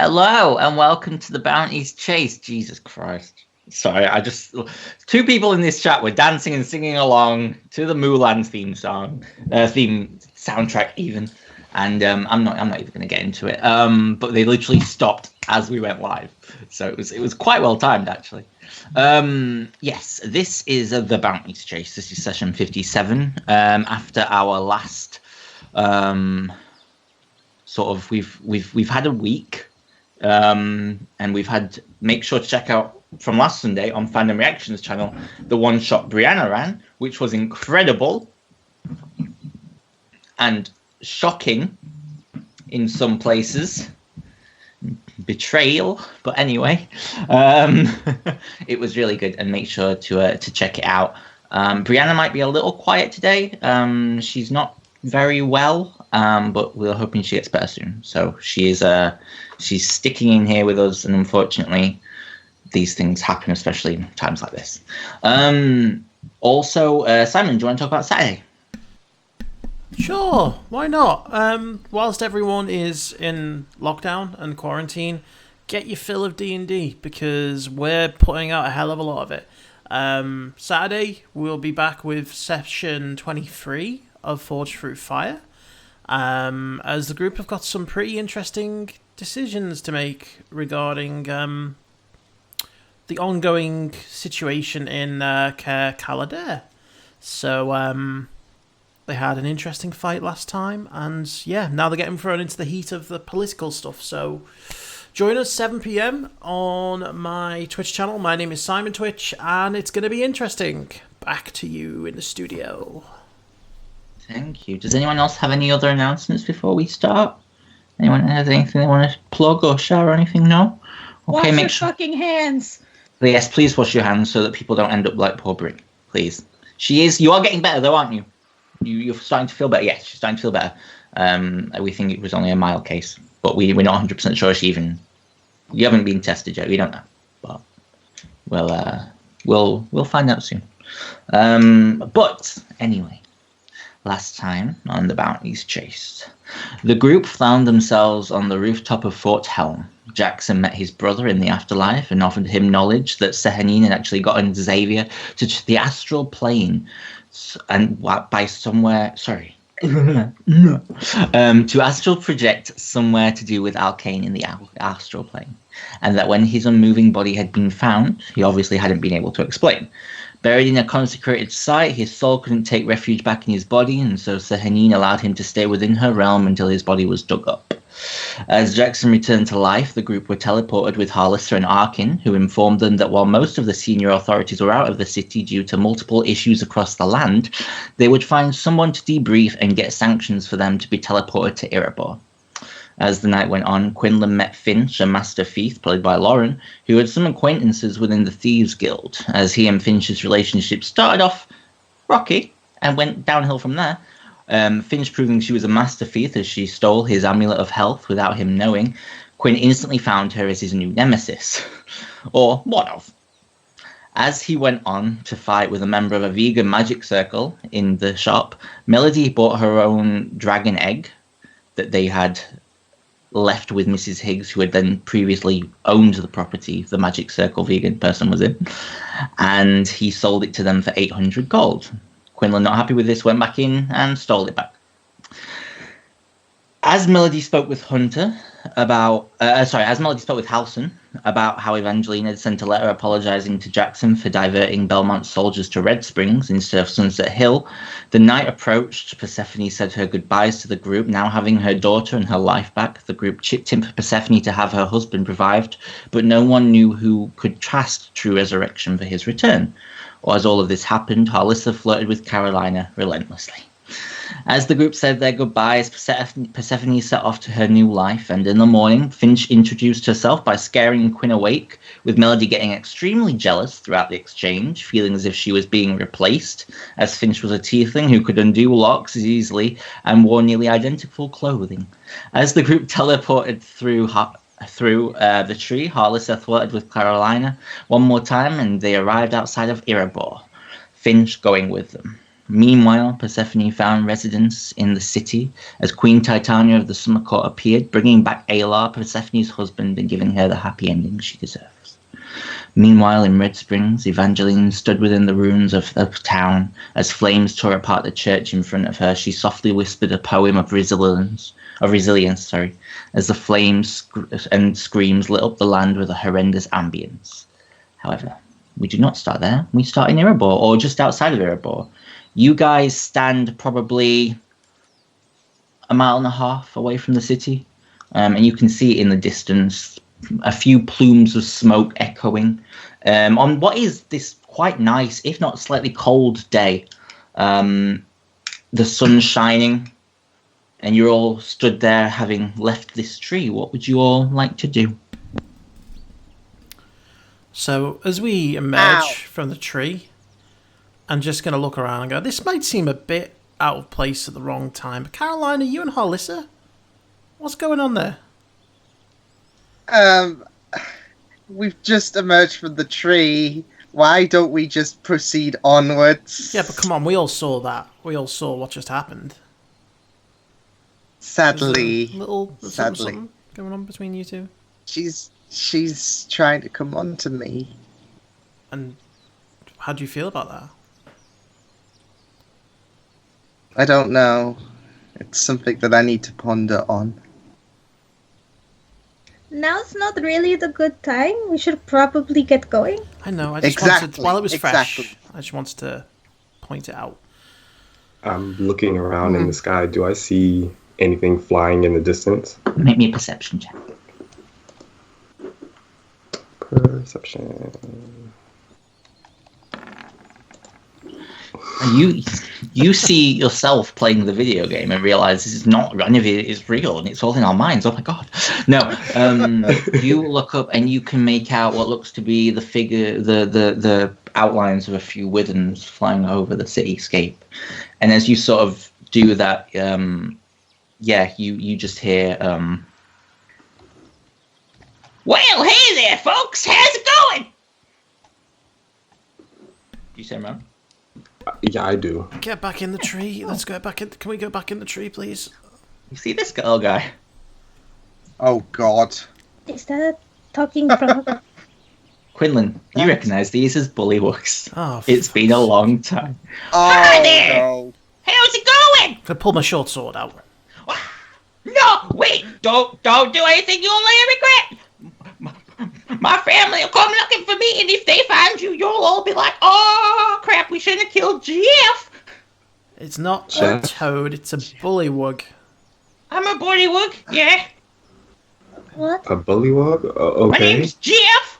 Hello and welcome to the Bounties Chase. Jesus Christ. Sorry, two people in this chat were dancing and singing along to the Mulan theme soundtrack even. And I'm not even going to get into it. But they literally stopped as we went live. So it was quite well timed actually. Yes, this is the Bounties Chase. This is session 57. After our last we've had a week. And we've had, make sure to check out from last Sunday on Fandom Reactions channel, the one shot Brianna ran, which was incredible and shocking in some places. Betrayal, but anyway, it was really good, and make sure to check it out. Brianna might be a little quiet today. She's not very well, but we're hoping she gets better soon. So she's sticking in here with us, and unfortunately these things happen, especially in times like this. Also, Simon, do you want to talk about Saturday? Sure, why not? Whilst everyone is in lockdown and quarantine, get your fill of D&D, because we're putting out a hell of a lot of it. Saturday, we'll be back with session 23 of Forged Through Fire, as the group have got some pretty interesting decisions to make regarding the ongoing situation in Caer Calader. So they had an interesting fight last time, and yeah, now they're getting thrown into the heat of the political stuff. So join us 7 PM on my Twitch channel. My name is Simon Twitch, and it's going to be interesting. Back to you in the studio. Thank you. Does anyone else have any other announcements before we start? Anyone has anything they want to plug or share or anything? No? Okay, wash your fucking hands. Yes, please wash your hands so that people don't end up like poor Brit. Please. You are getting better though, aren't you? You're starting to feel better. Yes, she's starting to feel better. We think it was only a mild case, but we're not 100% sure you haven't been tested yet. We don't know, but we'll find out soon. But anyway, last time on the Bounties Chase, the group found themselves on the rooftop of Fort Helm. Jackson met his brother in the afterlife and offered him knowledge that Sehanine had actually gotten Xavier to the astral plane, and by somewhere, to astral project somewhere to do with Alkane in the astral plane, and that when his unmoving body had been found, he obviously hadn't been able to explain. Buried in a consecrated site, his soul couldn't take refuge back in his body, and so Sehanine allowed him to stay within her realm until his body was dug up. As Jackson returned to life, the group were teleported with Harlissa and Arkin, who informed them that while most of the senior authorities were out of the city due to multiple issues across the land, they would find someone to debrief and get sanctions for them to be teleported to Erebor. As the night went on, Quinlan met Finch, a master thief, played by Lauren, who had some acquaintances within the Thieves Guild. As he and Finch's relationship started off rocky and went downhill from there, Finch proving she was a master thief as she stole his amulet of health without him knowing, Quinn instantly found her as his new nemesis. Or one of. As he went on to fight with a member of a vegan magic circle in the shop, Melody bought her own dragon egg that they had left with Mrs. Higgs, who had then previously owned the property the magic circle vegan person was in, and he sold it to them for 800 gold. Quinlan, not happy with this, went back in and stole it back. As Melody spoke with Halson about how Evangeline had sent a letter apologizing to Jackson for diverting Belmont's soldiers to Red Springs instead of Sunset Hill, the night approached. Persephone said her goodbyes to the group. Now having her daughter and her life back, the group chipped in for Persephone to have her husband revived, but no one knew who could trust true resurrection for his return. Or as all of this happened, Harlissa flirted with Carolina relentlessly. As the group said their goodbyes, Persephone set off to her new life, and in the morning, Finch introduced herself by scaring Quinn awake, with Melody getting extremely jealous throughout the exchange, feeling as if she was being replaced, as Finch was a tiefling who could undo locks as easily and wore nearly identical clothing. As the group teleported through the tree, Harlissa flirted with Carolina one more time, and they arrived outside of Erebor, Finch going with them. Meanwhile, Persephone found residence in the city as Queen Titania of the Summer Court appeared, bringing back Alar, Persephone's husband, and giving her the happy ending she deserves. Meanwhile, in Red Springs, Evangeline stood within the ruins of the town as flames tore apart the church in front of her. She softly whispered a poem of resilience, as the flames and screams lit up the land with a horrendous ambience. However, we do not start there. We start in Erebor, or just outside of Erebor. You guys stand probably a mile and a half away from the city, and you can see in the distance a few plumes of smoke echoing on what is this quite nice, if not slightly cold day. The sun's shining, and you're all stood there having left this tree. What would you all like to do? So, as we emerge from the tree, I'm just going to look around and go, this might seem a bit out of place at the wrong time. But Caroline, are you and Harlissa? What's going on there? We've just emerged from the tree. Why don't we just proceed onwards? Yeah, but come on, we all saw that. We all saw what just happened. Sadly. Little something going on between you two? She's trying to come on to me. And how do you feel about that? I don't know. It's something that I need to ponder on. Now's not really the good time. We should probably get going. I know, I just wanted, while it was fresh, I just wanted to point it out. I'm looking around in the sky. Do I see anything flying in the distance? Make me a perception check. Perception. And you see yourself playing the video game and realize this is not any of it is real and it's all in our minds. Oh my god! No, you look up and you can make out what looks to be the figure, the outlines of a few withens flying over the cityscape. And as you sort of do that, you just hear, "Well, hey there, folks. How's it going?" You say, "Man." Yeah, I do. Get back in the tree. Let's go back in. Can we go back in the tree, please? You see this girl guy? Oh God! Is that talking from? Quinlan, you recognise these as bullywugs. Oh, it's been a long time. Oh, Hi there! no. How's it going? I pull my short sword out. No, wait! Don't do anything you'll later regret. My family will come looking for me, and if they find you, you'll all be like, "Oh crap! We shouldn't have killed Jeff." It's not a toad. It's a bullywug. I'm a bullywug. Yeah. What? A bullywug? Okay. My name's Jeff.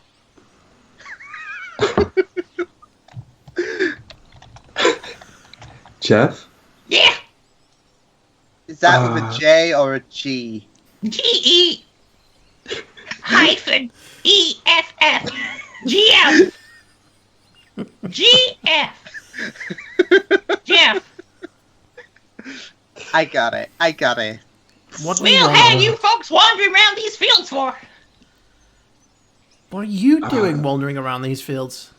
Jeff? Yeah. Is that with a J or a G? GE hyphen EFF GF GF Jeff. I got it. What We'll have you folks wandering around these fields for. What are you doing wandering around these fields?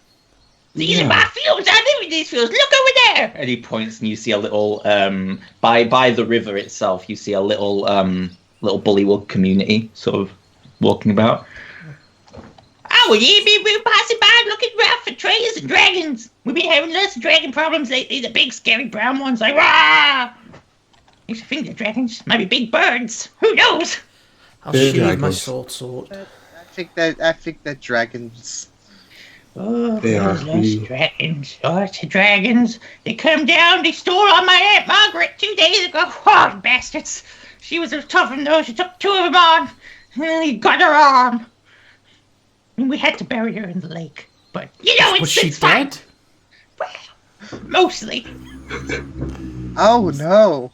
These are my fields. I live in these fields. Look over there. And he points, and you see a little by the river itself. You see a little bullywug community sort of walking about. Oh, we've been passing by looking around for trees and dragons. We've been having lots of dragon problems lately. The big scary brown ones, like rah. Makes you think they're dragons. Might be big birds. Who knows? I'll sheathe my sword. I think they're dragons. Oh, They are dragons. Lots of dragons. They come down. They stole on my Aunt Margaret 2 days ago. Oh, bastards. She was a tough one, though. She took 2 of them on. And he got her arm. And we had to bury her in the lake. But, Was she fine. dead? Well, mostly. Oh no!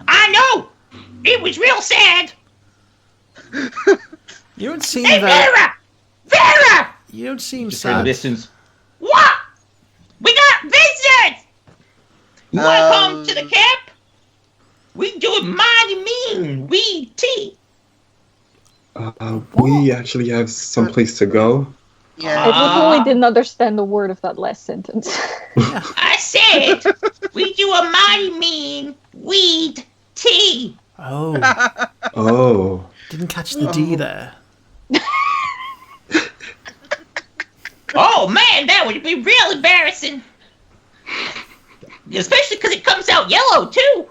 I know! It was real sad. You don't seem Hey, very... Vera! You don't seem Just in the sad. distance. What? We got visitors! You want to come to the camp? We do it mighty mean. We tea. We actually have some place to go. Yeah. I literally didn't understand the word of that last sentence. I said We do a mighty mean weed tea. Oh, Oh. didn't catch the D there. Oh man, that would be real embarrassing. Especially because it comes out yellow too.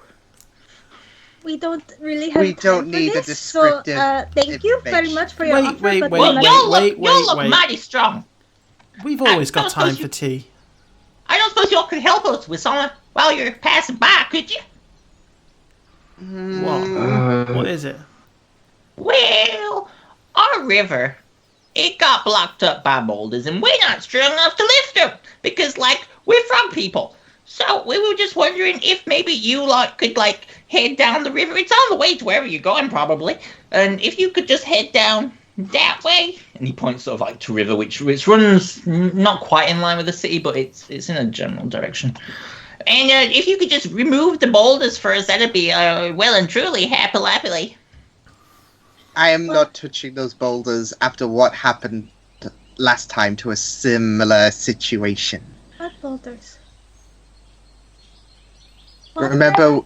We don't really have We don't time for need a this, so descriptive thank you very much for your Wait, offer. wait, but wait, we're Well, not- wait. you'll look mighty strong. We've always I got don't time suppose for tea. I don't suppose y'all could help us with someone while you're passing by, could you? What? What is it? Well, our river, it got blocked up by boulders, and we're not strong enough to lift them because, like, we're frog people. So we were just wondering if maybe you could head down the river. It's on the way to wherever you're going, probably. And if you could just head down that way. And he points sort of to river, which runs not quite in line with the city, but it's in a general direction. And if you could just remove the boulders for us, that'd be well and truly happily. I am not touching those boulders after what happened last time to a similar situation. What boulders? Remember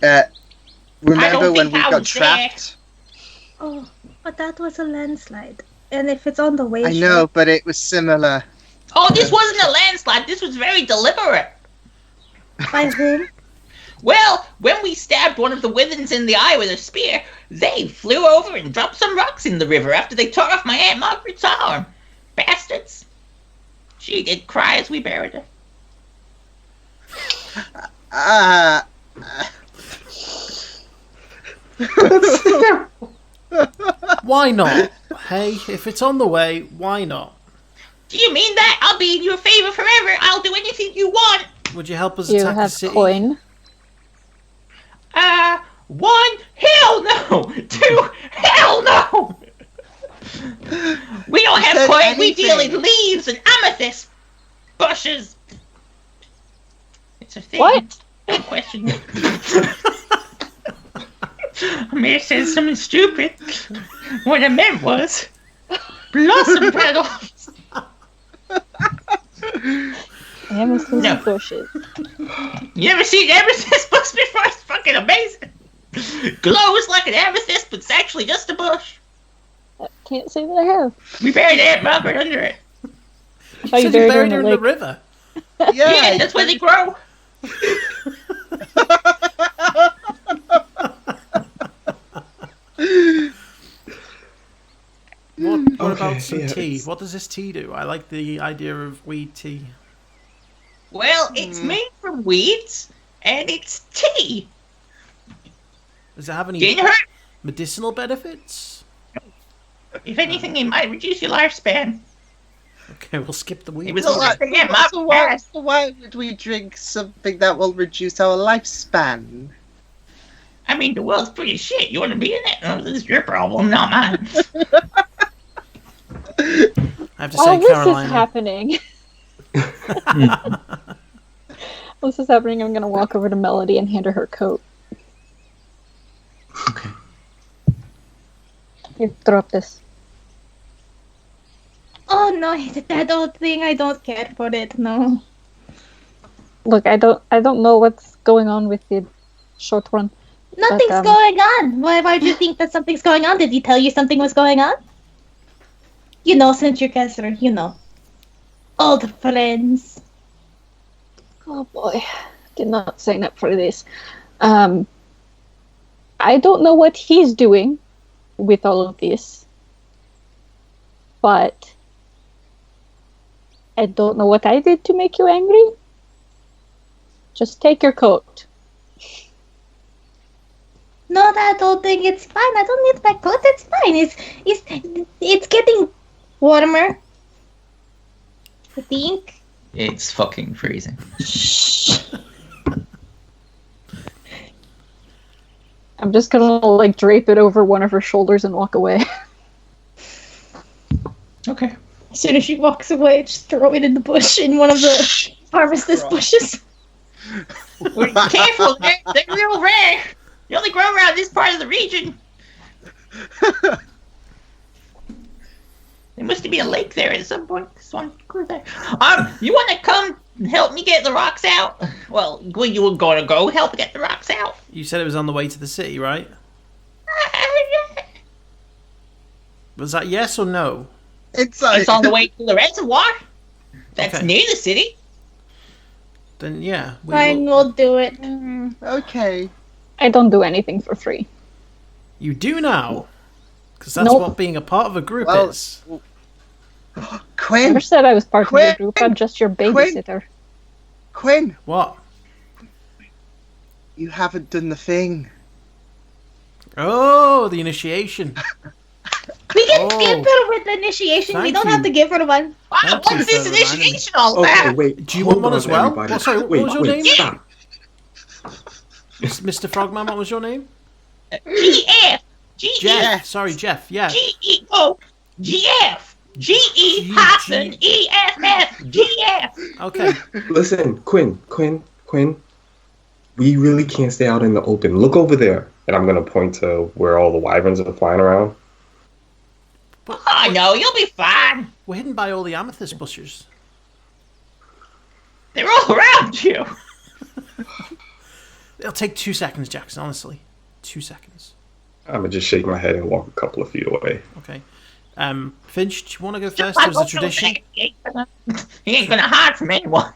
when we got trapped? Oh, but that was a landslide. And if it's on the way, I know, but it was similar. Oh, this wasn't a landslide. This was very deliberate. By whom? Well, when we stabbed one of the withens in the eye with a spear, they flew over and dropped some rocks in the river after they tore off my Aunt Margaret's arm. Bastards. She did cry as we buried her. Why not? Hey, if it's on the way, why not? Do you mean that? I'll be in your favor forever. I'll do anything you want. Would you help us You attack the have city? coin. 1, hell no. 2, hell no. We don't have said coin. We deal in anything. leaves and amethyst bushes. It's a thing. What? Don't question me. I may have said something stupid. What I meant was blossom petals. Amethyst No. bushes. You ever seen amethyst bush before? It's fucking amazing. Glows like an amethyst, but it's actually just a bush. Can't say that I have. We buried Aunt Margaret under it. You Oh, you said buried her buried her in in the the lake. river. Yeah, that's where they grow. What Okay, about some yeah, tea? it's- What does this tea do? I like the idea of weed tea. Well, it's made from weeds, and it's tea. Does it have any Didn't hurt. medicinal benefits? If anything, it might reduce your lifespan. Okay, we'll skip the weed. It was tea. a lot to get my past. Why would we drink something that will reduce our lifespan? I mean, the world's pretty shit. You want to be in it? Oh, this is your problem, not mine. I have to say, While this Carolina. is happening, while this is happening, I'm gonna walk over to Melody and hand her her coat. Okay. Here, throw up this. Oh no, that old thing. I don't care for it. No. Look, I don't know what's going on with the short one. Nothing's um, going on. Why do you think that something's going on? Did he tell you something was going on? You know, since you're Kessler, you know. Old friends. Oh boy, did not sign up for this. I don't know what he's doing with all of this, but I don't know what I did to make you angry. Just take your coat. No, that old thing. It's fine. I don't need my coat. It's fine. It's getting warmer. I think. It's fucking freezing. I'm just gonna drape it over one of her shoulders and walk away. Okay. As soon as she walks away, just throw it in the bush in one of the harvested bushes. Well, careful, they're real rare. They only grow around this part of the region. There must be a lake there at some point. This one grew there. You want to come and help me get the rocks out? Well, you were gonna go help get the rocks out. You said it was on the way to the city, right? Was that yes or no? It's on the way to the reservoir. That's Okay. near the city. Then yeah, Fine, we'll do it. okay. I don't do anything for free. You do now, because that's Nope. what being a part of a group Well, is. I Quinn, never said I was part of Quinn! your group. I'm just your babysitter. Quinn, What? you haven't done the thing. Oh, the initiation. We can Oh. skip her with the initiation. We Thank don't you. have to give her one. Wow, Thank you what's for this reminding me. initiation all Okay, about? wait. Do you want hold one on, as well? everybody. What- sorry, what wait, was your wait, name? Stop. Mr. Frogman, what was your name? GF. GE. Jeff. Sorry, Jeff. Yeah. GEO. GF. GE hyphen EFF. GF. Okay. Listen, Quinn. We really can't stay out in the open. Look over there. And I'm gonna point to where all the wyverns are flying around. Oh no, you'll be fine. We're hidden by all the amethyst bushes. They're all around you. It'll take 2 seconds, Jackson, honestly. 2 seconds. I'm gonna just shake my head and walk a couple of feet away. Okay. Finch, do you want to go first? There's a tradition He ain't gonna hide from anyone.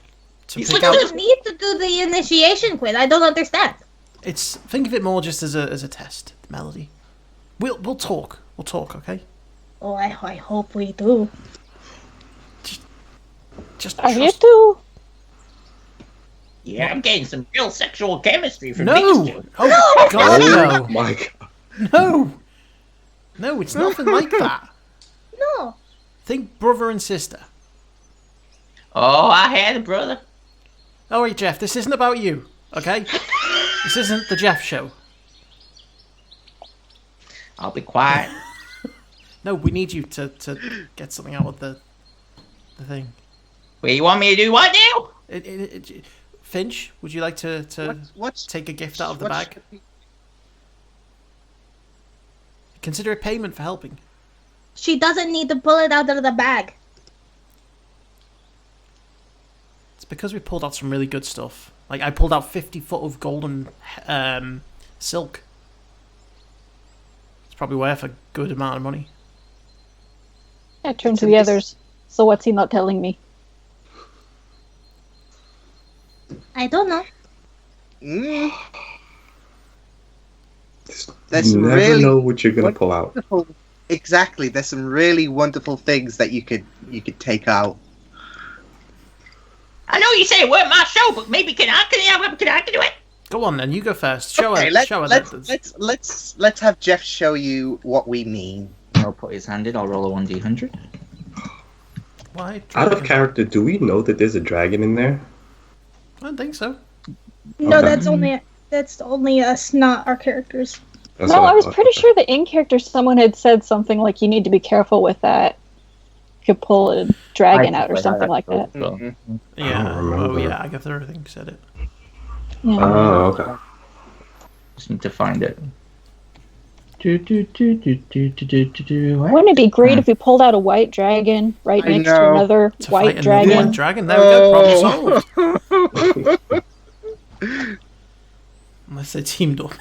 to He's pick We out. don't need to do the initiation, Quinn. I don't understand. It's think of it more just as a test, Melody. We'll talk. We'll talk, okay? Oh, I hope we do. Just Are you trust. two? Yeah, I'm getting some real sexual chemistry from No! these two. Oh God, Oh no! my god. No! No, it's nothing like that. No. Think brother and sister. Oh, I had a brother. All right, Jeff. This isn't about you, okay? This isn't the Jeff show. I'll be quiet. No, we need you to get something out of the thing. Wait, you want me to do what now? Finch, would you like to What's take a gift out of the what's- bag? Consider it payment for helping. She doesn't need to pull it out of the bag. It's because we pulled out some really good stuff. Like I pulled out 50 foot of golden silk. It's probably worth a good amount of money. I turn to the others. So what's he not telling me? I don't know. Mm, You There's never really know what you're gonna pull out. wonderful. Exactly. There's some really wonderful things that you could take out. I know you say it weren't my show, but maybe can I do it? Go on then, you go first. Show Okay, her. Show her. let's have Jeff show you what we mean. I'll put his hand in. I'll roll a 1d100. Why? Out of dragon? character, do we know that there's a dragon in there? I don't think so. No, Okay. that's only us, not our characters. That's No, what I was thought. pretty sure that in character someone had said something like you need to be careful with that. You could pull a dragon out or something like that. Mhm. Yeah. don't Oh remember. yeah, I guess everything said it. Yeah. Oh, okay. Just need to find it. Wouldn't it be great if we pulled out a white dragon right I next to know. another To white fight dragon? another white dragon. There we go. Problem solved. Unless they teamed up.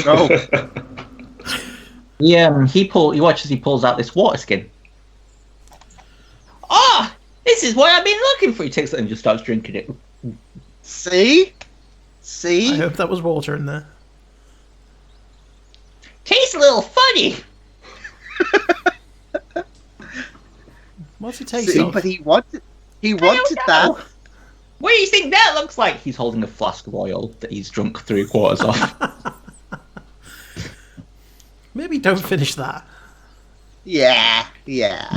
No. He watches. He pulls out this water skin. Oh, this is what I've been looking for. He takes it and just starts drinking it. See? I See? hope that was water in there. Tastes a little funny. What's it taste See? of? But he wanted I don't that. know. What do you think that looks like? He's holding a flask of oil that he's drunk 3/4 of. Maybe don't finish that. Yeah.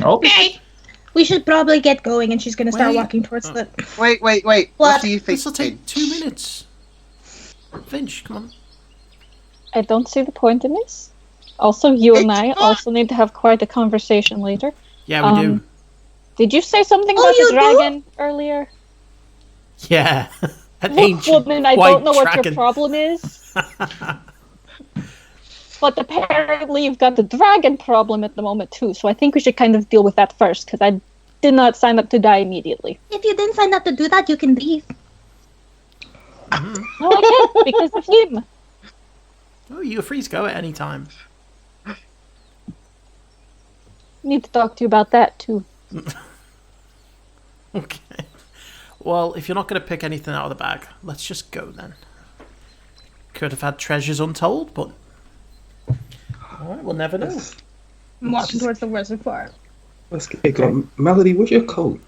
Okay. We should probably get going, and she's gonna start Wait. walking towards the. Wait. What What? do you think? This will take Finch? 2 minutes. Finch, come on. I don't see the point in this. Also, you and It's I not- also need to have quite a conversation later. Yeah, we do. Did you say something Oh, about you the do? dragon earlier? Yeah. An Look, ancient woman, I white don't know what your dragon. problem is. But apparently you've got the dragon problem at the moment too, so I think we should kind of deal with that first, because did not sign up to die immediately. If you didn't sign up to do that, you can leave. No, I can't because of him. Oh, you're free to go at any time. Need to talk to you about that too. Okay. Well, if you're not going to pick anything out of the bag, let's just go then. Could have had treasures untold, but... Alright, we'll never know. I'm walking towards the reservoir. Let's get going. Melody, where's your coat?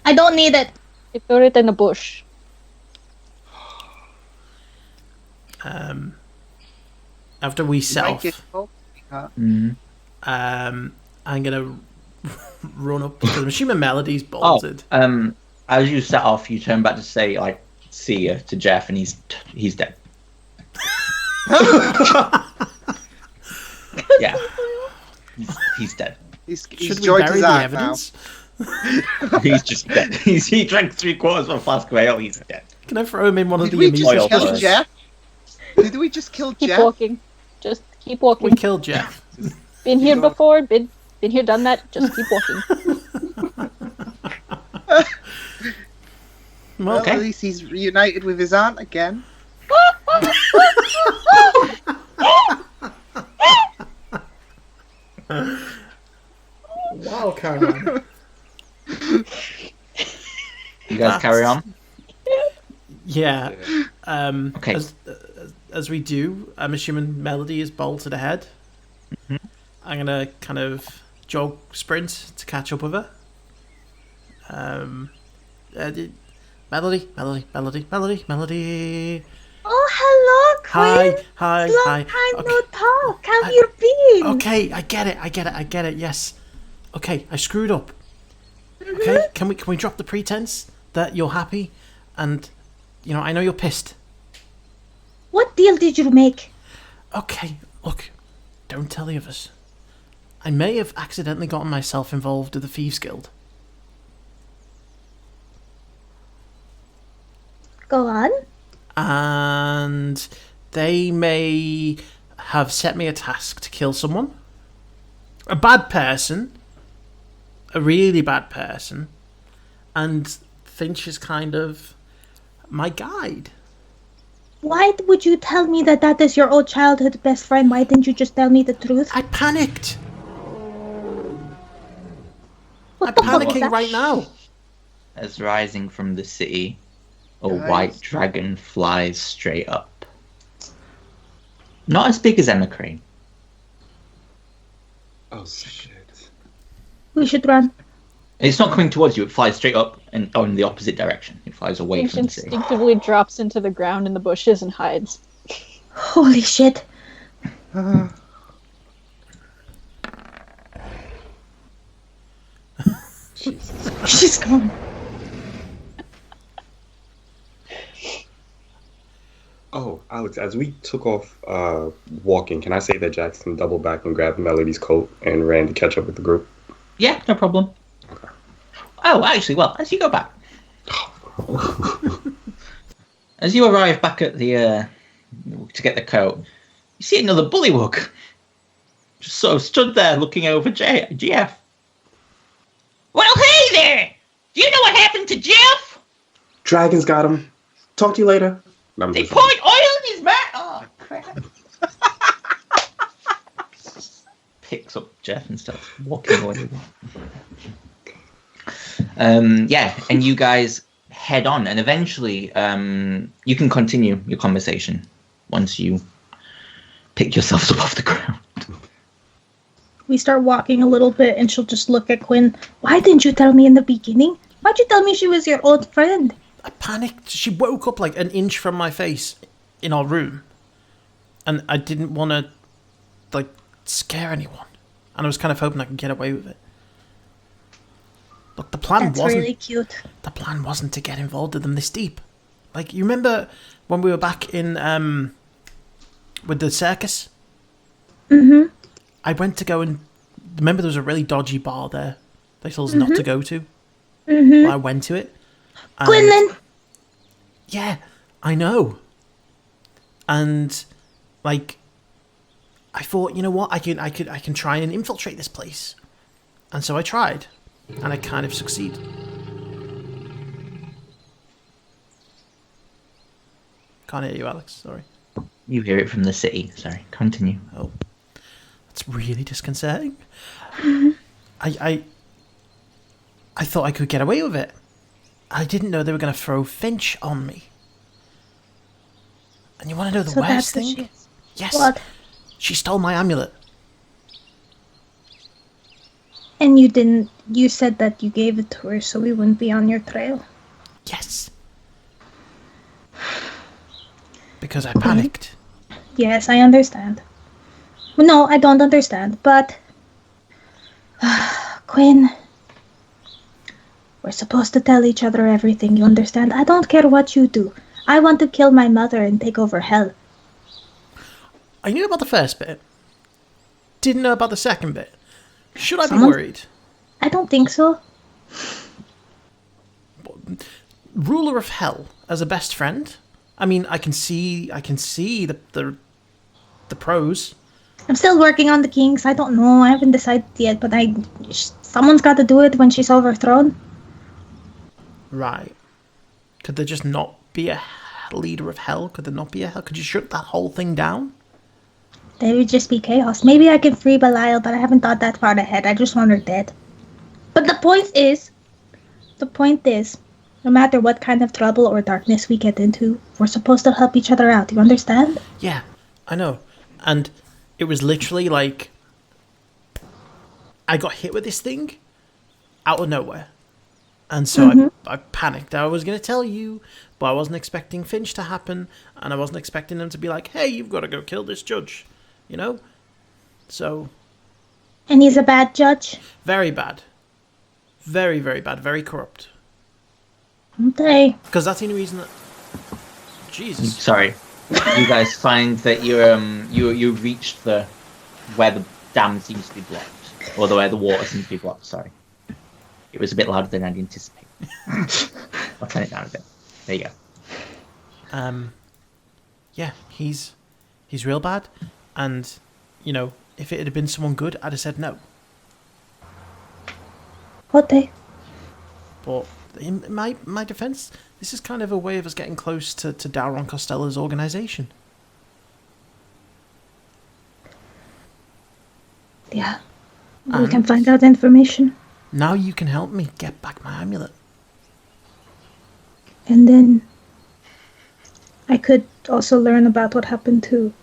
I don't need it. I threw it in the bush. After we set Might off, get cold. I'm gonna run up because I'm assuming Melody's bolted. As you set off, you turn back to say, like, see ya to Jeff, and he's dead. Yeah. He's dead. He's Should we joined bury his the arm now. evidence? He's just dead. He drank 3/4 of a flask of ale, he's dead. Can I throw him in one of Did the we amusement just kill first. Jeff? Did we just kill Keep Jeff? walking. Just keep walking. We killed Jeff. Been here before. Been here, done that. Just keep walking. Well, Well, at least he's reunited with his aunt again. wow, Caroline. You guys carry on? Yeah. Okay. As we do, I'm assuming Melody is bolted ahead. Mhm. I'm gonna kind of jog sprint to catch up with her. Melody. Oh, hello, Quinn. Hi. Long time Okay. no talk. How you been? Okay, I get it. Yes. Okay, I screwed up. Mm-hmm. Okay, can we drop the pretense that you're happy, and I know you're pissed. What deal did you make? Okay, look, don't tell the others. I may have accidentally gotten myself involved with the Thieves Guild. Go on. And they may have set me a task to kill someone. A bad person. A really bad person. And Finch is kind of my guide. Why would you tell me that is your old childhood best friend? Why didn't you just tell me the truth? I panicked. What I'm the fuck was panicking that? right now. As rising from the city, a Guys. white dragon flies straight up. Not as big as Emma Crane. Oh shit. We should run. It's not coming towards you, it flies straight up and in the opposite direction. It flies away Finch from the city. instinctively drops into the ground in the bushes and hides. Holy shit. Jesus. She's gone. Oh, Alex, as we took off walking, can I say that Jackson doubled back and grabbed Melody's coat and ran to catch up with the group? Yeah, no problem. Okay. Oh, actually, well, as you go back. As you arrive back at the to get the coat, you see another bullywug. Just sort of stood there looking over GF. Well, hey there! Do you know what happened to Jeff? Dragons got him. Talk to you later. No, I'm They just- poured oil in his mouth. Oh, crap. Picks up Jeff and starts walking away. Yeah, and you guys head on, and eventually you can continue your conversation once you pick yourselves up off the ground. We start walking a little bit and she'll just look at Quinn. Why didn't you tell me in the beginning? Why'd you tell me she was your old friend? I panicked. She woke up like an inch from my face in our room. And I didn't want to, like, scare anyone. And I was kind of hoping I could get away with it. Look, the plan That's wasn't... really cute. The plan wasn't to get involved with them this deep. Like, you remember when we were back in, with the circus? Mm-hmm. I went to go and... Remember there was a really dodgy bar there? They told us not to go to? Mm-hmm. Well, I went to it. and- Quinlan! Yeah, I know. And, like, I thought, you know what? I can try and infiltrate this place. And so I tried. And I kind of succeed. Can't hear you, Alex. Sorry. You hear it from the city. Sorry, continue. Oh, that's really disconcerting. I thought I could get away with it. I didn't know they were going to throw Finch on me. And you want to know the worst thing? She is. Yes. What? She stole my amulet. And you didn't. You said that you gave it to her so we wouldn't be on your trail. Yes. Because I panicked. Yes, I understand. No, I don't understand, but... Quinn... We're supposed to tell each other everything, you understand? I don't care what you do. I want to kill my mother and take over hell. I knew about the first bit. Didn't know about the second bit. Should I be Someone- worried? I don't think so. Ruler of Hell as a best friend? I mean, I can see the pros. I'm still working on the kings. I don't know. I haven't decided yet, but someone's got to do it when she's overthrown. Right. Could there just not be a leader of hell? Could there not be a hell? Could you shut that whole thing down? There would just be chaos. Maybe I can free Belial, but I haven't thought that far ahead. I just want her dead. But the point is, no matter what kind of trouble or darkness we get into, we're supposed to help each other out. You understand? Yeah, I know. And it was literally like, I got hit with this thing out of nowhere. And so I panicked. I was going to tell you, but I wasn't expecting Finch to happen, and I wasn't expecting them to be like, hey, you've got to go kill this judge. You know? So... And he's a bad judge? Very bad. Very, very bad. Very corrupt. Okay. Because that's the only reason that... Jesus. Sorry. You guys find that you reached where the dam seems to be blocked, or where the water seems to be blocked. Sorry, it was a bit louder than I'd anticipated. I'll turn it down a bit. There you go. Yeah, he's real bad, and you know, if it had been someone good, I'd have said no. Okay. But in my defense, this is kind of a way of us getting close to Dauron Costello's organization. Yeah. We can find out information. Now you can help me get back my amulet. And then I could also learn about what happened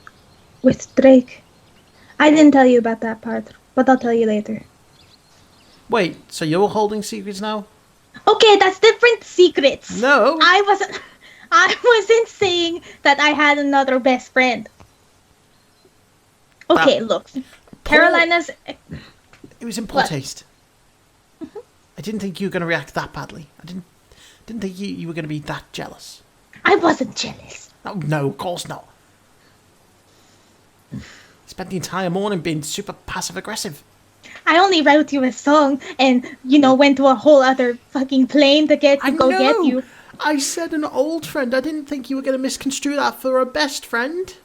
with Drake. I didn't tell you about that part, but I'll tell you later. Wait, so you're holding secrets now? Okay, that's different secrets. No. I wasn't saying that I had another best friend. Okay, look. Carolina's... It was in poor What? taste. I didn't think you were going to react that badly. I didn't think you were going to be that jealous. I wasn't jealous. Oh, no, of course not. Spent the entire morning being super passive-aggressive. I only wrote you a song and, went to a whole other fucking plane to get you. I said an old friend. I didn't think you were going to misconstrue that for a best friend.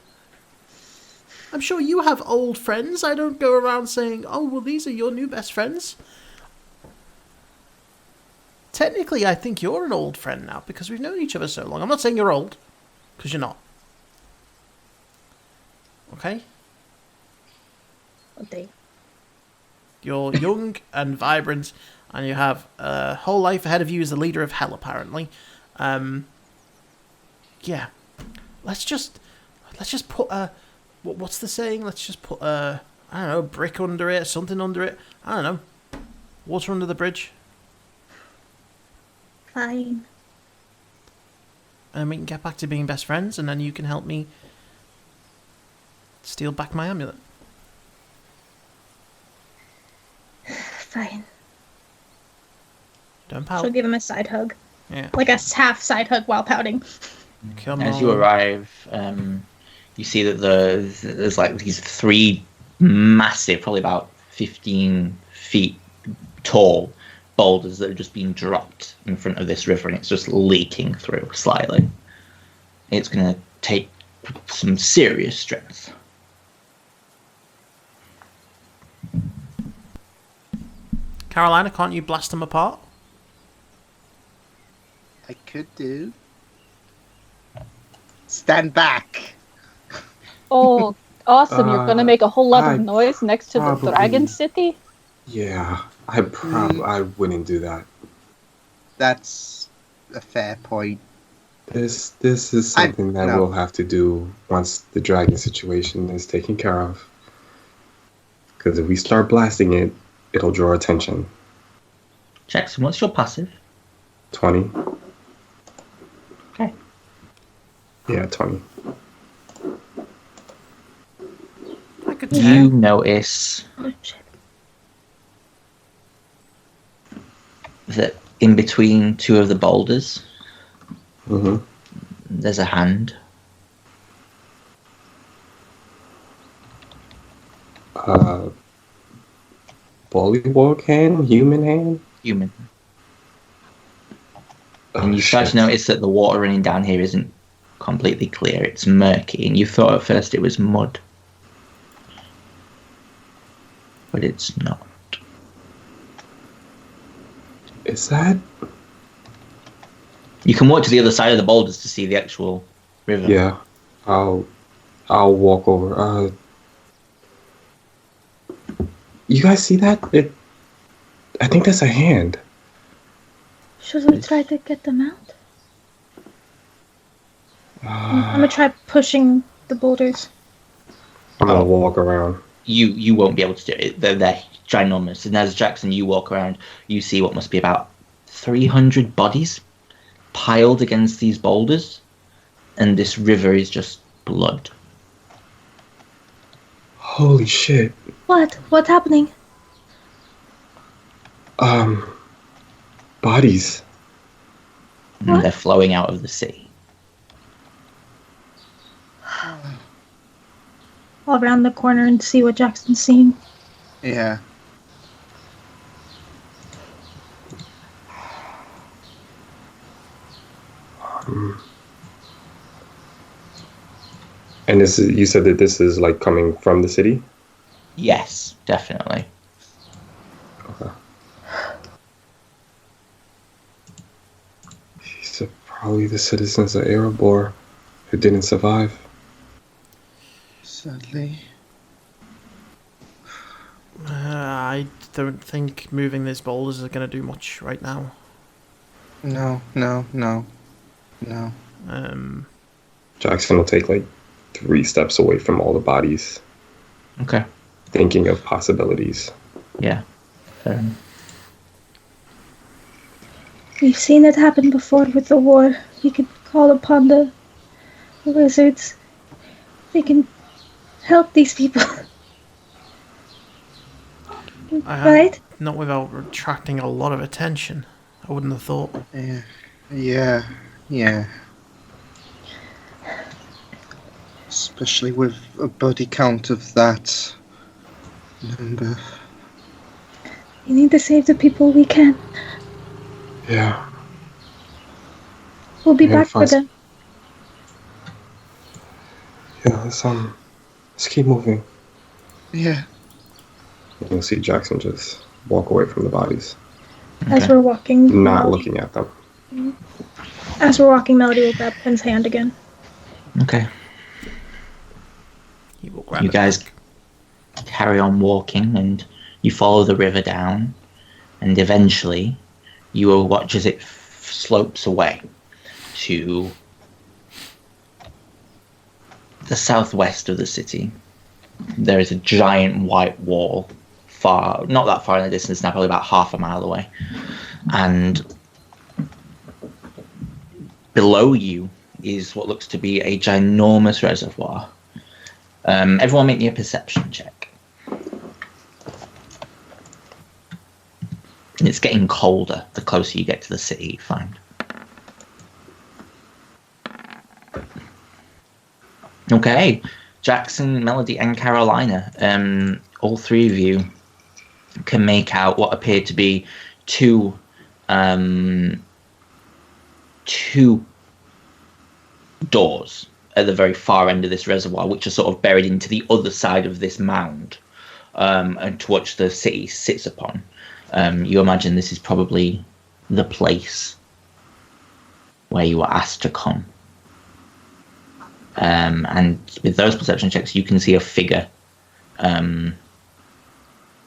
I'm sure you have old friends. I don't go around saying, oh, well, these are your new best friends. Technically, I think you're an old friend now because we've known each other so long. I'm not saying you're old, because you're not. Okay? Okay. You're young and vibrant, and you have a whole life ahead of you as the leader of hell, apparently. Yeah. Let's just put a... What's the saying? Let's just put a... I don't know, brick under it, something under it. I don't know. Water under the bridge. Fine. And we can get back to being best friends, and then you can help me steal back my amulet. Fine. Don't pout. She'll give him a side hug. Yeah. Like a half side hug while pouting. Come As on. you arrive, you see that there's like these three massive, probably about 15 feet tall boulders that are just being dropped in front of this river, and it's just leaking through slightly. It's going to take some serious strength. Carolina, can't you blast them apart? I could do. Stand back. Oh, awesome! You're gonna make a whole lot I of noise next to the probably- Dragon City. Yeah, I wouldn't do that. That's a fair point. This is something that no. we'll have to do once the dragon situation is taken care of. Because if we start blasting it, it'll draw attention. Jackson, what's your passive? 20. Okay. Yeah, 20. I could You notice Oh, shit. that in between two of the boulders, Mm-hmm. there's a hand. Bullywog hand? Human hand? Human. Oh, And you start to shit. notice that the water running down here isn't completely clear. It's murky, and you thought at first it was mud. But it's not. Is that? You can walk to the other side of the boulders to see the actual river. Yeah. I'll walk over. You guys see that? I think that's a hand. Should we try to get them out? I'm gonna try pushing the boulders. I'm gonna walk around. You won't be able to do it. They're ginormous. And as Jackson, you walk around, you see what must be about 300 bodies piled against these boulders, and this river is just blood. Holy shit. What? What's happening? Bodies. And What? they're flowing out of the sea. I'll round the corner and see what Jackson's seeing. Yeah. And this is, you said that this is like coming from the city? Yes, definitely. Okay. These are probably the citizens of Erebor who didn't survive. Sadly. I don't think moving these boulders is going to do much right now. No. Jackson will take like 3 steps away from all the bodies, Okay. thinking of possibilities. Yeah. Fair enough. We've seen it happen before with the war. We could call upon the wizards. They can help these people. Right? Not without attracting a lot of attention. I wouldn't have thought. Yeah. Especially with a body count of that number. We need to save the people we can. Yeah. We'll be Yeah, back for fine. them. Yeah, let's keep moving. Yeah. You'll see Jackson just walk away from the bodies, As Okay. we're walking, not looking at them. Melody will grab Quinn's hand again. Okay. He will grab You it guys back. carry on walking, and you follow the river down, and eventually you will watch as it slopes away to the southwest of the city. There is a giant white wall, not that far in the distance now, probably about half a mile away, and below you is what looks to be a ginormous reservoir. Everyone make me a perception check. And it's getting colder the closer you get to the city, you find. Okay, Jackson, Melody, and Carolina. All 3 of you can make out what appear to be two doors at the very far end of this reservoir, which are sort of buried into the other side of this mound, and to which the city sits upon. You imagine this is probably the place where you were asked to come. And with those perception checks, you can see a figure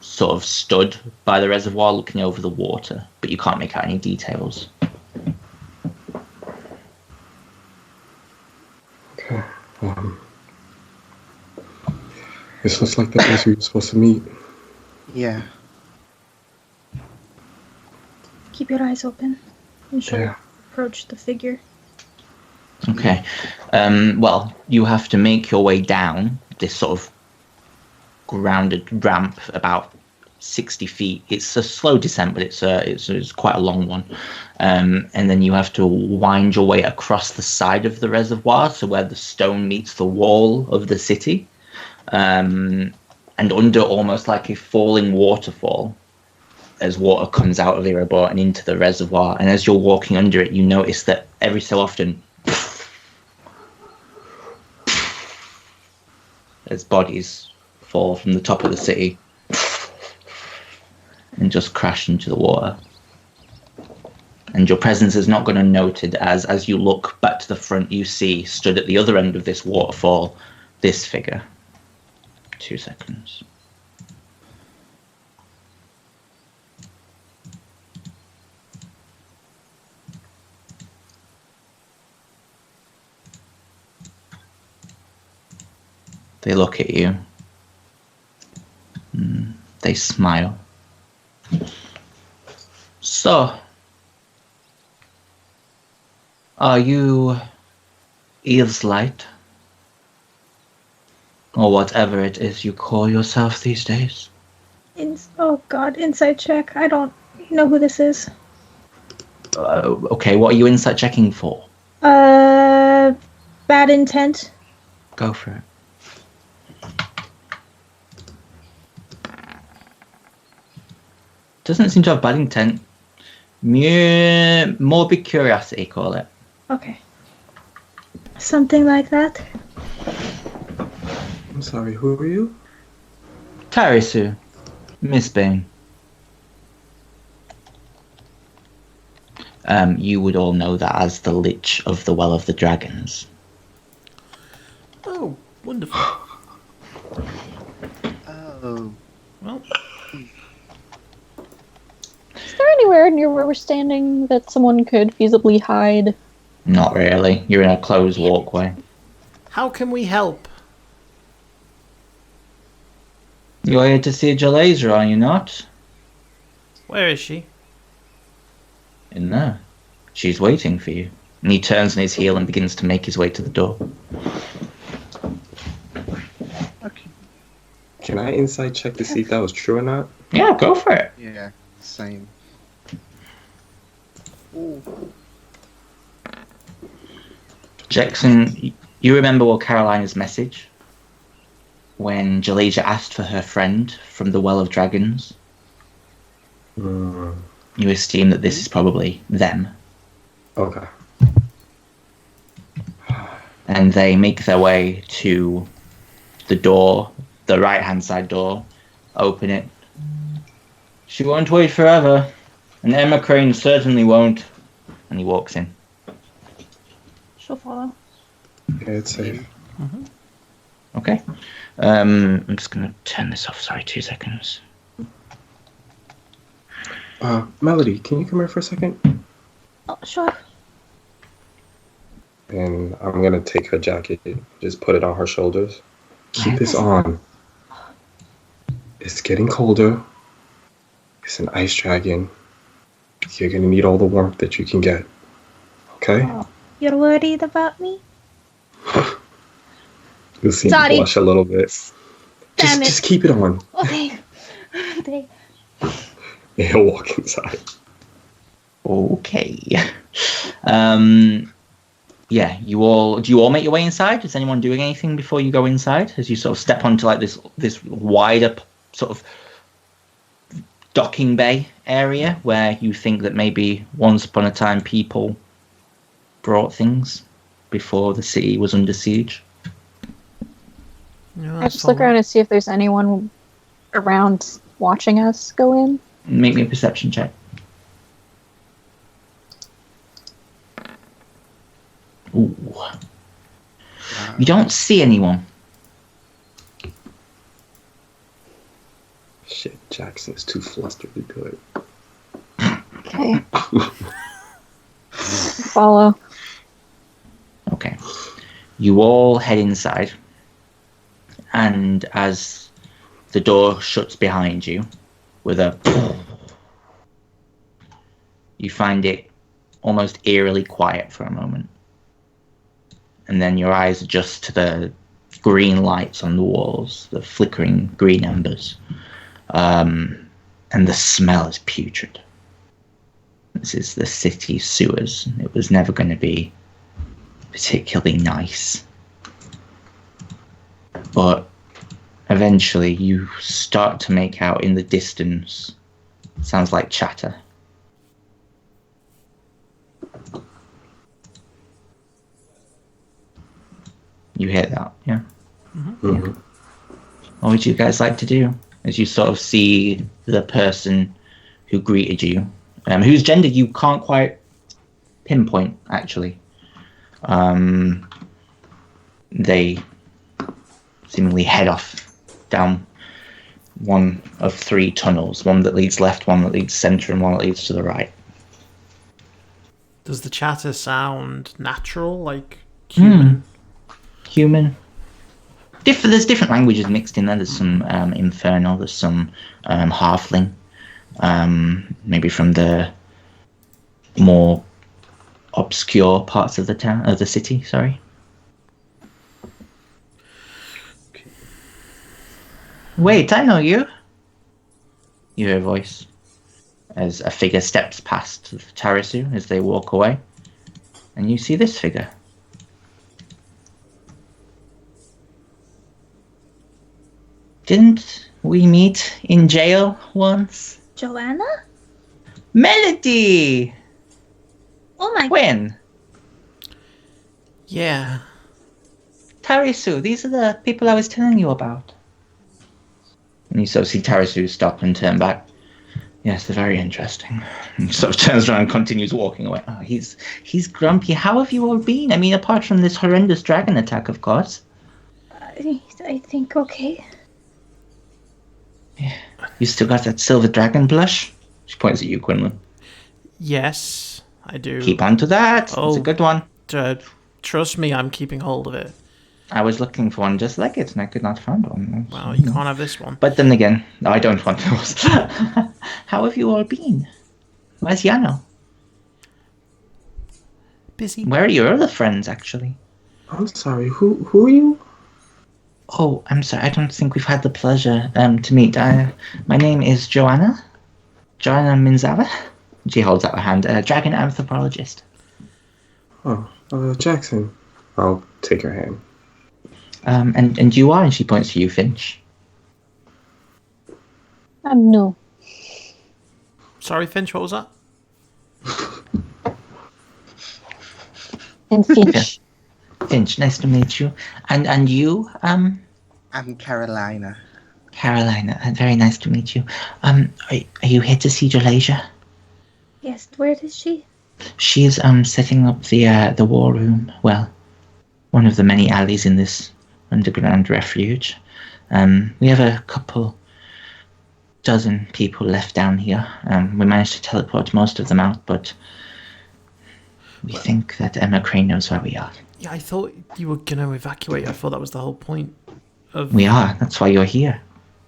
sort of stood by the reservoir looking over the water, but you can't make out any details. Okay. This looks like the place we were supposed to meet. Yeah. Keep your eyes open. And she'll Yeah. approach the figure. Okay. Well, you have to make your way down this sort of grounded ramp about 60 feet. It's a slow descent, but it's quite a long one. And then you have to wind your way across the side of the reservoir, so where the stone meets the wall of the city. And under almost like a falling waterfall, as water comes out of Erebor and into the reservoir. And as you're walking under it, you notice that every so often, as bodies fall from the top of the city and just crash into the water. And your presence is not going unnoted as you look back to the front, you see stood at the other end of this waterfall, this figure. 2 seconds. They look at you. They smile. So, are you Eve's-light? Or whatever it is you call yourself these days? Oh god, insight check. I don't know who this is. Okay, what are you insight checking for? Bad intent. Go for it. Doesn't seem to have bad intent. Morbid curiosity, call it. Okay. Something like that. I'm sorry, who are you? Tarisu. Miss Bane. You would all know that as the Lich of the Well of the Dragons. Oh, wonderful. Oh. Well, Is there anywhere near where we're standing that someone could feasibly hide? Not really. You're in a closed walkway. how can we help? You're here to see Jalazer, are you not? Where is she? In there. She's waiting for you. And he turns on his heel and begins to make his way to the door. Okay. Can I insight check to see if that was true or not? Yeah, go for it. Yeah. Same. Ooh. Jackson, you remember what Carolina's message? When Jalazer asked for her friend from the Well of Dragons? Mm, You assume that this is probably them. okay. And they make their way to the door, the right-hand side door, open it. She won't wait forever, and Emma Crane certainly won't. And he walks in. She'll follow. Yeah, it's safe. Okay. I'm just going to turn this off. Sorry, 2 seconds. Melody, can you come here for a second? Oh, sure. And I'm gonna take her jacket, just put it on her shoulders. Keep this on. It's getting colder. It's an ice dragon. You're gonna need all the warmth that you can get. Okay? Oh, you're worried about me? You'll see me Sorry. blush a little bit. Damn it. Just keep it on. Okay. Okay. And he'll walk inside. Okay. Yeah, do you all make your way inside? Is anyone doing anything before you go inside? As you sort of step onto like this wider sort of docking bay area where you think that maybe once upon a time people brought things before the city was under siege. No, I just look around and see if there's anyone around watching us go in. Make me a perception check. Ooh. You don't see anyone. Shit, Jackson is too flustered to do it. Okay. Follow. Okay. You all head inside, and as the door shuts behind you with a you find it almost eerily quiet for a moment. And then your eyes adjust to the green lights on the walls, the flickering green embers. And the smell is putrid. This is the city sewers. It was never going to be particularly nice. But eventually you start to make out in the distance, sounds like chatter. You hear that, yeah? Mm-hmm. What would you guys like to do as you sort of see the person who greeted you, whose gender you can't quite pinpoint, actually? They seemingly head off down one of 3 tunnels, one that leads left, one that leads center, and one that leads to the right. Does the chatter sound natural, like human? Human. There's different languages mixed in there. There's some infernal, there's some halfling, maybe from the more obscure parts of the town, of the city. Sorry. Wait, I know you. You hear a voice as a figure steps past Tarasu as they walk away, and you see this figure. Didn't we meet in jail once? Joanna? Melody! Oh my... When? Yeah. Tarasu, these are the people I was telling you about. And you sort of see Tarasu stop and turn back. Yes, they're very interesting. And sort of turns around and continues walking away. Oh, he's grumpy. How have you all been? I mean, apart from this horrendous dragon attack, of course. I think okay. Yeah. You still got that silver dragon blush? She points at you, Quinlan. Yes, I do. Keep on to that. It's a good one. Trust me, I'm keeping hold of it. I was looking for one just like it, and I could not find one. Well, you can't have this one. But then again, I don't want those. How have you all been? Where's Yano? Busy. Where are your other friends, actually? I'm sorry, who are you? Oh, I'm sorry. I don't think we've had the pleasure to meet. My name is Joanna. Joanna Minzawa. She holds out her hand. Dragon anthropologist. Oh, Jackson. I'll take her hand. And you are? And she points to you, Finch. No. Sorry, Finch, what was that? And Finch. Finch, nice to meet you. And you? I'm Carolina. Carolina, very nice to meet you. Are you here to see Jalasia? Yes, where is she? She is setting up the war room. Well, one of the many alleys in this underground refuge. We have a dozen people left down here. We managed to teleport most of them out, but we think that Emma Crane knows where we are. Yeah, I thought you were going to evacuate. I thought that was the whole point of... We are. That's why you're here.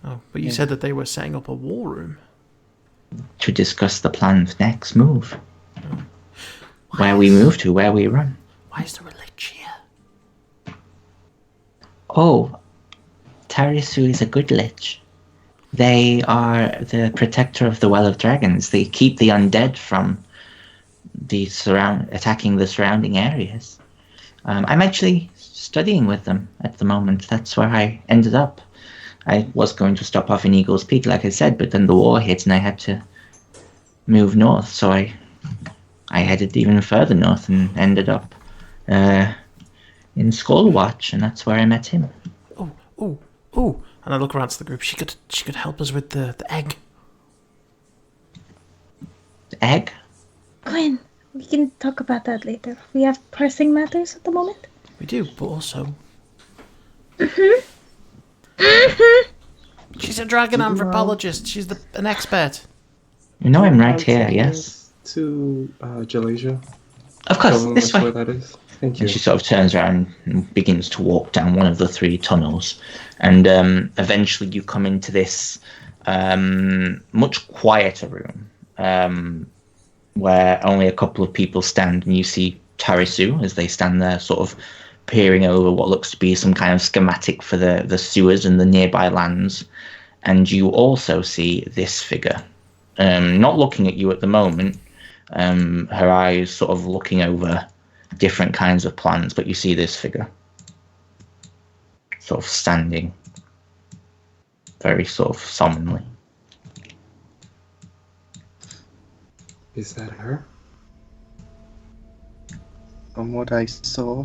Oh, but you said that they were setting up a war room. To discuss the plan's next move. Oh. Where we move to, where we run. Why is there a Lich here? Oh, Tarasu is a good Lich. They are the protector of the Well of Dragons. They keep the undead from attacking the surrounding areas. I'm actually studying with them at the moment. That's where I ended up. I was going to stop off in Eagle's Peak, like I said, but then the war hit and I had to move north. So I headed even further north and ended up in Skullwatch, and that's where I met him. Oh! And I look around to the group. She could help us with the egg. Egg? Quinn, we can talk about that later. We have pressing matters at the moment. We do, but also... She's a dragon anthropologist. She's an expert. You know I'm right here, yes? To Jalasia. Of course, Showing this us way. where that is. Thank you. And she sort of turns around and begins to walk down one of the 3 tunnels. And eventually you come into this much quieter room where only a couple of people stand. And you see Tarisu as they stand there sort of peering over what looks to be some kind of schematic for the sewers and the nearby lands. And you also see this figure, not looking at you at the moment, her eyes sort of looking over different kinds of plans, but you see this figure sort of standing very sort of solemnly. Is that her? From what I saw.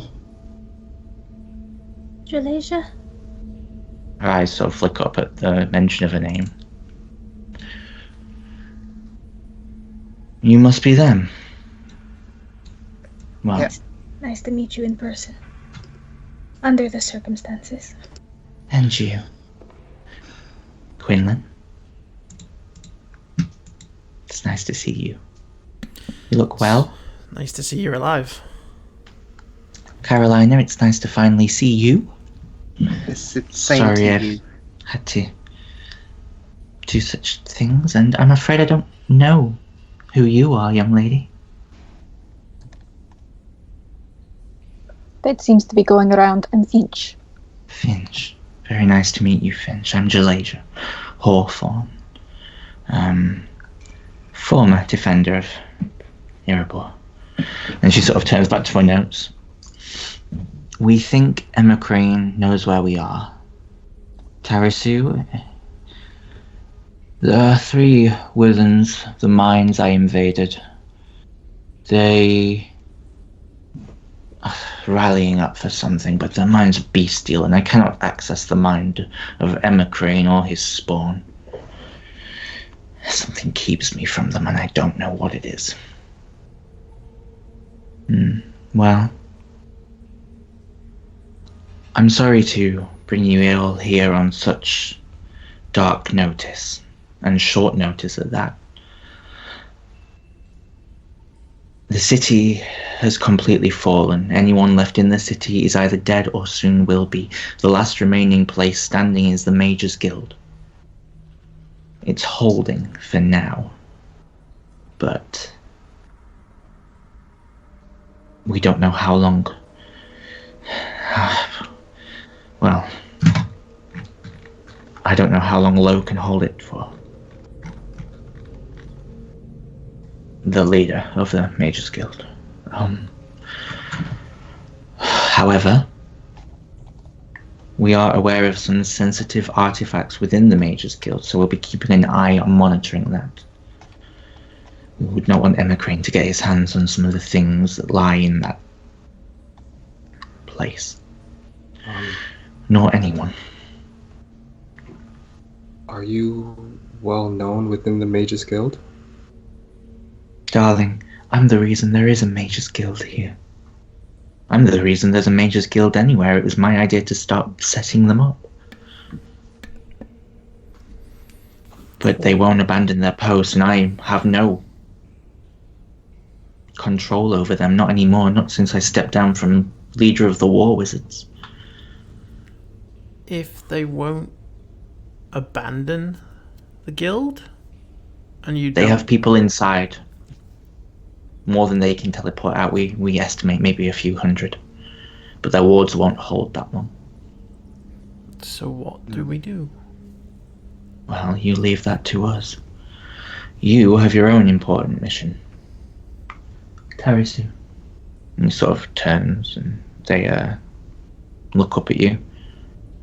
Jalasia? Her eyes sort of flick up at the mention of a name. You must be them. Well, Yeah. Nice to meet you in person. Under the circumstances. and you, Quinlan. It's nice to see you. You look well. Nice to see you're alive. Carolina, it's nice to finally see you. It's the same Sorry, to I've you. had to do such things, and I'm afraid I don't know who you are, young lady. That seems to be going around an inch. Finch. Very nice to meet you, Finch. I'm Jalasia Hawthorne. Former defender of Erebor. And she sort of turns back to her notes. We think Emma Crane knows where we are. Tarisu. The 3 Withens, the mines I invaded, they are rallying up for something, but the mine's bestial, and I cannot access the mind of Emma Crane or his spawn. Something keeps me from them, and I don't know what it is. Well, I'm sorry to bring you all here on such dark notice, and short notice at that. The city has completely fallen. Anyone left in the city is either dead or soon will be. The last remaining place standing is the Mages Guild. It's holding for now. But we don't know how long. Well, I don't know how long Lo can hold it for. The leader of the Mages Guild. However, we are aware of some sensitive artifacts within the Mages Guild, so we'll be keeping an eye on monitoring that. We would not want Emma Crane to get his hands on some of the things that lie in that place. Nor anyone. Are you well known within the Mages Guild? Darling, I'm the reason there is a Mages Guild here. I'm the reason there's a Mages Guild anywhere. It was my idea to start setting them up. But they won't abandon their post, and I have no control over them. Not anymore, not since I stepped down from leader of the War Wizards. If they won't abandon the guild, and you They don't... have people inside. More than they can teleport out. We estimate maybe a few hundred. But their wards won't hold that long. So what do we do? Well, you leave that to us. You have your own important mission. Tarisu. And he sort of turns and they look up at you.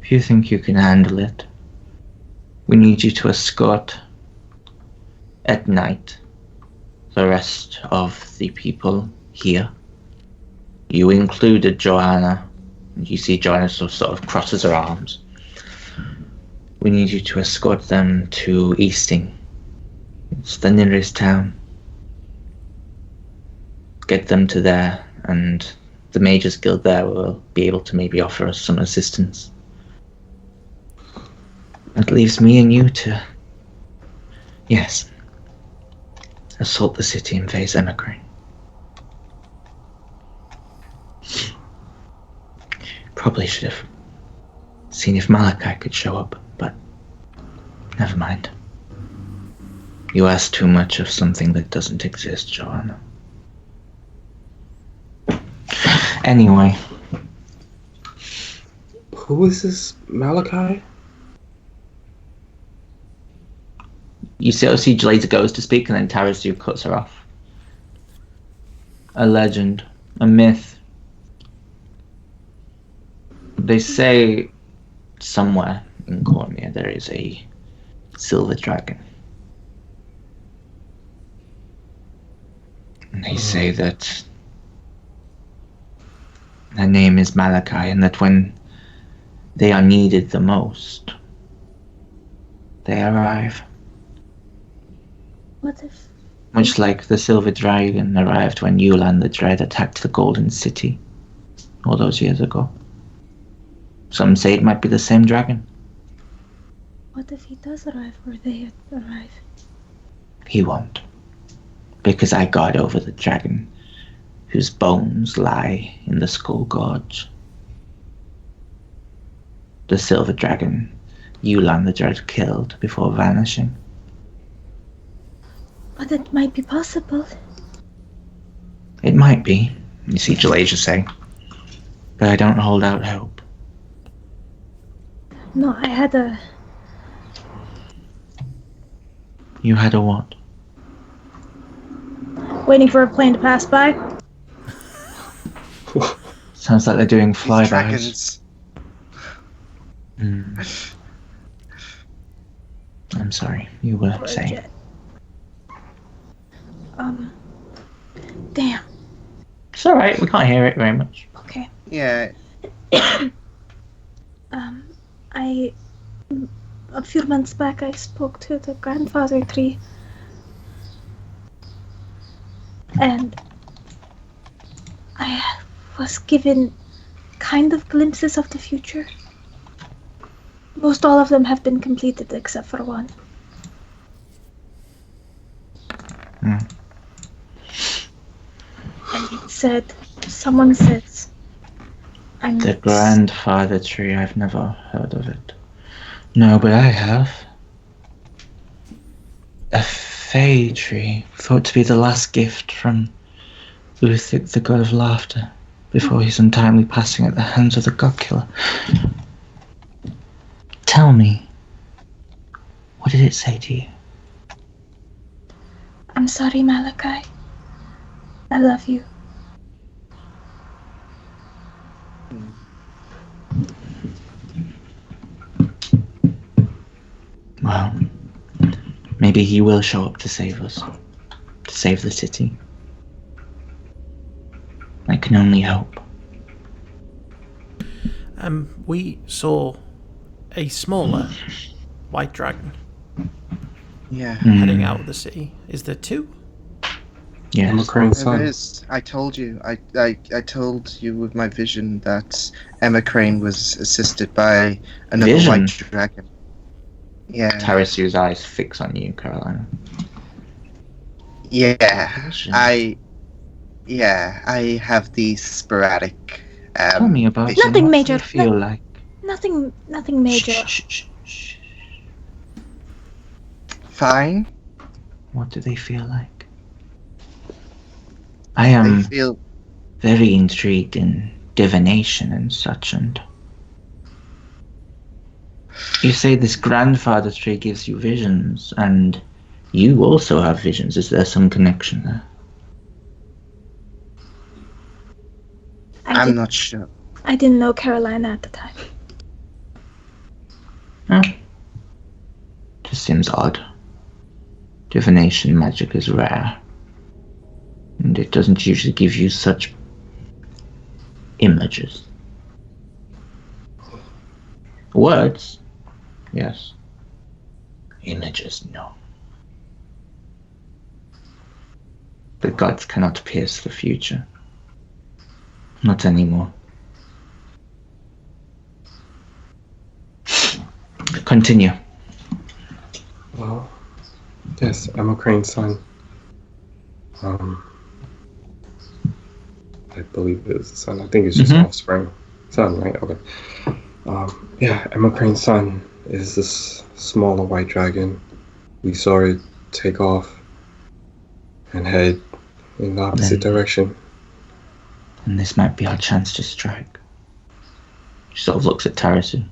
If you think you can handle it, we need you to escort at night the rest of the people here. You included Joanna. You see Joanna sort of crosses her arms. We need you to escort them to Easting. It's the nearest town. get them to there, and the Mages Guild there will be able to maybe offer us some assistance. It leaves me and you to, yes, assault the city and face Emigrant. Probably should have seen if Malachi could show up, but never mind. You ask too much of something that doesn't exist, Joanna. Anyway. Who is this Malachi? You see Jalaza goes to speak, and then Tarasu cuts her off. A legend, a myth. They say somewhere in Cormia there is a silver dragon. And they say that her name is Malachi, and that when they are needed the most, they arrive. What if... Much like the silver dragon arrived when Yulan the Dread attacked the Golden City all those years ago. Some say it might be the same dragon. What if he does arrive, or they arrive? He won't. Because I guard over the dragon, whose bones lie in the Skull Gorge. The silver dragon Yulan the Dread killed before vanishing. But it might be possible. It might be, you see Jalasia say. But I don't hold out hope. No, I had a... You had a what? Waiting for a plane to pass by. Sounds like they're doing These flybys. dragons. I'm sorry, you were Or a saying. jet. Damn. It's alright, we can't hear it very much. Okay. Yeah. A few months back, I spoke to the grandfather tree. And I was given kind of glimpses of the future. Most all of them have been completed except for one. And it said, someone says, The grandfather tree, I've never heard of it. No, but I have. A fey tree, thought to be the last gift from Uthik, the god of laughter, before his untimely passing at the hands of the god killer. Tell me, what did it say to you? I'm sorry, Malachi. I love you. Well, maybe he will show up to save us. To save the city. I can only hope. We saw a smaller white dragon Yeah. heading out of the city. Is there two? Yes. Emigrane's There son. is. I told you. I told you with my vision that Emma Crane was assisted by another Vision? white dragon. Yeah. Tarasu's eyes fix on you, Carolina. Yeah. Vision. I have these sporadic. Tell me about visions. Nothing what major. they feel like. Nothing major. Shh. Fine. What do they feel like? I They am feel. very intrigued in divination and such, and you say this grandfather tree gives you visions, and you also have visions. Is there some connection there? I'm not sure. I didn't know Carolina at the time. Just seems odd. Divination magic is rare, and it doesn't usually give you such images. Words, yes. Images, no. The gods cannot pierce the future. Not anymore. Continue. Well, yes, Emma Crane's son. I believe it was the son. I think it's just offspring. Son, right? Okay. Yeah, Emma Crane's son is this smaller white dragon. We saw it take off and head in the opposite direction. And this might be our chance to strike. She sort of looks at Tarasu.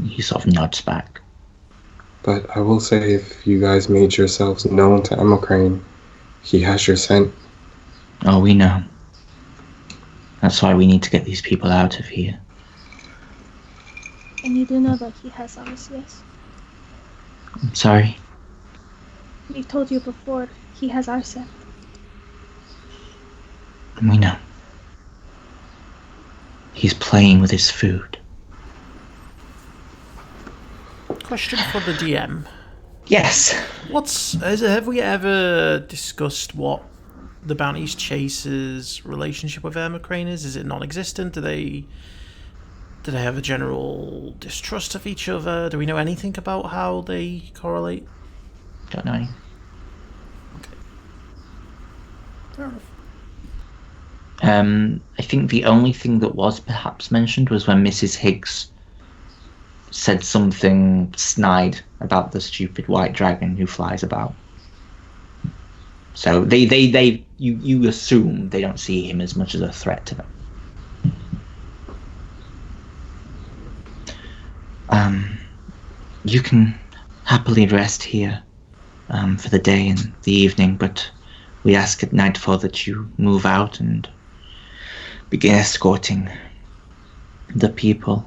He sort of nods back. But I will say, if you guys made yourselves known to Emma Crane, he has your scent. Oh, we know. That's why we need to get these people out of here. And you do know that he has ours, yes? I'm sorry. We've told you before, he has our scent. We know. He's playing with his food. Question for the DM. Yes. Have we ever discussed what the Bounties Chaser's relationship with Emma Crane is? Is it non-existent? Do they have a general distrust of each other? Do we know anything about how they correlate? Don't know anything. Okay. Fair enough. I think the only thing that was perhaps mentioned was when Mrs. Higgs said something snide about the stupid white dragon who flies about. So you assume they don't see him as much as a threat to them. You can happily rest here for the day and the evening, but we ask at nightfall that you move out and begin escorting the people.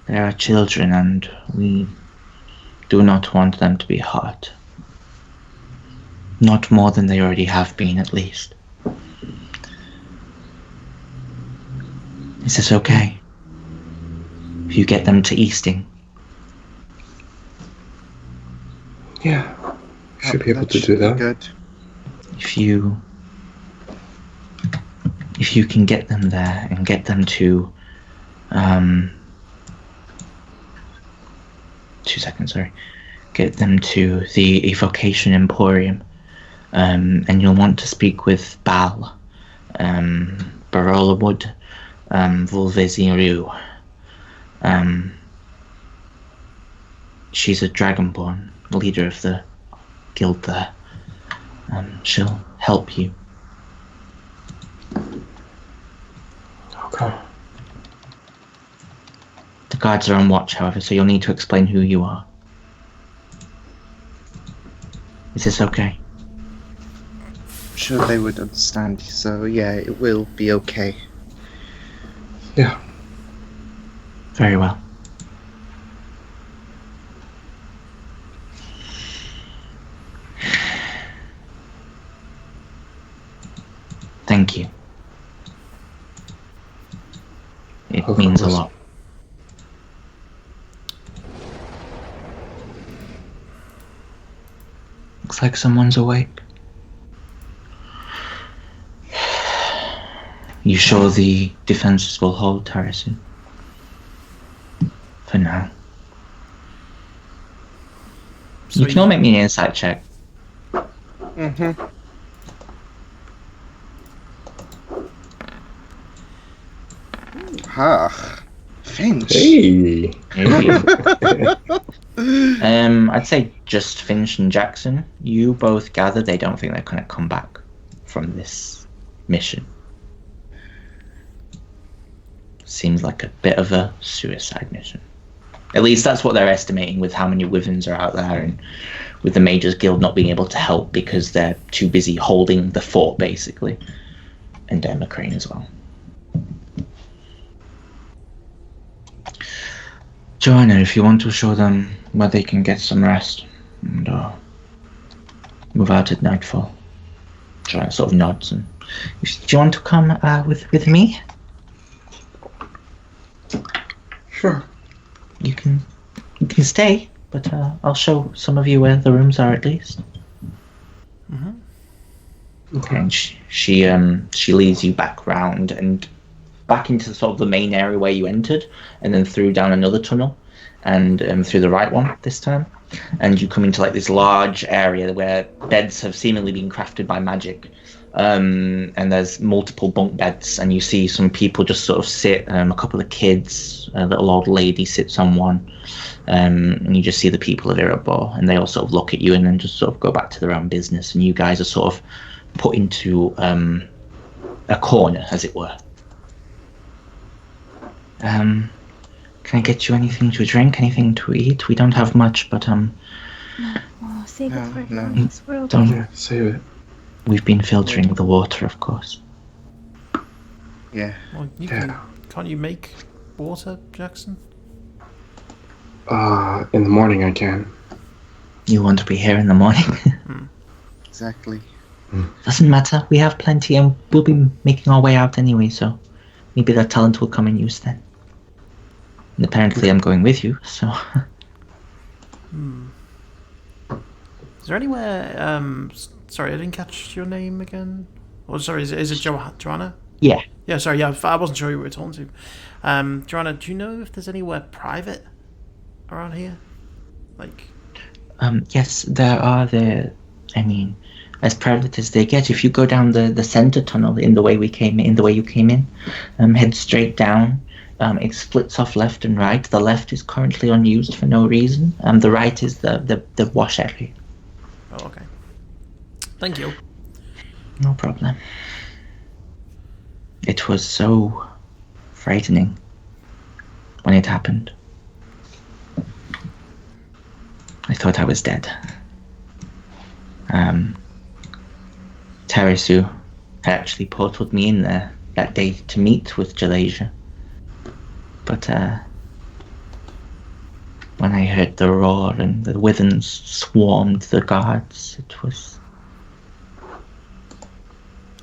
There are children, and we do not want them to be hurt. Not more than they already have been, at least. Is this okay? If you get them to Easting? Yeah, we should be able to do that. Good. If you can get them there and get them to 2 seconds, sorry. Get them to the Evocation Emporium, and you'll want to speak with Bal, Barolawood, Vulveziru. She's a Dragonborn, leader of the guild there. She'll help you. Okay. The guards are on watch, however, so you'll need to explain who you are. Is this okay? I'm sure they would understand, so yeah, it will be okay. Yeah. Very well. Thank you. It means a lot. Looks like someone's awake. You sure the defenses will hold, Tarasu? For now. So you can all make me an insight check. Mm-hmm. Ah, Finch. Hey! I'd say just Finch and Jackson. You both gather they don't think they're going to come back from this mission. Seems like a bit of a suicide mission. At least that's what they're estimating with how many Wyverns are out there, and with the Mages Guild not being able to help because they're too busy holding the fort, basically. And Emma Crane as well. Joanna, if you want to show them where they can get some rest and move out at nightfall. Joanna sort of nods. And do you want to come with me? Sure. You can stay. But I'll show some of you where the rooms are at least. Okay. And she leads you back round and back into sort of the main area where you entered, and then through down another tunnel, and through the right one this time. And you come into like this large area where beds have seemingly been crafted by magic. And there's multiple bunk beds, and you see some people just sort of sit. A couple of kids, a little old lady sits on one, and you just see the people of Erebor, and they all sort of look at you and then just sort of go back to their own business. And you guys are sort of put into a corner, as it were. Can I get you anything to drink, anything to eat? We don't have much, but Oh, save it for No. this world. don't. Yeah, save it. We've been filtering the water, of course. Yeah. Well, Yeah. can't you make water, Jackson? In the morning I can. You want to be here in the morning? Exactly. Doesn't matter. We have plenty, and we'll be making our way out anyway. So maybe that talent will come in use then. And apparently, I'm going with you. So Is there anywhere? Sorry, I didn't catch your name again. Oh, sorry, is it Joanna? yeah. Yeah, sorry, yeah, I wasn't sure who you were talking to. Joanna, do you know if there's anywhere private around here? Like, Yes, there are the. I mean, as private as they get. If you go down the center tunnel in the way you came in, head straight down. It splits off left and right. The left is currently unused for no reason. The right is the wash area. oh, okay. Thank you. No problem. It was so frightening when it happened. I thought I was dead. Tarasu had actually portaled me in there that day to meet with Jalasia. But when I heard the roar and the withens swarmed the guards, it was...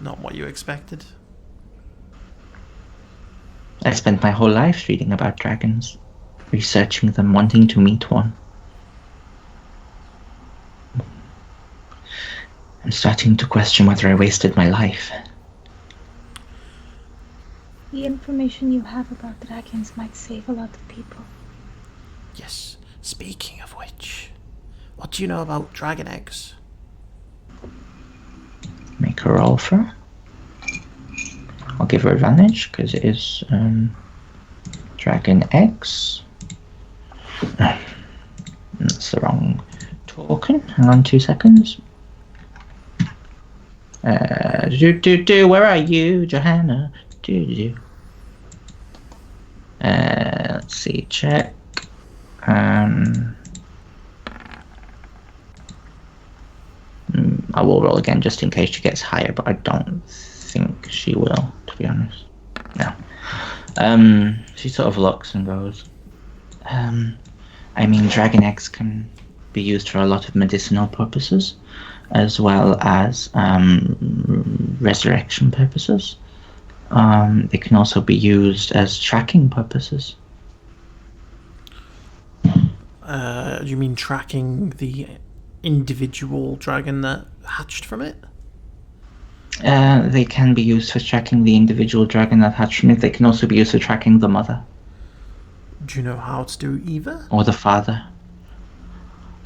Not what you expected. I spent my whole life reading about dragons, researching them, wanting to meet one. I'm starting to question whether I wasted my life. The information you have about dragons might save a lot of people. Yes. Speaking of which, what do you know about dragon eggs? Make a roll for her. I'll give her advantage because it is Dragon X. That's the wrong token. Hang on 2 seconds. Where are you, Johanna? Let's see, check. I will roll again just in case she gets higher, but I don't think she will, to be honest. No. She sort of looks and goes, I mean, dragon eggs can be used for a lot of medicinal purposes, as well as resurrection purposes. They can also be used as tracking purposes. You mean tracking the individual dragon that hatched from it? They can be used for tracking the individual dragon that hatched from it. They can also be used for tracking the mother. Do you know how to do either? Or the father.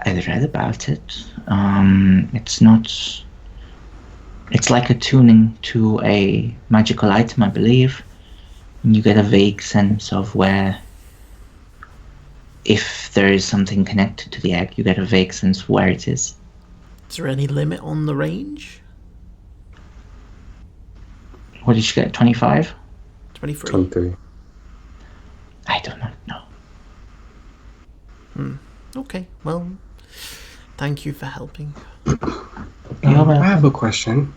I read about it. It's not... It's like attuning to a magical item, I believe. And you get a vague sense of where... If there is something connected to the egg, you get a vague sense of where it is. Is there any limit on the range? What did you get, 25? 23. 23. I do not know. Okay, well, thank you for helping. I have a question.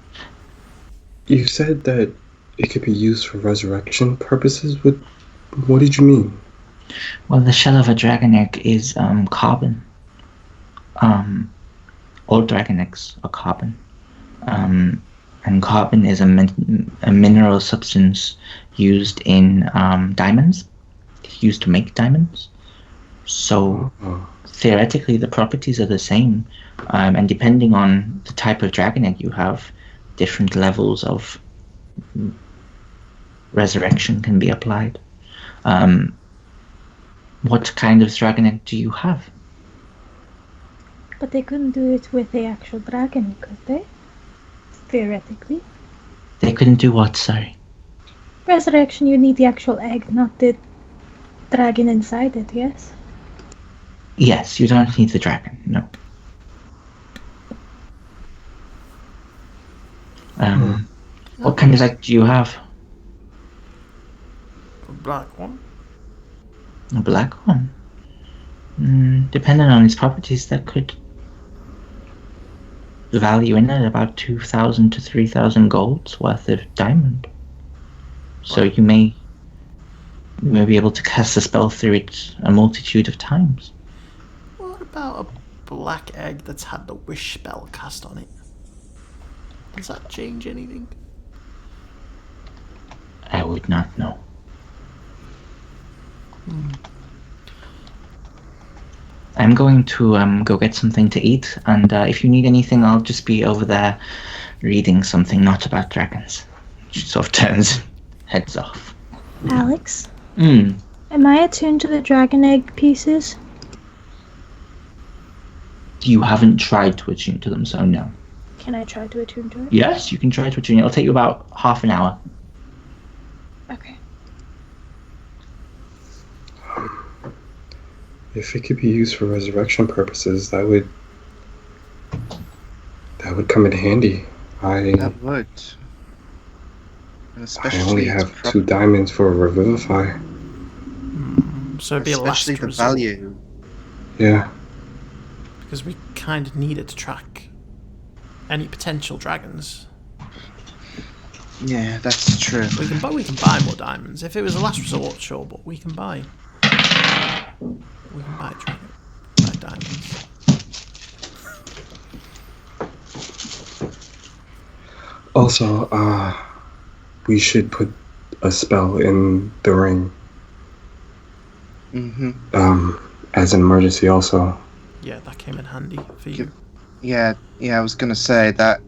You said that it could be used for resurrection purposes. What did you mean? Well, the shell of a dragon egg is carbon. All dragon eggs are carbon. And carbon is a mineral substance used in diamonds. It's used to make diamonds. So Oh. theoretically, the properties are the same, and depending on the type of dragon egg you have, different levels of resurrection can be applied. What kind of dragon egg do you have? But they couldn't do it with the actual dragon, could they? Theoretically. They couldn't do what, sorry? Resurrection, you need the actual egg, not the dragon inside it, yes? Yes, you don't need the dragon, no. What kind of egg do you have? A black one. A black one? Depending on its properties, that could value in at about 2,000 to 3,000 golds worth of diamond. So you may be able to cast a spell through it a multitude of times. What about a black egg that's had the wish spell cast on it? Does that change anything? I would not know. I'm going to go get something to eat, and if you need anything, I'll just be over there reading something not about dragons. She sort of turns, heads off. Alex? Mm. Am I attuned to the dragon egg pieces? You haven't tried to attune to them, so no. Can I try to attune to it? Yes, you can try to attune. It'll take you about half an hour. Okay. If it could be used for resurrection purposes, that would come in handy. That would. And I especially only its have 2 diamonds for Revivify. So it'd be a last especially the resort, value. Yeah. because we kind of need it to track any potential dragons. Yeah, that's true. We can buy more diamonds. If it was a last resort, sure, but we can buy diamonds. Also, we should put a spell in the ring. As an emergency also. Yeah, that came in handy for you. Yeah, I was gonna say that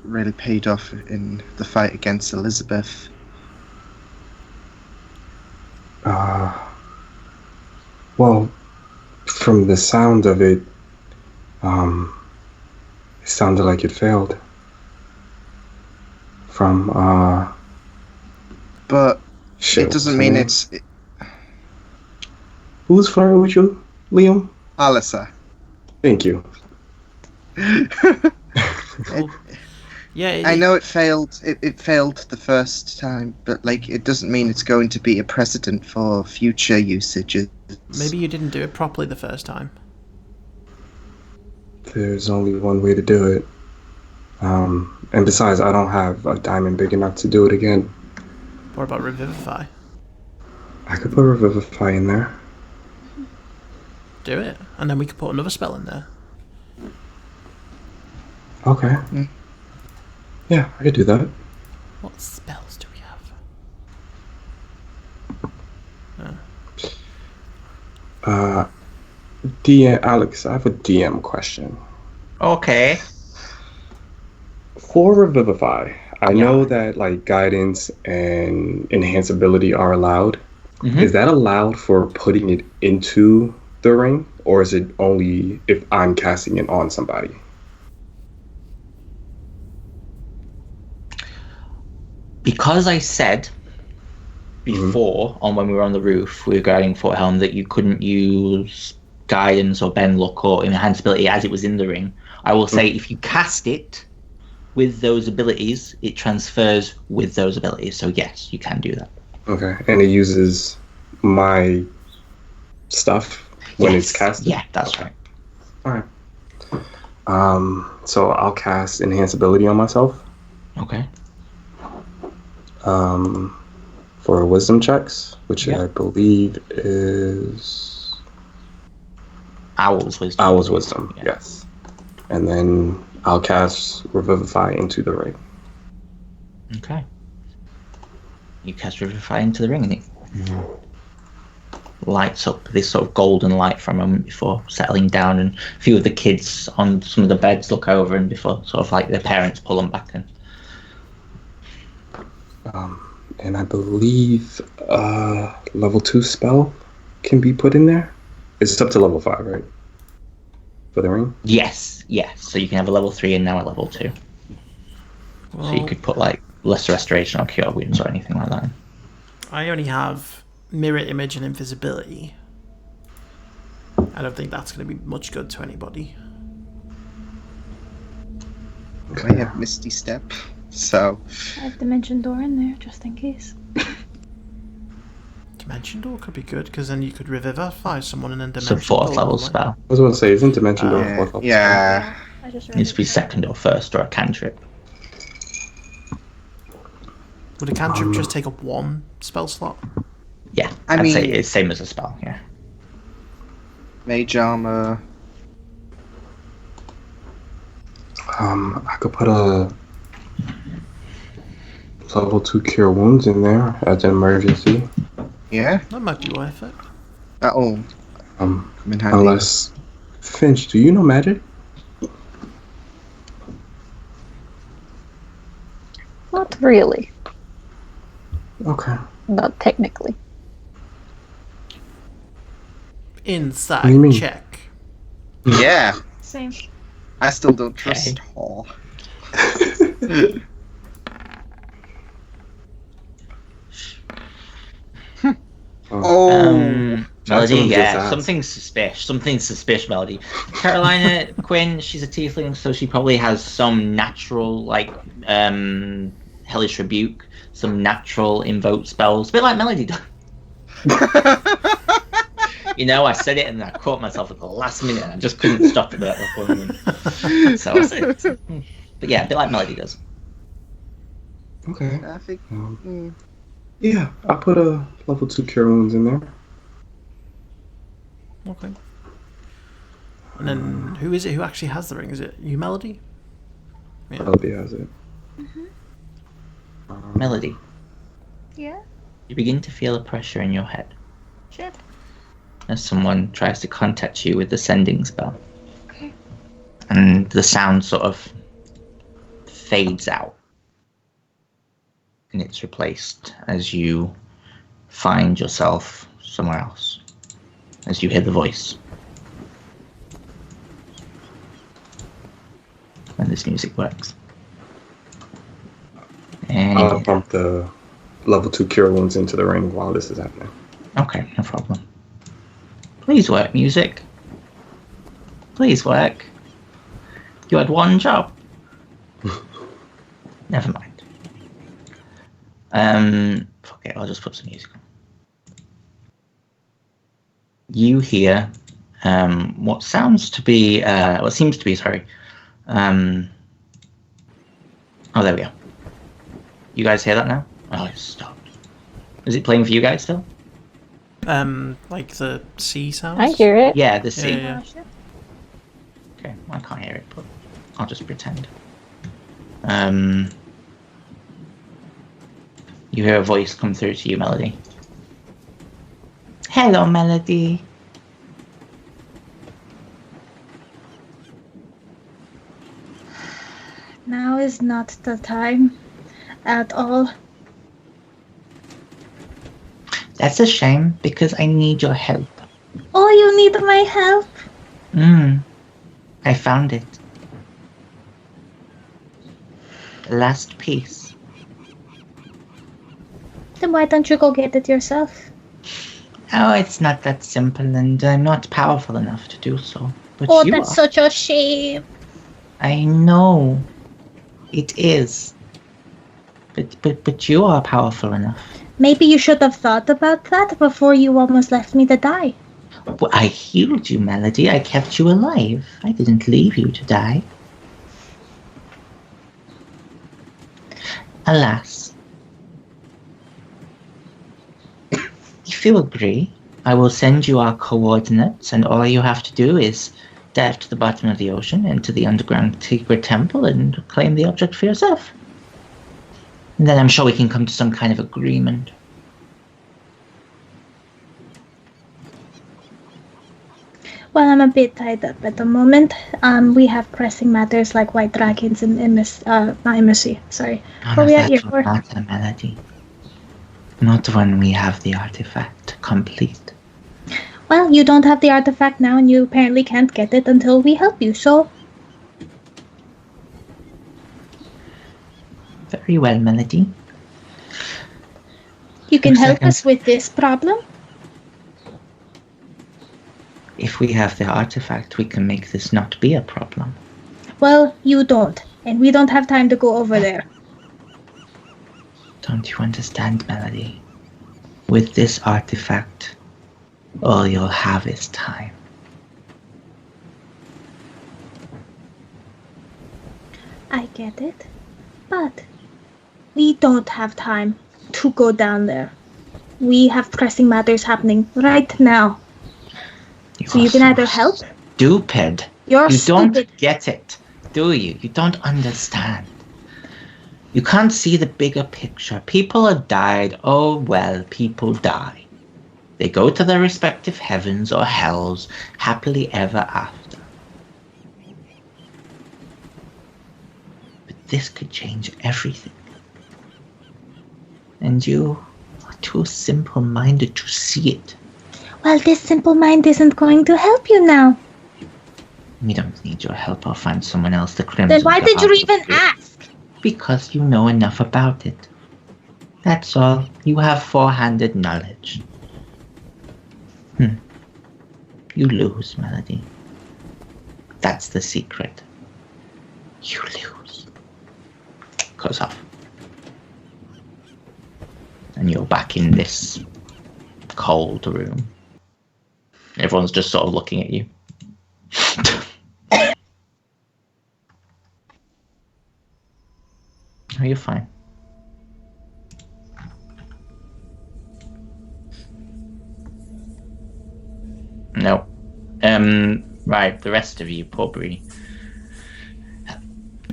really paid off in the fight against Elizabeth. Well, from the sound of it, it sounded like it failed. But Shit, it doesn't what's mean her it's name? Who's flirting with you, Liam? Alyssa. Thank you. Yeah, I know it failed. It failed the first time, but it doesn't mean it's going to be a precedent for future usages. maybe you didn't do it properly the first time. There's only one way to do it. And besides, I don't have a diamond big enough to do it again. What about Revivify? I could put Revivify in there. Do it, and then we could put another spell in there. Okay. Yeah, I could do that. What spells do we have? DM Alex, I have a DM question. Okay. For Revivify, I know that guidance and enhanceability are allowed. Mm-hmm. Is that allowed for putting it into the ring, or is it only if I'm casting it on somebody? Because I said before, on when we were on the roof, we were guarding Fort Helm, that you couldn't use guidance or bend luck or enhanceability as it was in the ring. I will say if you cast it with those abilities, it transfers with those abilities. So yes, you can do that. Okay, and it uses my stuff when it's casted? Yeah, that's right. Alright. So I'll cast enhanceability on myself. Okay. For wisdom checks, which Yeah. I believe is Owl's wisdom. Owl's wisdom, Yeah. yes. And then I'll cast Revivify into the ring. Okay. You cast Revivify into the ring, and lights up this sort of golden light for a moment before settling down, and a few of the kids on some of the beds look over and before sort of like their parents pull them back in. And I believe level 2 spell can be put in there. It's up to level 5, right? For the ring? Yes. So you can have a level 3 and now a level 2. Well, So you could put like lesser restoration or cure wounds or anything like that. I only have mirror image and invisibility. I don't think that's going to be much good to anybody. I have Misty Step, so I have Dimension Door in there, just in case. Dimension Door could be good, because then you could revivify someone and then It's a Dimension Door. 4th level like- spell. I was going to say, isn't Dimension Door 4th level? yeah. I just It needs to be read it. 2nd or 1st or a cantrip. Would a cantrip just take up 1 spell slot? Yeah, I I'd say mean- it's same as a spell, yeah. Mage armor. I could put a level 2 cure wounds in there as an emergency. Yeah, That might be worth it. that'll Um, come in handy. unless Finch, do you know magic? Not really. Okay. Not technically. Insight What do you mean? check. Yeah, Same. I still don't trust Okay. Hall. Oh, Melody, Jackson yeah, just asked. something suspicious, Melody. Carolina Quinn, she's a tiefling, so she probably has some natural, like, hellish rebuke, some natural invoke spells, a bit like Melody does. You know, I said it and I caught myself at the last minute and I just couldn't stop it at that point. So I said, but yeah, a bit like Melody does. Okay. I think. Yeah, I'll put a level 2 cure wounds in there. Okay. And then, who is it who actually has the ring? Is it you, Melody? Yeah. Melody has it. Melody, Yeah? you begin to feel a pressure in your head Shit. as someone tries to contact you with the sending spell. Okay. And the sound sort of fades out. And it's replaced as you find yourself somewhere else. As you hear the voice. And this music works. I'll And pump the level 2 cure wounds into the ring while this is happening. okay, no problem. Please work, music. Please work. You had one job. Never mind. Fuck it, I'll just put some music on. You hear what seems to be, sorry. Oh, there we go. You guys hear that now? Oh, it stopped. Is it playing for you guys still? Like the sea sounds? I hear it. Yeah, the sea. Yeah. Oh, shit. Okay, I can't hear it, but I'll just pretend. You hear a voice come through to you, Melody. Hello, Melody. Now is not the time at all. That's a shame, because I need your help. Oh, you need my help? I found it. The last piece. Then why don't you go get it yourself? Oh, it's not that simple, and I'm not powerful enough to do so. But Oh, you that's are. such a shame. I know. It is. But you are powerful enough. Maybe you should have thought about that before you almost left me to die. Well, I healed you, Melody. I kept you alive. I didn't leave you to die. Alas. If you agree, I will send you our coordinates, and all you have to do is dive to the bottom of the ocean into the underground secret temple and claim the object for yourself. And then I'm sure we can come to some kind of agreement. I'm a bit tied up at the moment. We have pressing matters like white dragons and not embassy. Sorry. None What of we are that here will for? matter, Melody. Not when we have the artifact complete. Well, you don't have the artifact now, and you apparently can't get it until we help you. So Very well, Melody. you can Looks help like us with this problem. If we have the artifact, we can make this not be a problem. Well, you don't, and we don't have time to go over there. Don't you understand, Melody? With this artifact, all you'll have is time. I get it, but we don't have time to go down there. We have pressing matters happening right now. So you can either help. Stupid. You're You stupid. don't get it, do you? You don't understand. You can't see the bigger picture. People have died. Oh, well, people die. They go to their respective heavens or hells happily ever after. But this could change everything. And you are too simple-minded to see it. Well, this simple mind isn't going to help you now. We don't need your help. I'll find someone else. The Crimson Then why did you Guard even will do it. ask? Because you know enough about it. That's all. You have four-handed knowledge. You lose, Melody. That's the secret. You lose. Goes off. And you're back in this cold room. Everyone's just sort of looking at you. Oh, you're fine. No. Right, the rest of you, probably.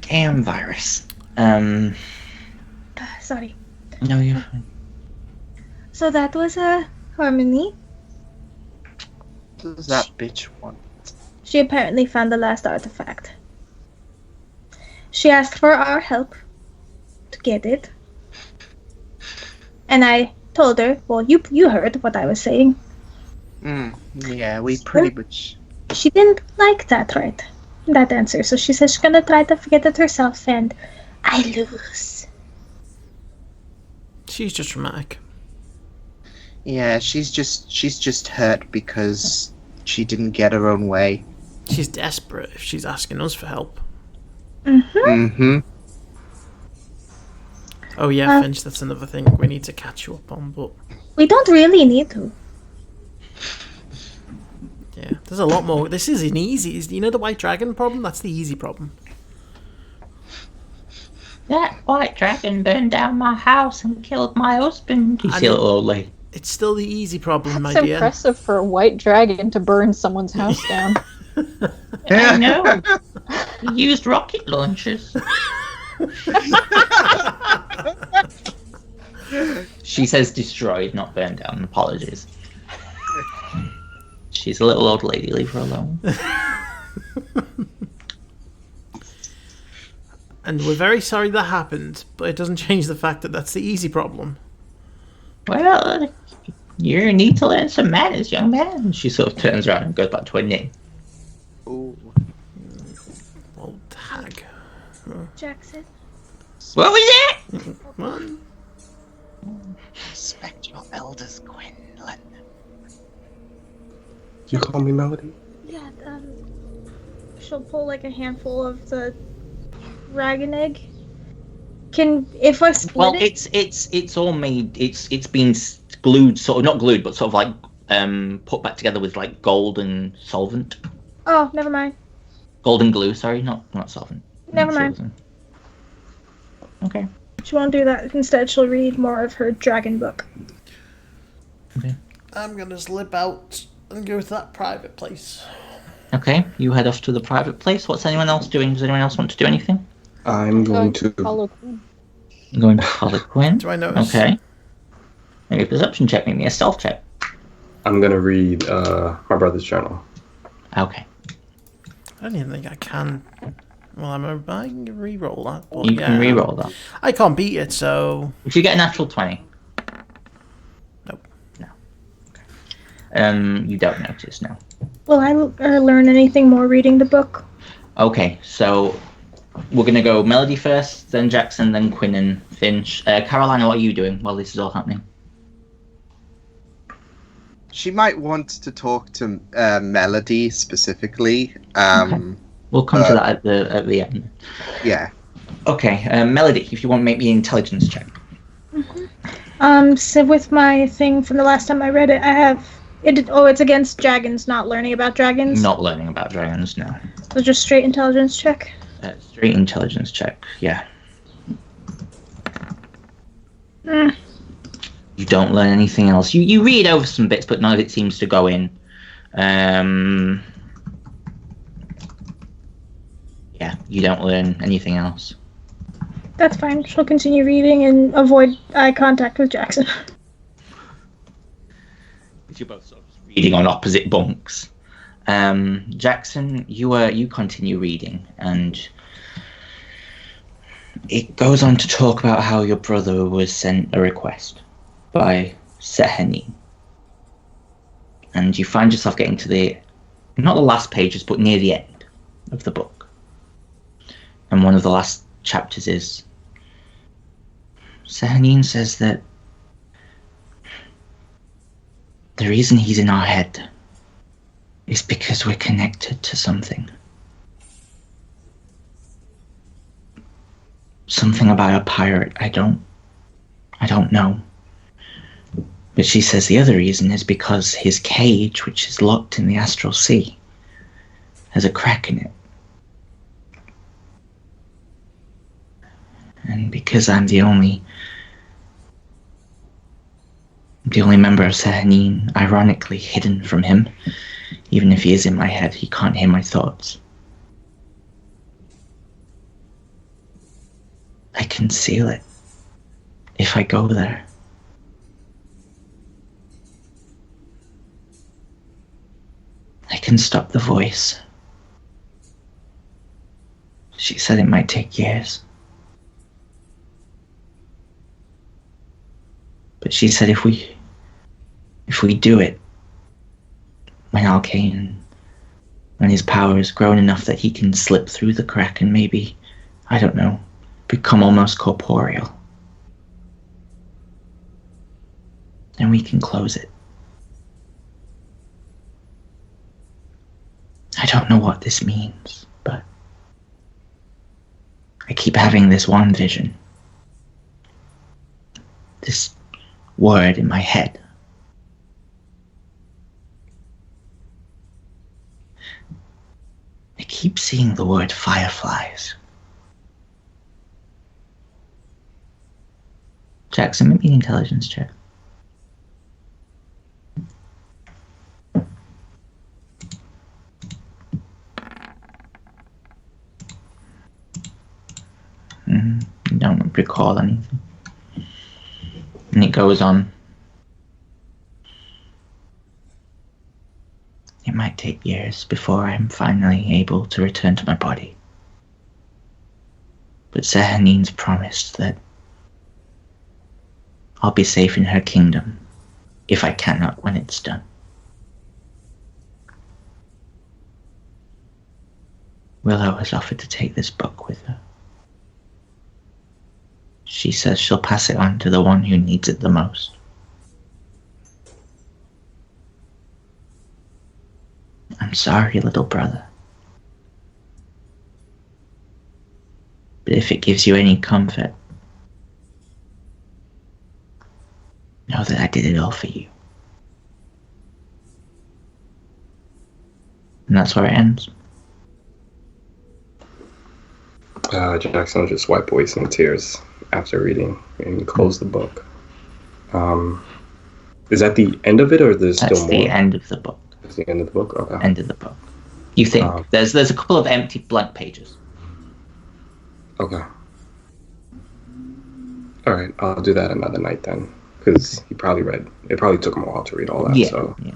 Damn virus. Sorry. No, you're fine. So that was a Harmony. What does that bitch want? She apparently found the last artifact. She asked for our help to get it. And I told her, well, you heard what I was saying. Yeah, we pretty much... She didn't like that answer. So she says she's gonna try to get it herself, and I lose. She's just dramatic. Yeah, she's just hurt because she didn't get her own way. She's desperate if she's asking us for help. Mm-hmm. Oh yeah, Finch, that's another thing we need to catch you up on, but... We don't really need to. Yeah, there's a lot more. This is an easy... You know the white dragon problem? That's the easy problem. That white dragon burned down my house and killed my husband. You see a little old lady. It's still the easy problem, my It's dear. impressive for a white dragon to burn someone's house down. I know. He used rocket launchers. She says destroyed, not burned down. Apologies. She's a little old lady. Leave her alone. And we're very sorry that happened, but it doesn't change the fact that that's the easy problem. Well, you need to learn some manners, young man. She sort of turns around and goes back to her knitting. Ooh. Old hag. Jackson. What was that? Come on. Respect your elders, Gwendolyn. You call me Melody? Yeah, she'll pull like a handful of the dragon egg. If I split Well, it? it's all made. It's been glued, sort of not glued, but sort of like put back together with like golden solvent, Oh, never mind. golden glue. Sorry, not solvent. Never mind. Frozen. Okay. She won't do that. Instead, she'll read more of her dragon book. I'm gonna slip out and go to that private place. Okay. You head off to the private place. What's anyone else doing? Does anyone else want to do anything? I'm going to... follow Quinn. I'm going to follow Quinn. Do I notice? Okay. Maybe a perception check. Maybe a stealth check. I'm going to read my brother's journal. Okay. I don't even think I can. Well, I can re-roll that. But You can re-roll that. I can't beat it, so... If you get a natural 20. Nope. No. You don't notice, no. Will I learn anything more reading the book? Okay, so we're going to go Melody first, then Jackson, then Quinn and Finch. Carolina, what are you doing while this is all happening? She might want to talk to Melody specifically. Okay. We'll come to that at the end. Yeah. Okay, Melody, if you want to make me an intelligence check. So with my thing from the last time I read it, I have it. Oh, it's against dragons, not learning about dragons. Not learning about dragons, no. So just straight intelligence check. Straight intelligence check, yeah. You don't learn anything else. You read over some bits, but none of it seems to go in. Yeah, you don't learn anything else. That's fine. She'll continue reading and avoid eye contact with Jackson. You're both sort of reading on opposite bunks. Jackson, you continue reading, and it goes on to talk about how your brother was sent a request by Sehanine. And you find yourself getting to not the last pages, but near the end of the book. And one of the last chapters is, Sehanine says that the reason he's in our head is because we're connected to something. Something about a pirate, I don't know. But she says the other reason is because his cage, which is locked in the astral sea, has a crack in it. And because I'm the only member of Sehanine, ironically hidden from him, even if he is in my head, he can't hear my thoughts. I can seal it if I go there. I can stop the voice. She said it might take years. But she said if we do it, when Arcane, when his power is grown enough that he can slip through the crack and maybe, I don't know, become almost corporeal, then we can close it. I don't know what this means, but I keep having this one vision. This word in my head. I keep seeing the word fireflies. Jackson, make me an intelligence check. I don't recall anything. And it goes on. It might take years before I'm finally able to return to my body. But Sehanine's promised that I'll be safe in her kingdom, if I cannot when it's done. Willow has offered to take this book with her. She says she'll pass it on to the one who needs it the most. I'm sorry, little brother. But if it gives you any comfort, know that I did it all for you. And that's where it ends. Jackson will just wipe away some tears after reading and close the book. Is that the end of it, or there's still more? That's the end of the book. That's the end of the book? Okay. End of the book. You think. There's a couple of empty blank pages. Okay. Alright, I'll do that another night then. Because it probably took him a while to read all that. Yeah, so yeah.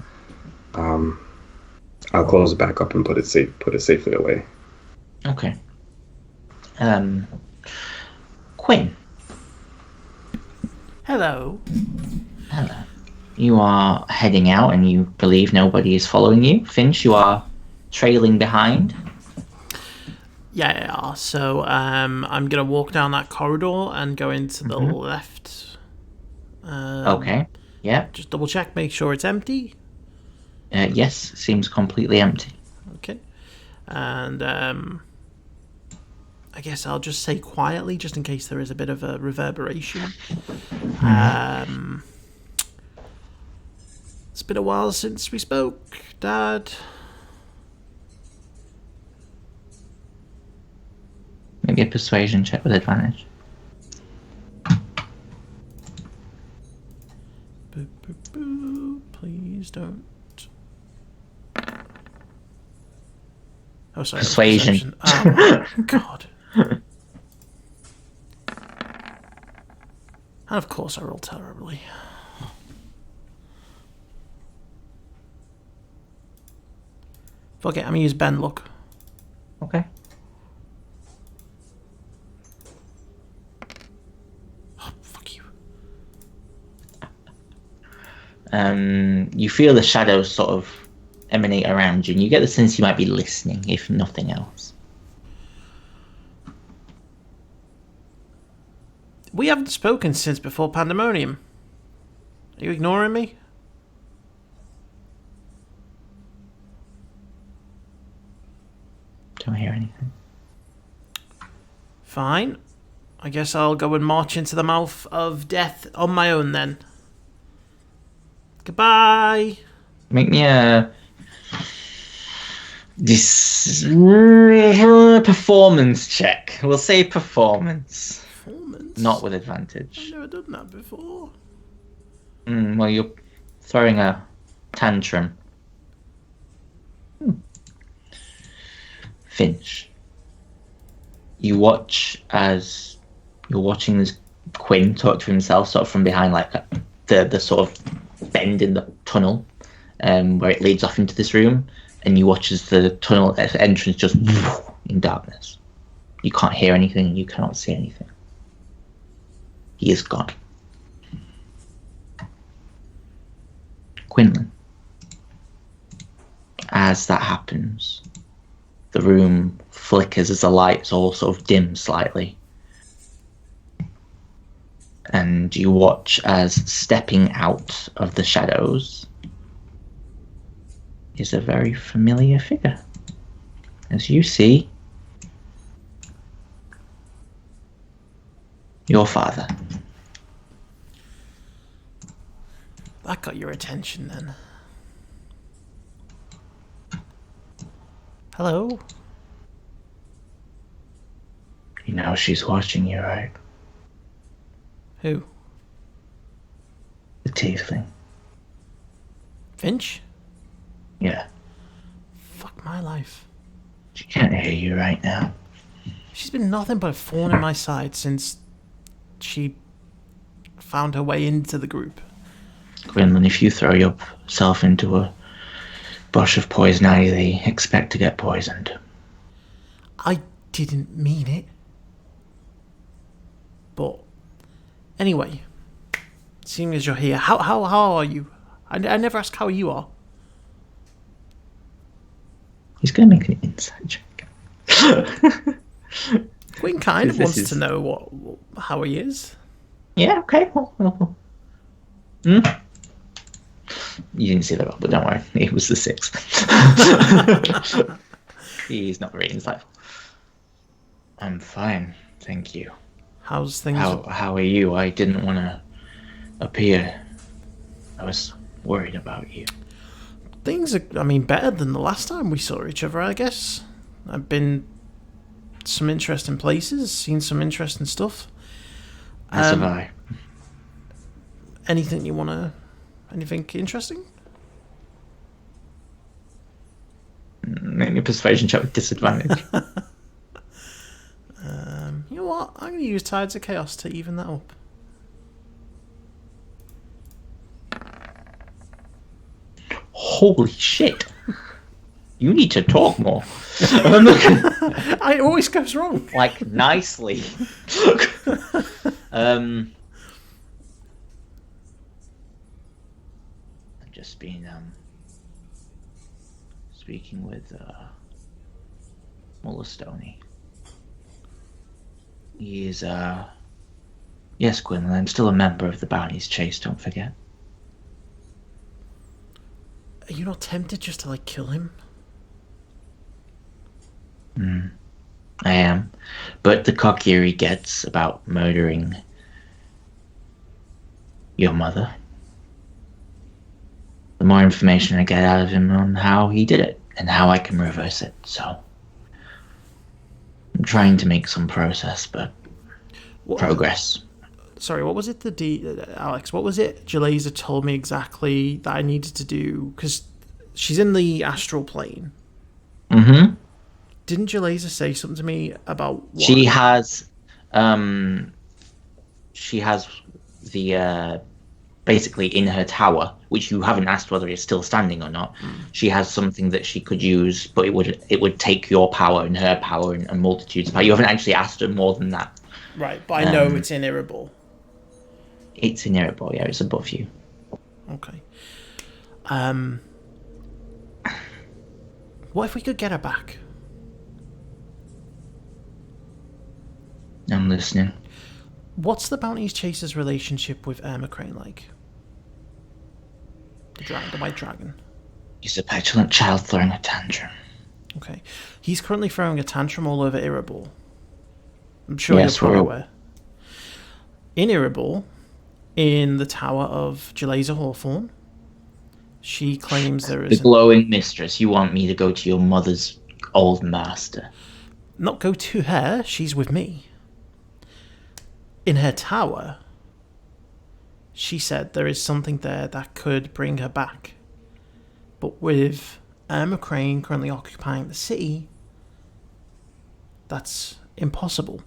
I'll close it back up and put it safely away. Okay. Quinn. Hello. Hello. You are heading out and you believe nobody is following you. Finch, you are trailing behind. Yeah, so I'm going to walk down that corridor and go into the left. Okay. Yeah. Just double check, make sure it's empty. Yes, seems completely empty. Okay. And I guess I'll just say quietly, just in case there is a bit of a reverberation. It's been a while since we spoke, Dad. Maybe a persuasion check with advantage. Boo, boo, boo. Please don't. Oh, sorry. Persuasion. Oh, my God. And of course I roll terribly. Fuck it, I'm gonna use Ben Luck. Okay. Oh, fuck you. You feel the shadows sort of emanate around you, and you get the sense you might be listening, if nothing else. We haven't spoken since before Pandemonium. Are you ignoring me? Don't hear anything. Fine. I guess I'll go and march into the mouth of death on my own then. Goodbye. Make me a performance check. We'll say performance. Performance? Not with advantage. I've never done that before. Well, you're throwing a tantrum. Finch. You watch as you're watching this Quinn talk to himself, sort of from behind, like the sort of bend in the tunnel, where it leads off into this room, and you watch as the tunnel entrance just in darkness. You can't hear anything. You cannot see anything. He is gone. Quinlan. As that happens, the room flickers as the lights all sort of dim slightly. And you watch as stepping out of the shadows is a very familiar figure. As you see, your father. That got your attention then. Hello? You know she's watching you, right? Who? The tiefling. Finch? Yeah. Fuck my life. She can't hear you right now. She's been nothing but a thorn in my side since she found her way into the group. Quinlan, if you throw yourself into a bush of poison ivy, expect to get poisoned. I didn't mean it. But anyway, seeing as you're here, how are you? I never asked how you are. He's going to make an insight check. Quinn kind of wants to know how he is. Yeah, okay. You didn't see that well, but don't worry. It was the 6. He's not very insightful. I'm fine, thank you. How's things? How are you? I didn't want to appear. I was worried about you. Things are, better than the last time we saw each other, I guess. I've been some interesting places, seen some interesting stuff. As have I. Anything interesting? Make me a persuasion check with disadvantage. You know what? I'm going to use Tides of Chaos to even that up. Holy shit. You need to talk more. It always goes wrong. Like, nicely. I've just been speaking with Muller Stoney. He is yes, Quinlan, I'm still a member of the Bounties chase, don't forget. Are you not tempted just to kill him? I am. But the cockier he gets about murdering your mother, the more information I get out of him on how he did it and how I can reverse it. So I'm trying to make some progress. Sorry, what was it, Alex? What was it Jalaza told me exactly that I needed to do? Because she's in the astral plane. Mm-hmm. Didn't Jalaza say something to me about what? She has the basically in her tower, which you haven't asked whether it's still standing or not. She has something that she could use, but it would take your power and her power and multitudes of power. You haven't actually asked her more than that. Right, but I know it's in Erebor. It's in Erebor, yeah, it's above you. Okay. What if we could get her back? I'm listening. What's the Bounties Chaser's relationship with Crane like? The white dragon. He's a petulant child throwing a tantrum. Okay. He's currently throwing a tantrum all over Erebor. I'm sure Yes, you're probably aware. In Erebor, in the tower of Jalaza Hawthorne, she claims there is... The glowing mistress, you want me to go to your mother's old master? Not go to her, she's with me. In her tower, she said there is something there that could bring her back. But with Crane currently occupying the city, that's impossible.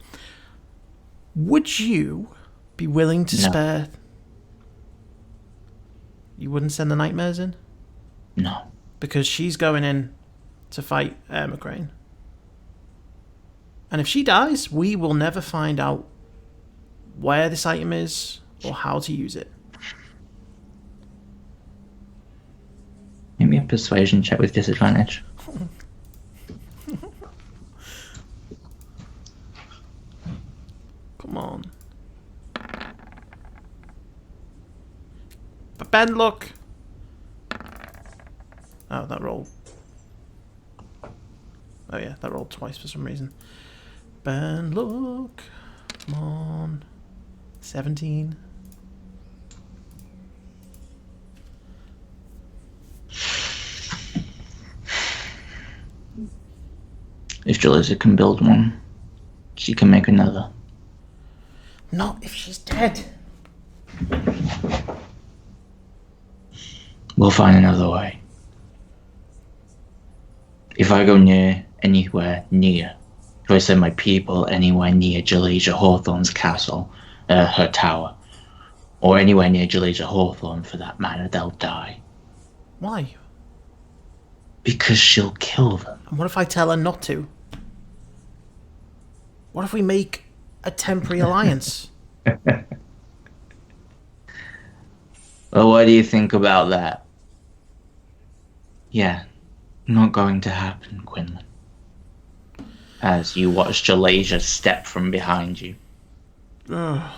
Would you be willing to spare... You wouldn't send the Nightmares in? No. Because she's going in to fight Crane. And if she dies, we will never find out where this item is or how to use it. Give me a persuasion check with disadvantage. Come on. But Ben, look. Oh, that rolled. Oh yeah, that rolled twice for some reason. Ben, look. Come on. 17. If Jalaza can build one, she can make another. Not if she's dead. We'll find another way. If I go anywhere near, if I send my people anywhere near Jalaza Hawthorne's castle, her tower, or anywhere near Jalaza Hawthorne for that matter, they'll die. Why? Because she'll kill them. And what if I tell her not to? What if we make a temporary alliance? Well, what do you think about that? Yeah, not going to happen, Quinlan. As you watch Jalaza step from behind you. I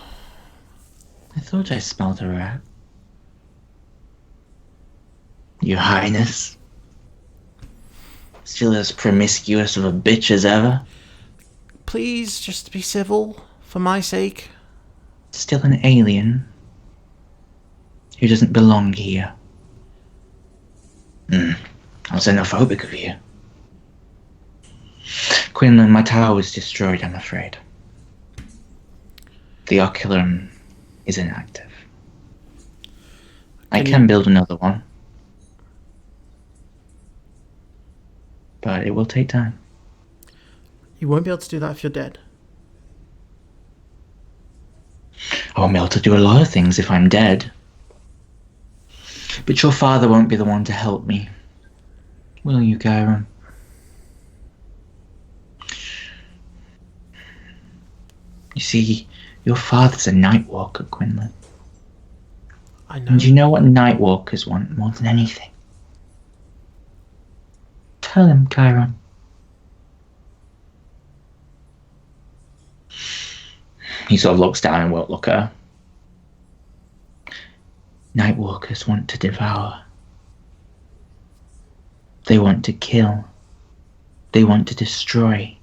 thought I smelled a rat. Your Highness. Still as promiscuous of a bitch as ever. Please, just be civil, for my sake. Still an alien. Who doesn't belong here. I was xenophobic of you. Quinlan, my tower was destroyed, I'm afraid. The oculum is inactive. I can build another one. But it will take time. You won't be able to do that if you're dead. I won't be able to do a lot of things if I'm dead. But your father won't be the one to help me. Will you, Chiron? You see, your father's a Nightwalker, Quinlan. I know. And you know what Nightwalkers want more than anything? Tell him, Chiron. He sort of looks down and won't look at her. Nightwalkers want to devour. They want to kill. They want to destroy.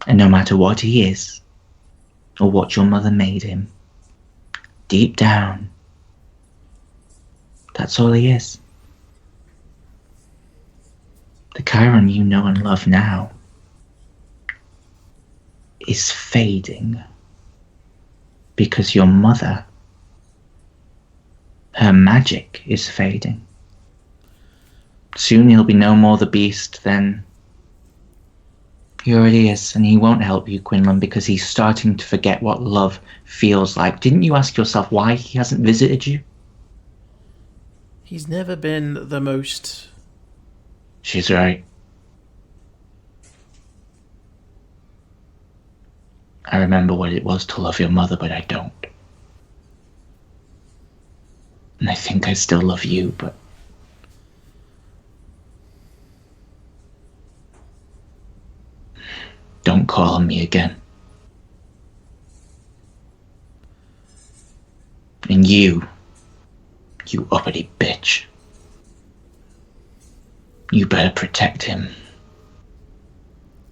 And no matter what he is, or what your mother made him, deep down, that's all he is. The Chiron you know and love now is fading because your mother, her magic is fading. Soon he'll be no more the beast than he already is, and he won't help you, Quinlan, because he's starting to forget what love feels like. Didn't you ask yourself why he hasn't visited you? He's never been the most... She's right. I remember what it was to love your mother, but I don't. And I think I still love you, but... Don't call on me again. And you uppity bitch. You better protect him.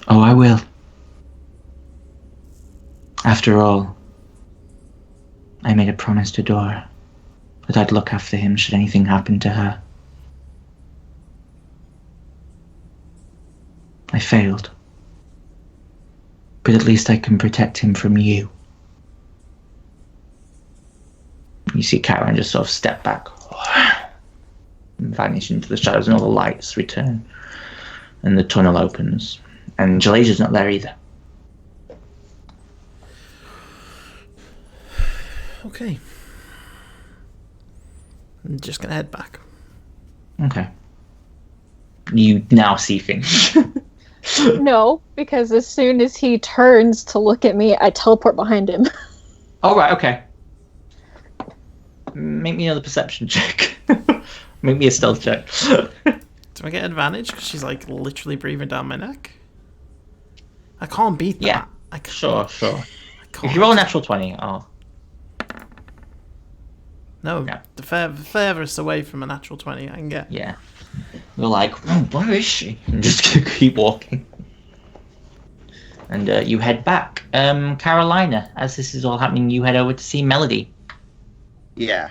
Oh, I will. After all, I made a promise to Dora that I'd look after him should anything happen to her. I failed. But at least I can protect him from you. You see Chiron just sort of step back and vanish into the shadows, and all the lights return. And the tunnel opens. And Jalasia's not there either. Okay. I'm just gonna head back. Okay. You now see things. No, because as soon as he turns to look at me, I teleport behind him. Oh, right, okay. Make me another perception check. Make me a stealth check. Do I get advantage? Because she's like literally breathing down my neck. I can't beat that. Yeah. I can't. Sure. I can't. If you roll a natural 20, oh. No, Yeah. the furthest away from a natural 20 I can get. Yeah. You're like, where is she? And just keep walking. And you head back. Carolina, as this is all happening, you head over to see Melody. Yeah.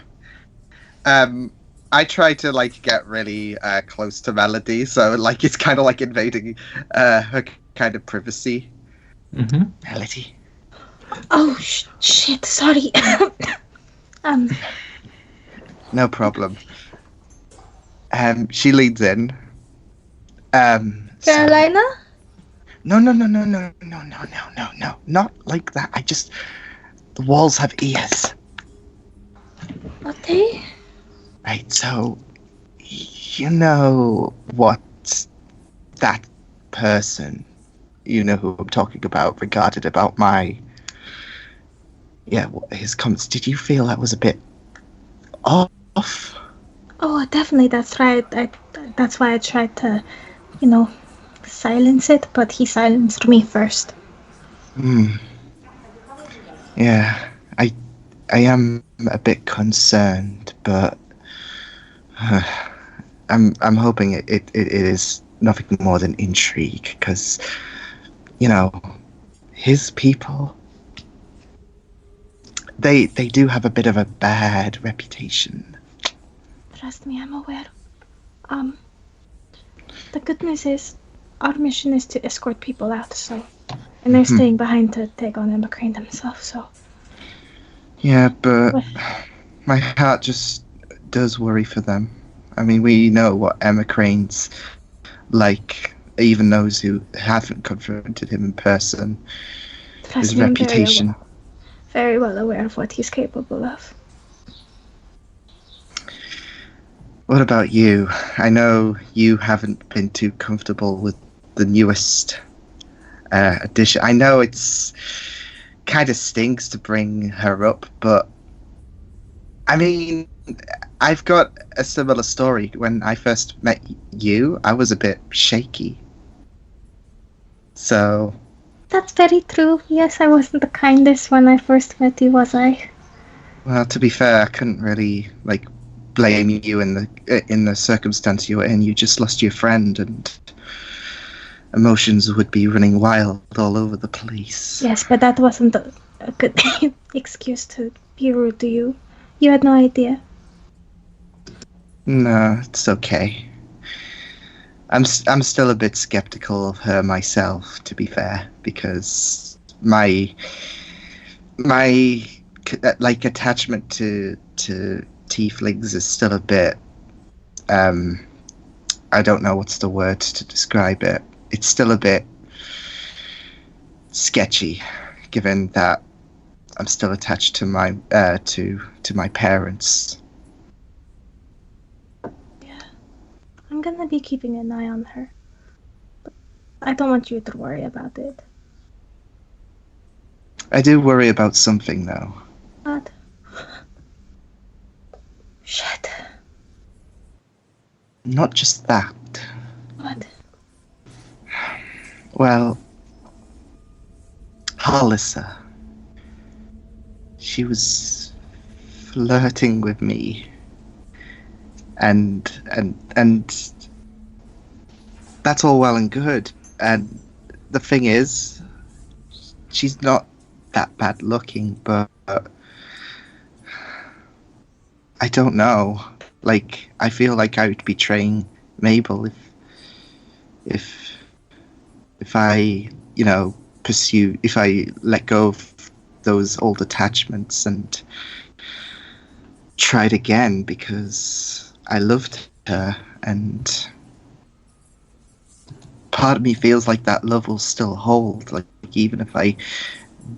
I try to like get really close to Melody, so like it's kind of like invading her kind of privacy. Mm-hmm. Melody. Oh shit! Sorry. No problem. She leads in. Carolina? No, not like that. The walls have ears. Okay. Right, so, you know what that person, you know who I'm talking about, regarded about my, his comments. Did you feel that was a bit off? Oh, definitely. That's right. That's why I tried to, silence it, but he silenced me first. Yeah, I am a bit concerned, but I'm hoping it is nothing more than intrigue, because his people, they do have a bit of a bad reputation. Trust me, I'm aware. The good news is our mission is to escort people out, and they're staying behind to take on Emma Crane themselves, so. Yeah, but my heart just does worry for them. I mean, we know what Emma Crane's like, even those who haven't confronted him in person. Trust His me, reputation. I'm very well aware of what he's capable of. What about you? I know you haven't been too comfortable with the newest addition. I know it's kind of stinks to bring her up, but I mean, I've got a similar story. When I first met you, I was a bit shaky. So, That's very true. Yes, I wasn't the kindest when I first met you, was I? well, to be fair, I couldn't really blame you in the circumstance you were in. You just lost your friend, and emotions would be running wild all over the place. Yes, but that wasn't a good excuse to be rude to you. You had no idea. No, it's okay. I'm still a bit skeptical of her myself, to be fair, because my attachment to tieflings is still a bit I don't know what's the word to describe it. It's still a bit sketchy, given that I'm still attached to my to my parents. I'm gonna be keeping an eye on her. But I don't want you to worry about it. I do worry about something, though. What? Shit. Not just that. What? Well, Halissa. She was flirting with me. And that's all well and good. And the thing is, she's not that bad looking, but I don't know. I feel like I would betray Mabel if I, if I let go of those old attachments and tried again, because I loved her, and part of me feels like that love will still hold, even if I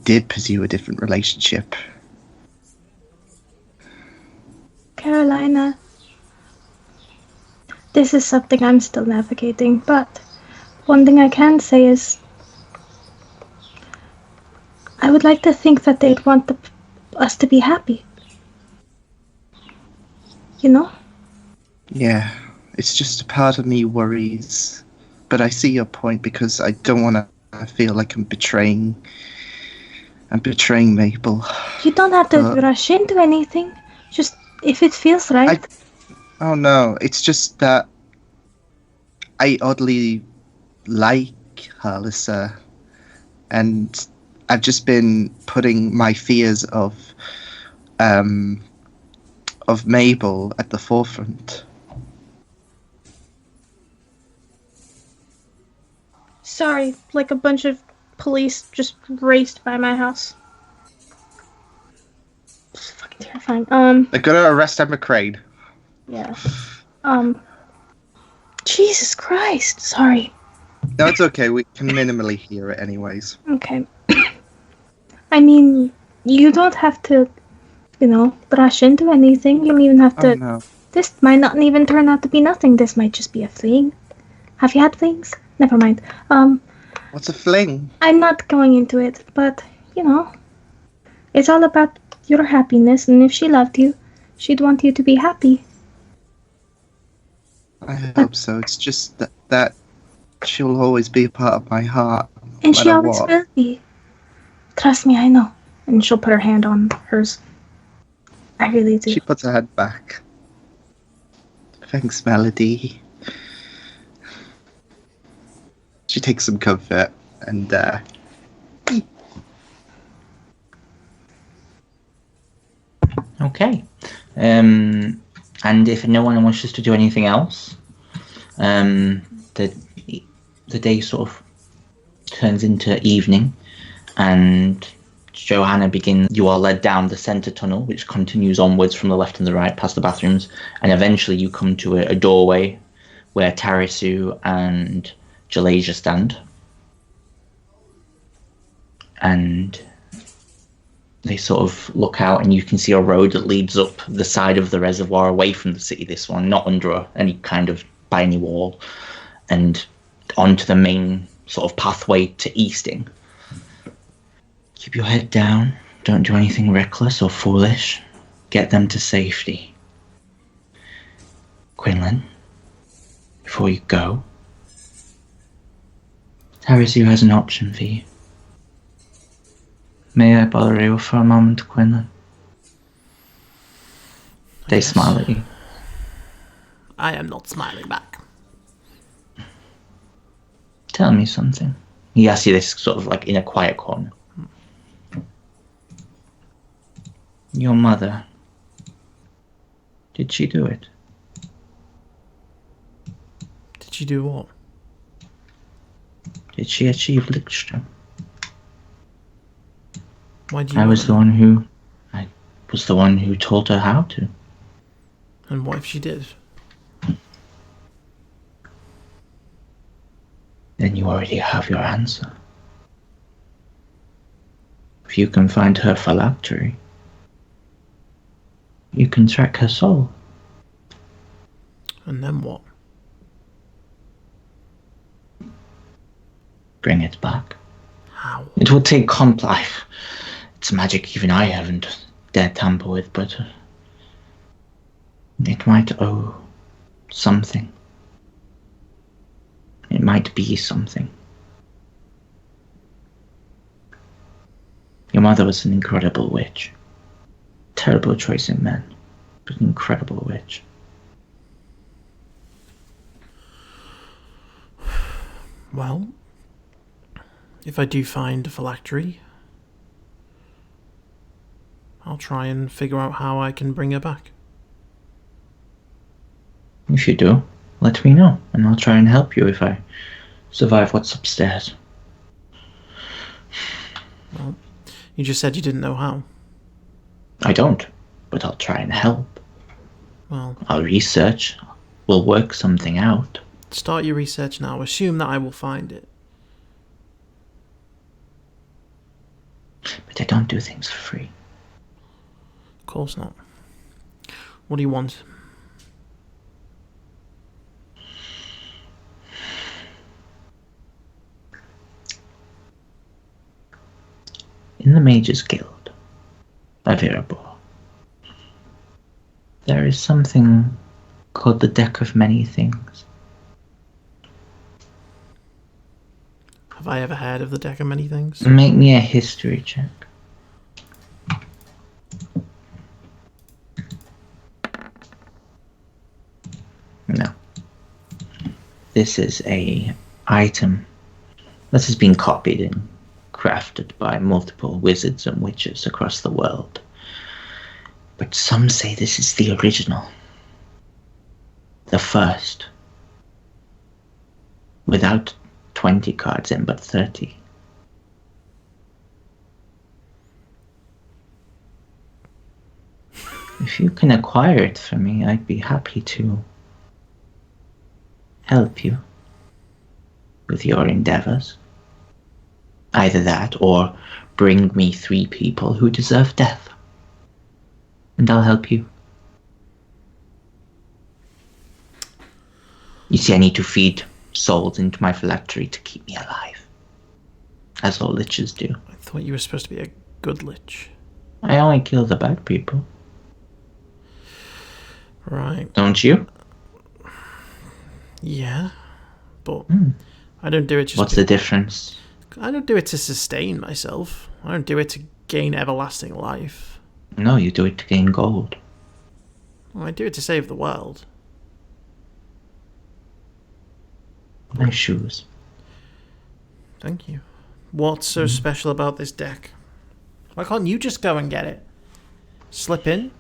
did pursue a different relationship. Carolina, this is something I'm still navigating, but one thing I can say is I would like to think that they'd want us to be happy. You know? Yeah, it's just a part of me worries, but I see your point, because I don't want to feel like I'm betraying Mabel. You don't have to rush into anything. Just if it feels right. Oh no, it's just that I oddly like Halissa, and I've just been putting my fears of Mabel at the forefront. Sorry, like a bunch of police just raced by my house. It's fucking terrifying. They're gonna arrest Emma Crane. Yeah. Jesus Christ. Sorry. No, it's okay. We can minimally hear it anyways. Okay. I mean, you don't have to, rush into anything. You don't even have to. Oh, no. This might not even turn out to be nothing. This might just be a fling. Have you had flings? Never mind. What's a fling? I'm not going into it, but, it's all about your happiness, and if she loved you, she'd want you to be happy. I hope so. It's just that she'll always be a part of my heart. And she always will be. Trust me, I know. And she'll put her hand on hers. I really do. She puts her head back. Thanks, Melody. She takes some comfort, and Okay. And if no one wants us to do anything else, the day sort of turns into evening, and Johanna begins. You are led down the centre tunnel, which continues onwards from the left and the right, past the bathrooms, and eventually you come to a doorway where Tarisu and Jalasia stand. And They sort of look out, and you can see a road that leads up the side of the reservoir away from the city, this one, not under any kind of by any wall, and onto the main sort of pathway to Easting. Keep your head down. Don't do anything reckless or foolish. Get them to safety. Quinlan, before you go, Harisu has an option for you. May I bother you for a moment, Quinlan? They smile at you. I am not smiling back. Tell me something. He asks you this sort of like in a quiet corner. Your mother, did she do it? Did she do what? Did she achieve Lichstrom? Why do you? I was the one who told her how to. And what if she did? Then you already have your answer. If you can find her phylactery, you can track her soul. And then what? Bring it back. How? It will take life. It's magic even I haven't dared tamper with, but it might owe something. It might be something. Your mother was an incredible witch. Terrible choice in men, but an incredible witch. Well, if I do find a phylactery, I'll try and figure out how I can bring her back. If you do, let me know, and I'll try and help you if I survive what's upstairs. Well, you just said you didn't know how. I don't, but I'll try and help. Well, I'll research. We'll work something out. start your research now. Assume that I will find it. But I don't do things for free. Of course not. What do you want? In the Mages Guild of Erebor, there is something called the Deck of Many Things. Have I ever heard of the Deck of Many Things? Make me a history check. No. This is a item that has been copied and crafted by multiple wizards and witches across the world. But some say this is the original. The first. Without 20 cards in, but 30. If you can acquire it for me, I'd be happy to help you with your endeavors. Either that, or bring me 3 people who deserve death. And I'll help you. You see, I need to feed souls into my phylactery to keep me alive. As all liches do. I thought you were supposed to be a good lich. I only kill the bad people. Right. Don't you? Yeah. But I don't do it just... What's the difference? I don't do it to sustain myself. I don't do it to gain everlasting life. No, you do it to gain gold. Well, I do it to save the world. Nice shoes. Thank you. What's so special about this deck? Why can't you just go and get it? Slip in?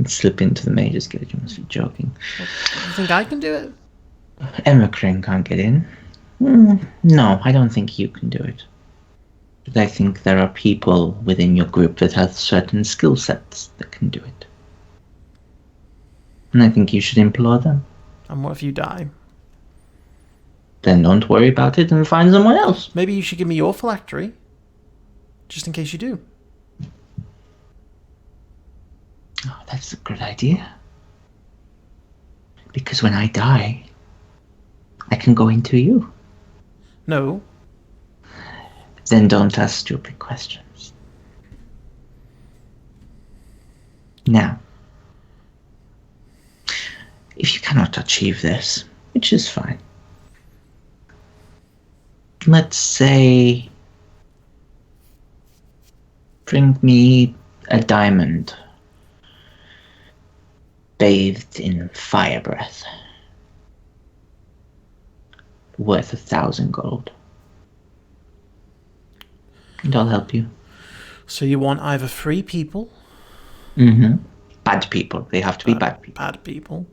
Slip into the Mages Guild, you must be joking. You think I can do it? Emma Crane can't get in. No, I don't think you can do it. But I think there are people within your group that have certain skill sets that can do it. And I think you should implore them. And what if you die? Then don't worry about it and find someone else. Maybe you should give me your phylactery. just in case you do. Oh, that's a good idea. Because when I die, I can go into you. No. Then don't ask stupid questions. Now, if you cannot achieve this, which is fine, let's say bring me a diamond bathed in fire breath, worth 1,000 gold, and I'll help you. So you want either 3 people? Mm-hmm. Bad people. They have to be bad people. Bad people.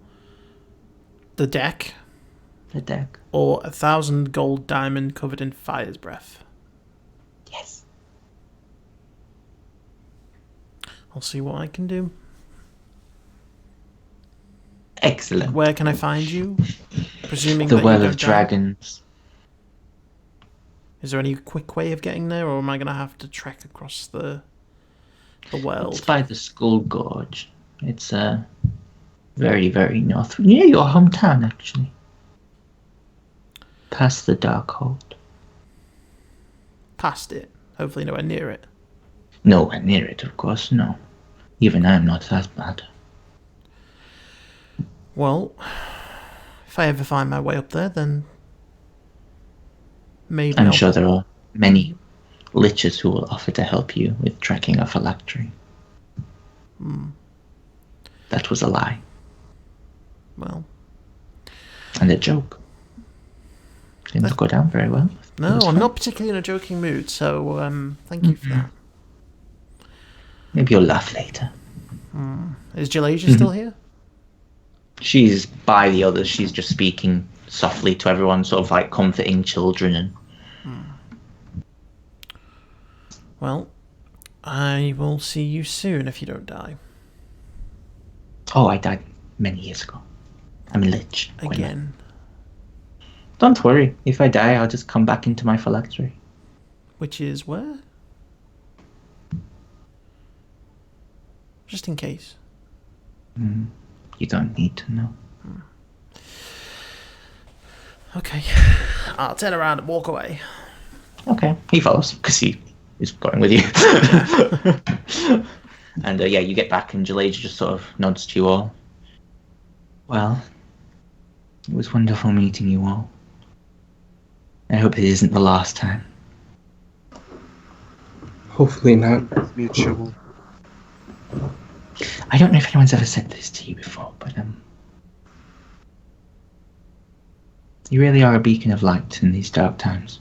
The deck. The deck. Or 1,000 gold diamond covered in fire's breath. Yes. I'll see what I can do. Excellent. Where can I find you? Presuming The that Well you of don't die. Dragons. Is there any quick way of getting there, or am I going to have to trek across the world? It's by the Skull Gorge. It's very, very north. Near your hometown, actually. Past the Darkhold. Past it. Hopefully nowhere near it. Nowhere near it, of course, no. Even I'm not that bad. Well, if I ever find my way up there, then maybe I'm I'll... sure there are many liches who will offer to help you with tracking a phylactery. That was a lie. Well... And a joke. Didn't go down very well. No, I'm not particularly in a joking mood, so thank you for that. Maybe you'll laugh later. Is Jalasia still here? She's by the others. She's just speaking softly to everyone, sort of like comforting children. And Well, I will see you soon if you don't die. oh, I died many years ago. I'm a lich. Again. Don't worry. If I die, I'll just come back into my phylactery. Which is where? Just in case. You don't need to know. Okay. I'll turn around and walk away. Okay. He follows because he is going with you. And yeah, you get back and Jalaja just sort of nods to you all. Well, it was wonderful meeting you all. I hope it isn't the last time. Hopefully not. Mutual. I don't know if anyone's ever said this to you before, but you really are a beacon of light in these dark times.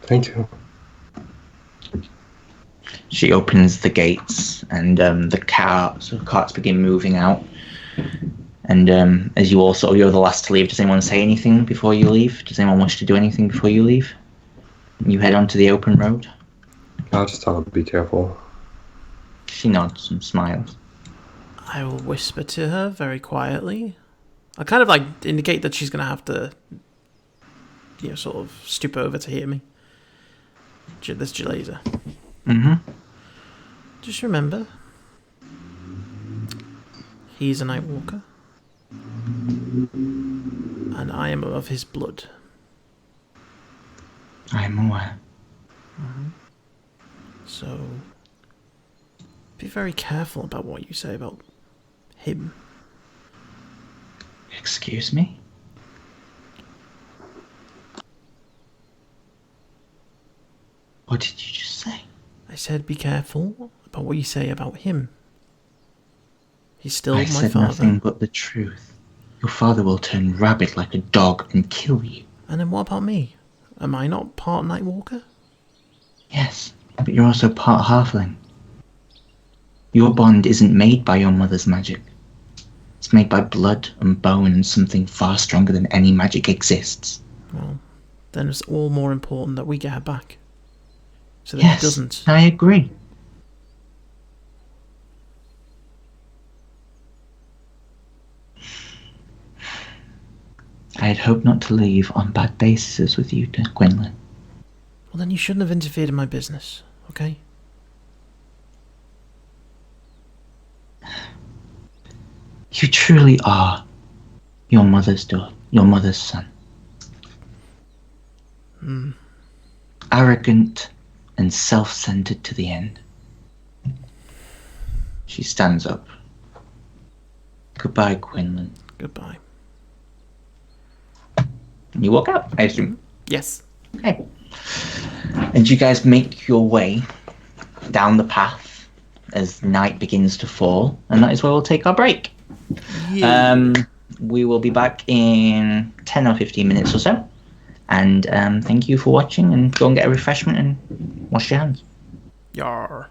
Thank you. She opens the gates, and the carts begin moving out. And as you all you're the last to leave, does anyone say anything before you leave? Does anyone wish to do anything before you leave? You head onto the open road. I'll just tell her to be careful. She nods and smiles. I will whisper to her very quietly. I kind of like indicate that she's going to have to, sort of stoop over to hear me. This Jalaza. Just remember, he's a Night Walker, and I am of his blood. I am aware. So, be very careful about what you say about him. Excuse me? What did you just say? I said be careful about what you say about him. He's still I my said father. nothing but the truth. Your father will turn rabid like a dog and kill you. And then what about me? Am I not part Night Walker? Yes, but you're also part halfling. Your bond isn't made by your mother's magic. It's made by blood and bone and something far stronger than any magic exists. Well, then it's all more important that we get her back. So that Yes, he doesn't. I agree. I had hoped not to leave on bad bases with you, Gwynlyn. Well, then you shouldn't have interfered in my business, okay? You truly are your mother's daughter, your mother's son. Arrogant and self-centered to the end. She stands up. Goodbye, Quinlan. Goodbye. And you walk out, I assume. Yes. Okay. And you guys make your way down the path as night begins to fall, and that is where we'll take our break. Yeah. We will be back in 10 or 15 minutes or so. And thank you for watching, and go and get a refreshment and wash your hands. Yar.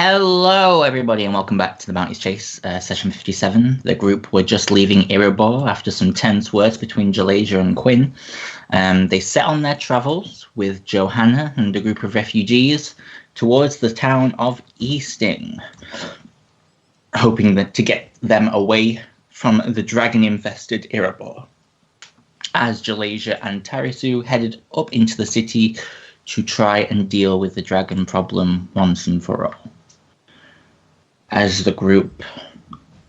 Hello, everybody, and welcome back to the Bounties Chase, session 57. The group were just leaving Erebor after some tense words between Jalasia and Quinn. They set on their travels with Johanna and a group of refugees towards the town of Easting, hoping to get them away from the dragon-infested Erebor. As Jalasia and Tarisu headed up into the city to try and deal with the dragon problem once and for all. As the group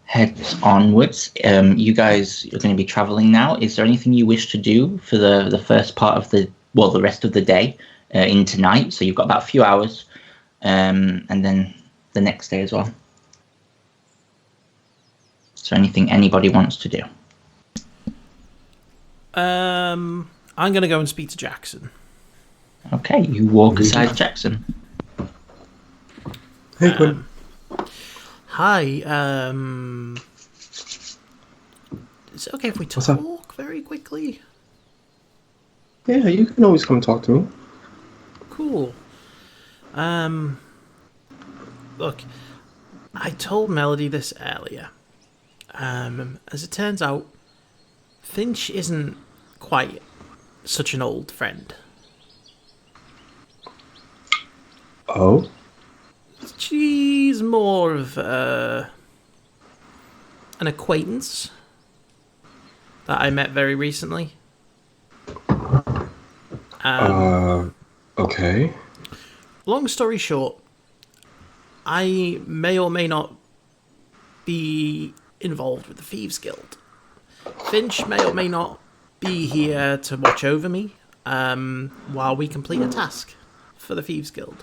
heads onwards, you guys are going to be traveling now. Is there anything you wish to do for the first part of the rest of the day into night? So you've got about a few hours, and then the next day as well. Is there anything anybody wants to do? I'm going to go and speak to Jackson. Okay, you walk aside Jackson. Hey, Quinn. Hi, is it okay if we talk very quickly? Yeah, you can always come talk to me. Cool. Look, I told Melody this earlier. As it turns out, Finch isn't quite such an old friend. Oh? She's more of an acquaintance that I met very recently. Okay. Long story short, I may or may not be involved with the Thieves Guild. Finch may or may not be here to watch over me while we complete a task for the Thieves Guild.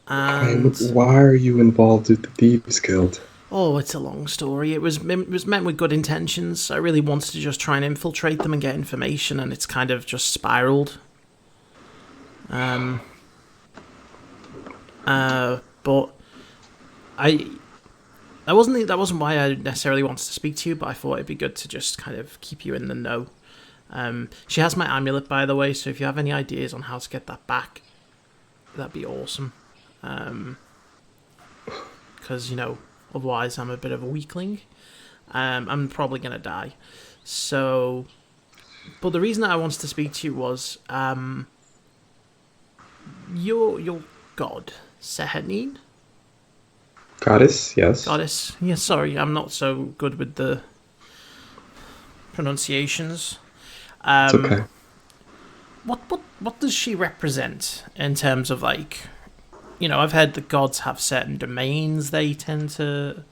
And why are you involved with the Thieves Guild? Oh, it's a long story. It was meant with good intentions. I really wanted to just try and infiltrate them and get information, and it's kind of just spiraled. But that wasn't why I necessarily wanted to speak to you, but I thought it'd be good to just kind of keep you in the know. She has my amulet, by the way, so if you have any ideas on how to get that back, that'd be awesome. Because, otherwise I'm a bit of a weakling. I'm probably going to die. So, but the reason that I wanted to speak to you was, your god, Sehanine? Goddess, yes. Goddess. Yeah, sorry, I'm not so good with the pronunciations. It's okay. What does she represent in terms of, like, I've heard the gods have certain domains they tend to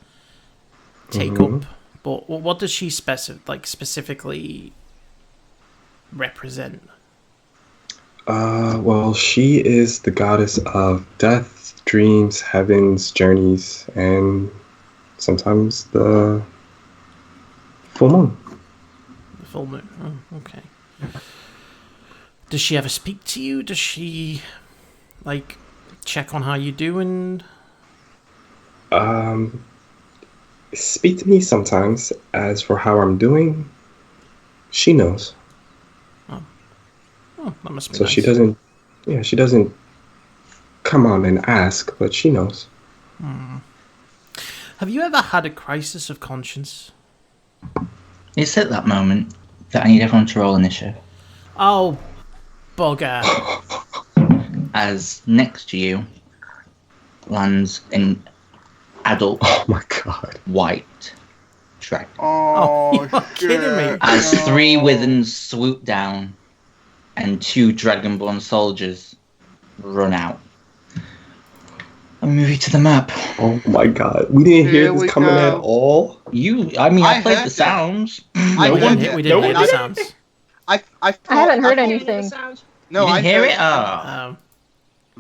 take up, but what does she specifically represent? Well, she is the goddess of death, dreams, heavens, journeys, and sometimes the full moon. The full moon. Oh, okay. Does she ever speak to you? Does she, check on how you're doing? Speak to me sometimes. As for how I'm doing, she knows. Oh, that must be so nice. She doesn't come on and ask, but she knows. Have you ever had a crisis of conscience? It's at that moment that I need everyone to roll initiative. Oh, bugger. As next to you lands an adult white dragon. Oh, you're kidding me. As 3 withens swoop down and 2 dragonborn soldiers run out. I'll move you to the map. Oh my god. We didn't hear this coming at all? I played the sounds. We didn't hear the sounds. I haven't heard anything. No, you didn't hear it?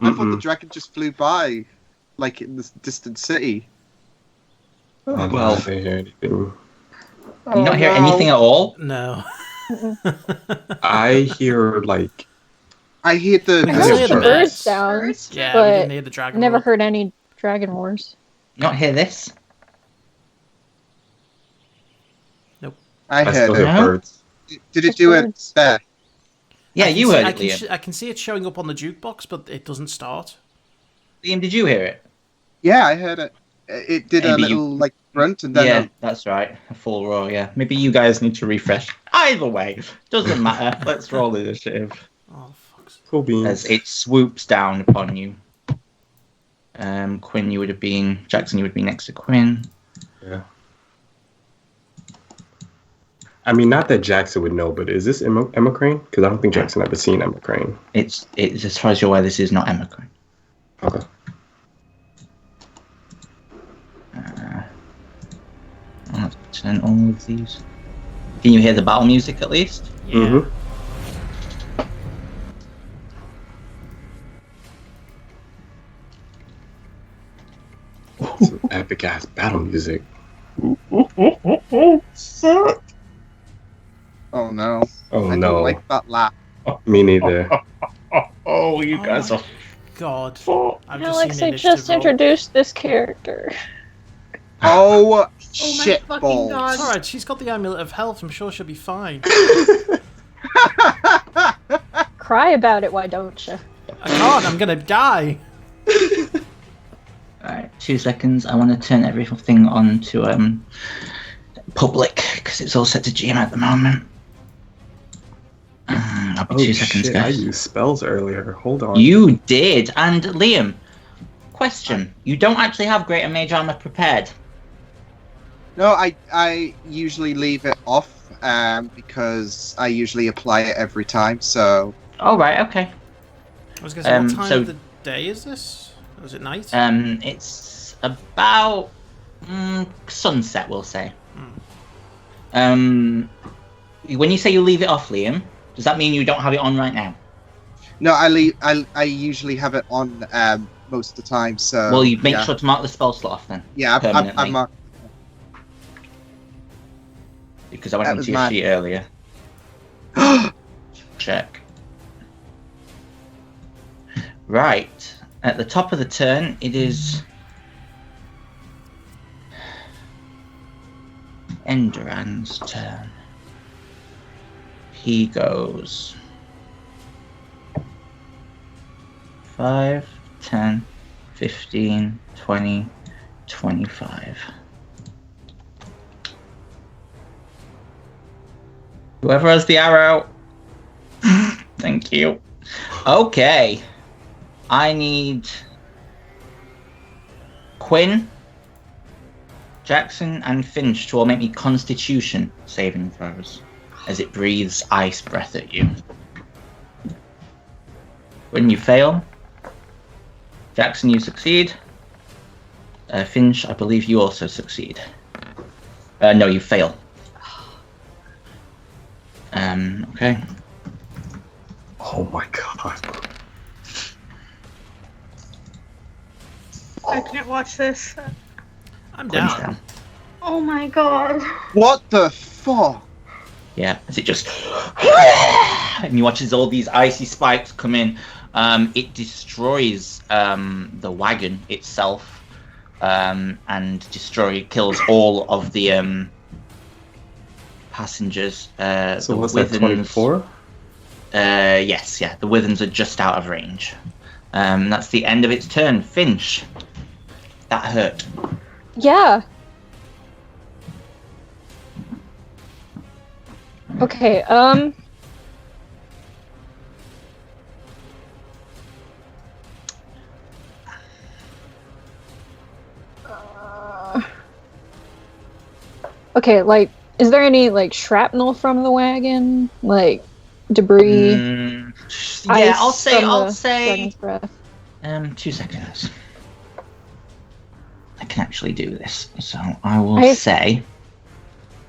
I thought the dragon just flew by, like in this distant city. I didn't hear anything. You not hear anything at all? No. I hear I hear the bird sounds, yeah, but we didn't hear the dragon. never roar. heard any dragon roars. You not hear this? Nope. I I still heard hear it. birds. Did it do it there? Yeah, you heard it, Liam. I can see it showing up on the jukebox, but it doesn't start. Liam, did you hear it? Yeah, I heard it. It did a Maybe you- little like grunt and then Yeah, that's right. A full roar, yeah. Maybe you guys need to refresh. Either way, doesn't matter. Let's roll initiative. Oh, fuck's Cool beans. As it swoops down upon you. Quinn, you would have been... Jackson, you would be next to Quinn. Yeah. I mean, not that Jackson would know, but is this Emma Crane? Because I don't think Jackson ever seen Emma Crane. It's as far as you're aware, this is not Emma Quinn. Okay. I'll have to turn all of these. Can you hear the battle music at least? Yeah. Mm-hmm. Some epic ass battle music. Oh no. Oh I no. don't like that laugh. Me neither. Oh, you Oh guys my are... God. I've Alex, seen I initiative just roll. introduced this character. Oh, fucking shit God. balls. It's alright, she's got the amulet of health. I'm sure she'll be fine. Cry about it, why don't you? I can't, I'm gonna die. Alright, 2 seconds. I want to turn everything on to public because it's all set to GM at the moment. I'll be 2 seconds, shit, I guys. used spells earlier. Hold on. You did, and Liam. Question: you don't actually have greater mage armor prepared. No, I usually leave it off because I usually apply it every time. So Oh right, okay. I was gonna say, what time so- of the day is this? Or is it night? It's about sunset, we'll say. When you say you leave it off, Liam, does that mean you don't have it on right now? no, I usually have it on most of the time. So Well, you make yeah. sure to mark the spell slot off then, Yeah, permanently. I'm marked. because I went That into was your mad. sheet earlier. Check. Right. At the top of the turn, it is Enduran's turn. He goes 5, 10, 15, 20, 25. Whoever has the arrow. Thank you. Okay. I need Quinn, Jackson, and Finch to all make me Constitution saving throws as it breathes ice breath at you. When you fail, Jackson, you succeed. Finch, I believe you also succeed. No, you fail. Okay. Oh my god. I can't watch this. I'm Quinn's down. down. Oh my god. What the fuck? Yeah, as it just and you watch as all these icy spikes come in. It destroys the wagon itself, and kills all of the passengers. So the what's that, 24? Yes, yeah. The Withens are just out of range. That's the end of its turn. Finch. That hurt. Yeah. Okay, okay, like, is there any, like, shrapnel from the wagon? Like, debris? Yeah, Ice I'll say. from the dragon's breath? 2 seconds. I can actually do this, so I will I- say.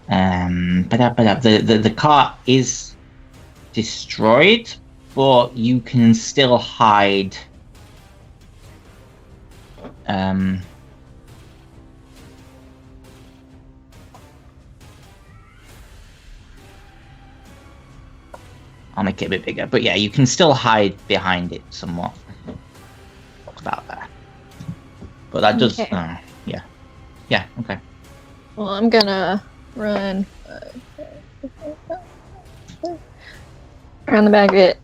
The cart is destroyed, but you can still hide. I'll make it a bit bigger, but yeah, you can still hide behind it somewhat. About that. But that does. Okay. Yeah. Okay. Well, I'm gonna run around the back of it.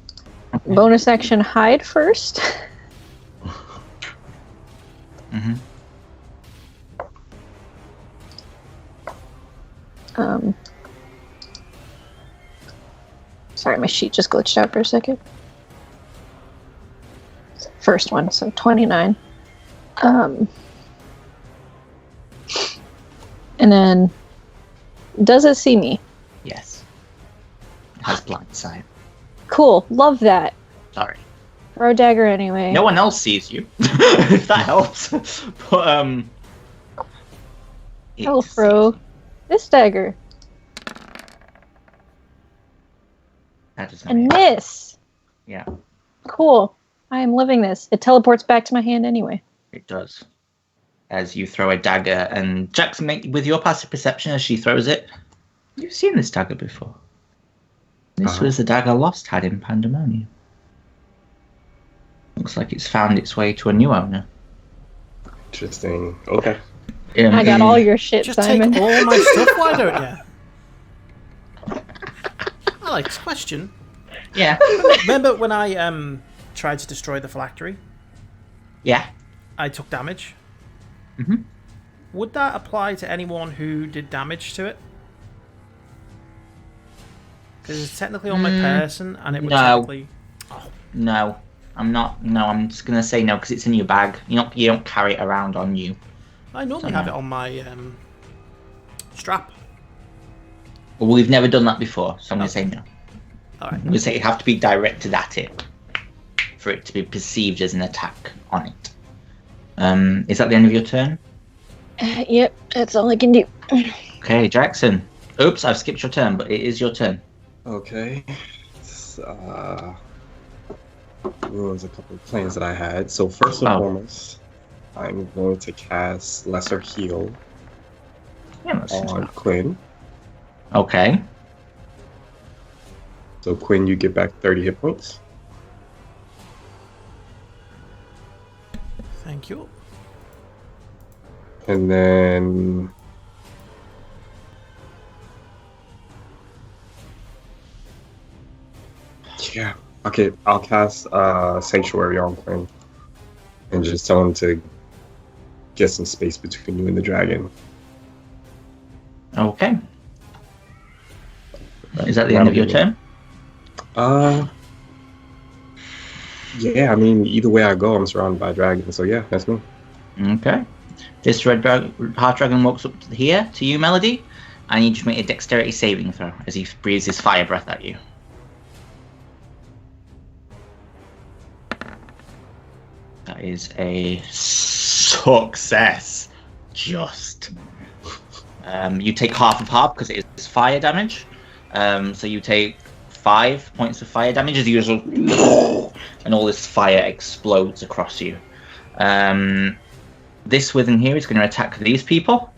Bonus action hide first. Mm-hmm. Sorry, my sheet just glitched out for a second. First one, so 29. And then, does it see me? Yes. It has blind sight. Cool, love that. Sorry. Throw a dagger anyway. No one else sees you, if that helps. But, I'll throw this dagger. That does not And hit. miss! Yeah, Cool. I am living this. It teleports back to my hand anyway. it does. As you throw a dagger, and Jackson, with your passive perception as she throws it, you've seen this dagger before. This was the dagger Lost had in Pandemonium. Looks like it's found its way to a new owner. Interesting. Okay. I got all your shit, Just Simon. take all my stuff, why don't you? Alex, question. Yeah. Remember when I tried to destroy the phylactery? Yeah. I took damage. Mm-hmm. Would that apply to anyone who did damage to it? Because it's technically on my person, and it would No. technically... No, I'm not. No, I'm just gonna say no because it's in your bag. You don't carry it around on you. I normally have it on my strap. Well, we've never done that before, so I'm gonna say no. Alright. I'm gonna say it have to be directed at it for it to be perceived as an attack on it. Is that the end of your turn? Yep, that's all I can do. Okay, Jackson. Oops, I've skipped your turn, but it is your turn. Okay. Ruins a couple of plans that I had. So first and foremost, I'm going to cast Lesser Heal Yeah, that's on Quinn. Okay. So Quinn, you get back 30 hit points. Thank you. And then yeah, okay, I'll cast Sanctuary on Quinn and just tell him to get some space between you and the dragon. Okay. Is that the end of your turn? Yeah, I mean, either way I go, I'm surrounded by dragons, so yeah, that's me. Okay. This heart dragon walks up to here to you, Melody, and you just make a dexterity saving throw as he breathes his fire breath at you. That is a success. Just. You take half of half because it is fire damage. So you take 5 points of fire damage as you just and all this fire explodes across you. This within here is going to attack these people.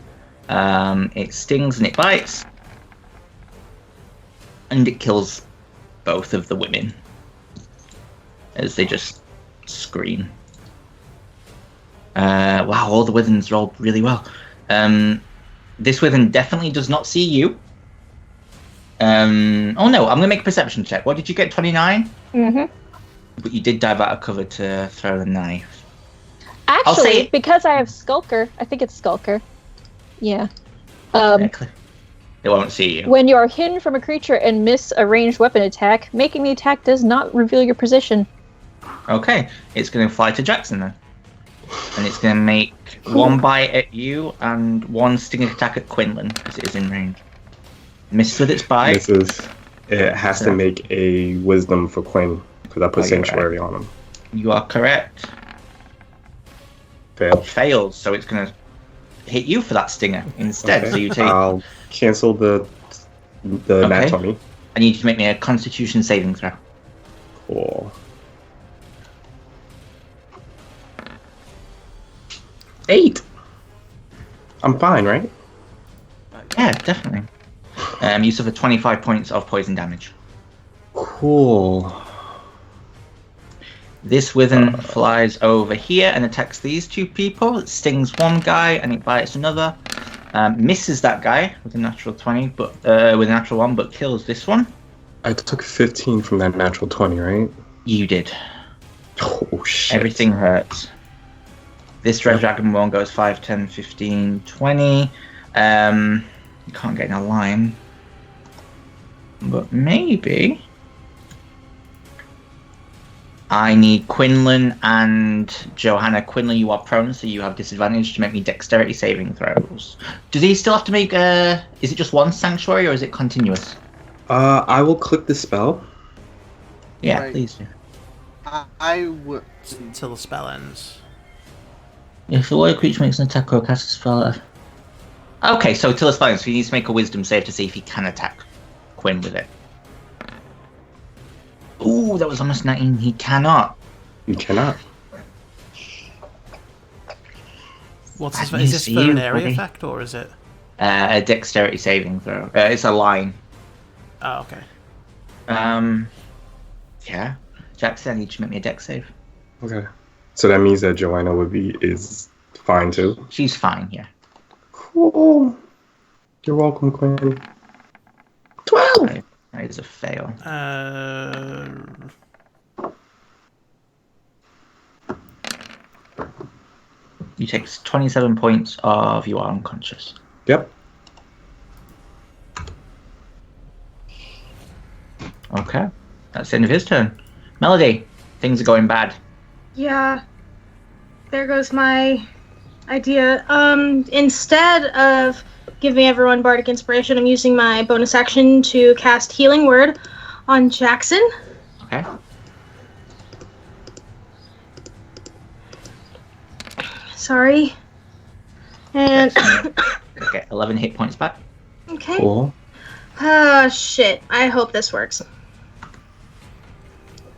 It stings and it bites. And it kills both of the women as they just scream. Wow, all the withens rolled really well. This withen definitely does not see you. Oh no, I'm going to make a perception check. What did you get, 29? Mm-hmm. But you did dive out of cover to throw the knife. Actually, because I have Skulker, I think it's Skulker. Yeah. They won't see you. When you are hidden from a creature and miss a ranged weapon attack, making the attack does not reveal your position. Okay, it's going to fly to Jackson then. And it's going to make one bite at you and one stinging attack at Quinlan, because it is in range. Misses with its bite. It has to make a wisdom for Quinn, because I put Sanctuary on him. You are correct. Failed. Fails, so it's going to hit you for that stinger instead. Okay. So you take. I'll cancel the nat 20. I need you to make me a Constitution saving throw. Cool. 8. I'm fine, right? Yeah, definitely. You suffer 25 points of poison damage. Cool. This withen flies over here and attacks these two people. It stings one guy and it bites another. Misses that guy with a natural 20, but with a natural 1, but kills this one. I took 15 from that natural 20, right? You did. Oh shit. Everything hurts. This red dragon one goes 5, 10, 15, 20. You can't get in a line. But maybe... I need Quinlan and Johanna. Quinlan, you are prone, so you have disadvantage to make me dexterity saving throws. Do they still have to make is it just one sanctuary, or is it continuous? I will click the spell. Yeah, Right. please do. I would. Until the spell ends. If the warrior creature makes an attack or casts a spell... Okay, so till the spell ends, so he needs to make a wisdom save to see if he can attack Quinn with it. Ooh, that was almost 19. He cannot. You cannot. What's Bad this? news Is this for for you, an area buddy. effect, or is it? A dexterity saving throw. It's a line. Oh, okay. Yeah. Jackson, I need you to make me a dex save. Okay. So that means that Joanna is fine too. She's fine, yeah. Cool. You're welcome, Quinn. 12. Right. That is a fail. You take 27 points of you are unconscious. Yep. Okay. That's the end of his turn. Melody, things are going bad. Yeah. There goes my idea. Instead of giving everyone Bardic Inspiration, I'm using my bonus action to cast Healing Word on Jackson. Okay. Sorry. And Okay, 11 hit points back. okay. Cool. Oh shit. I hope this works.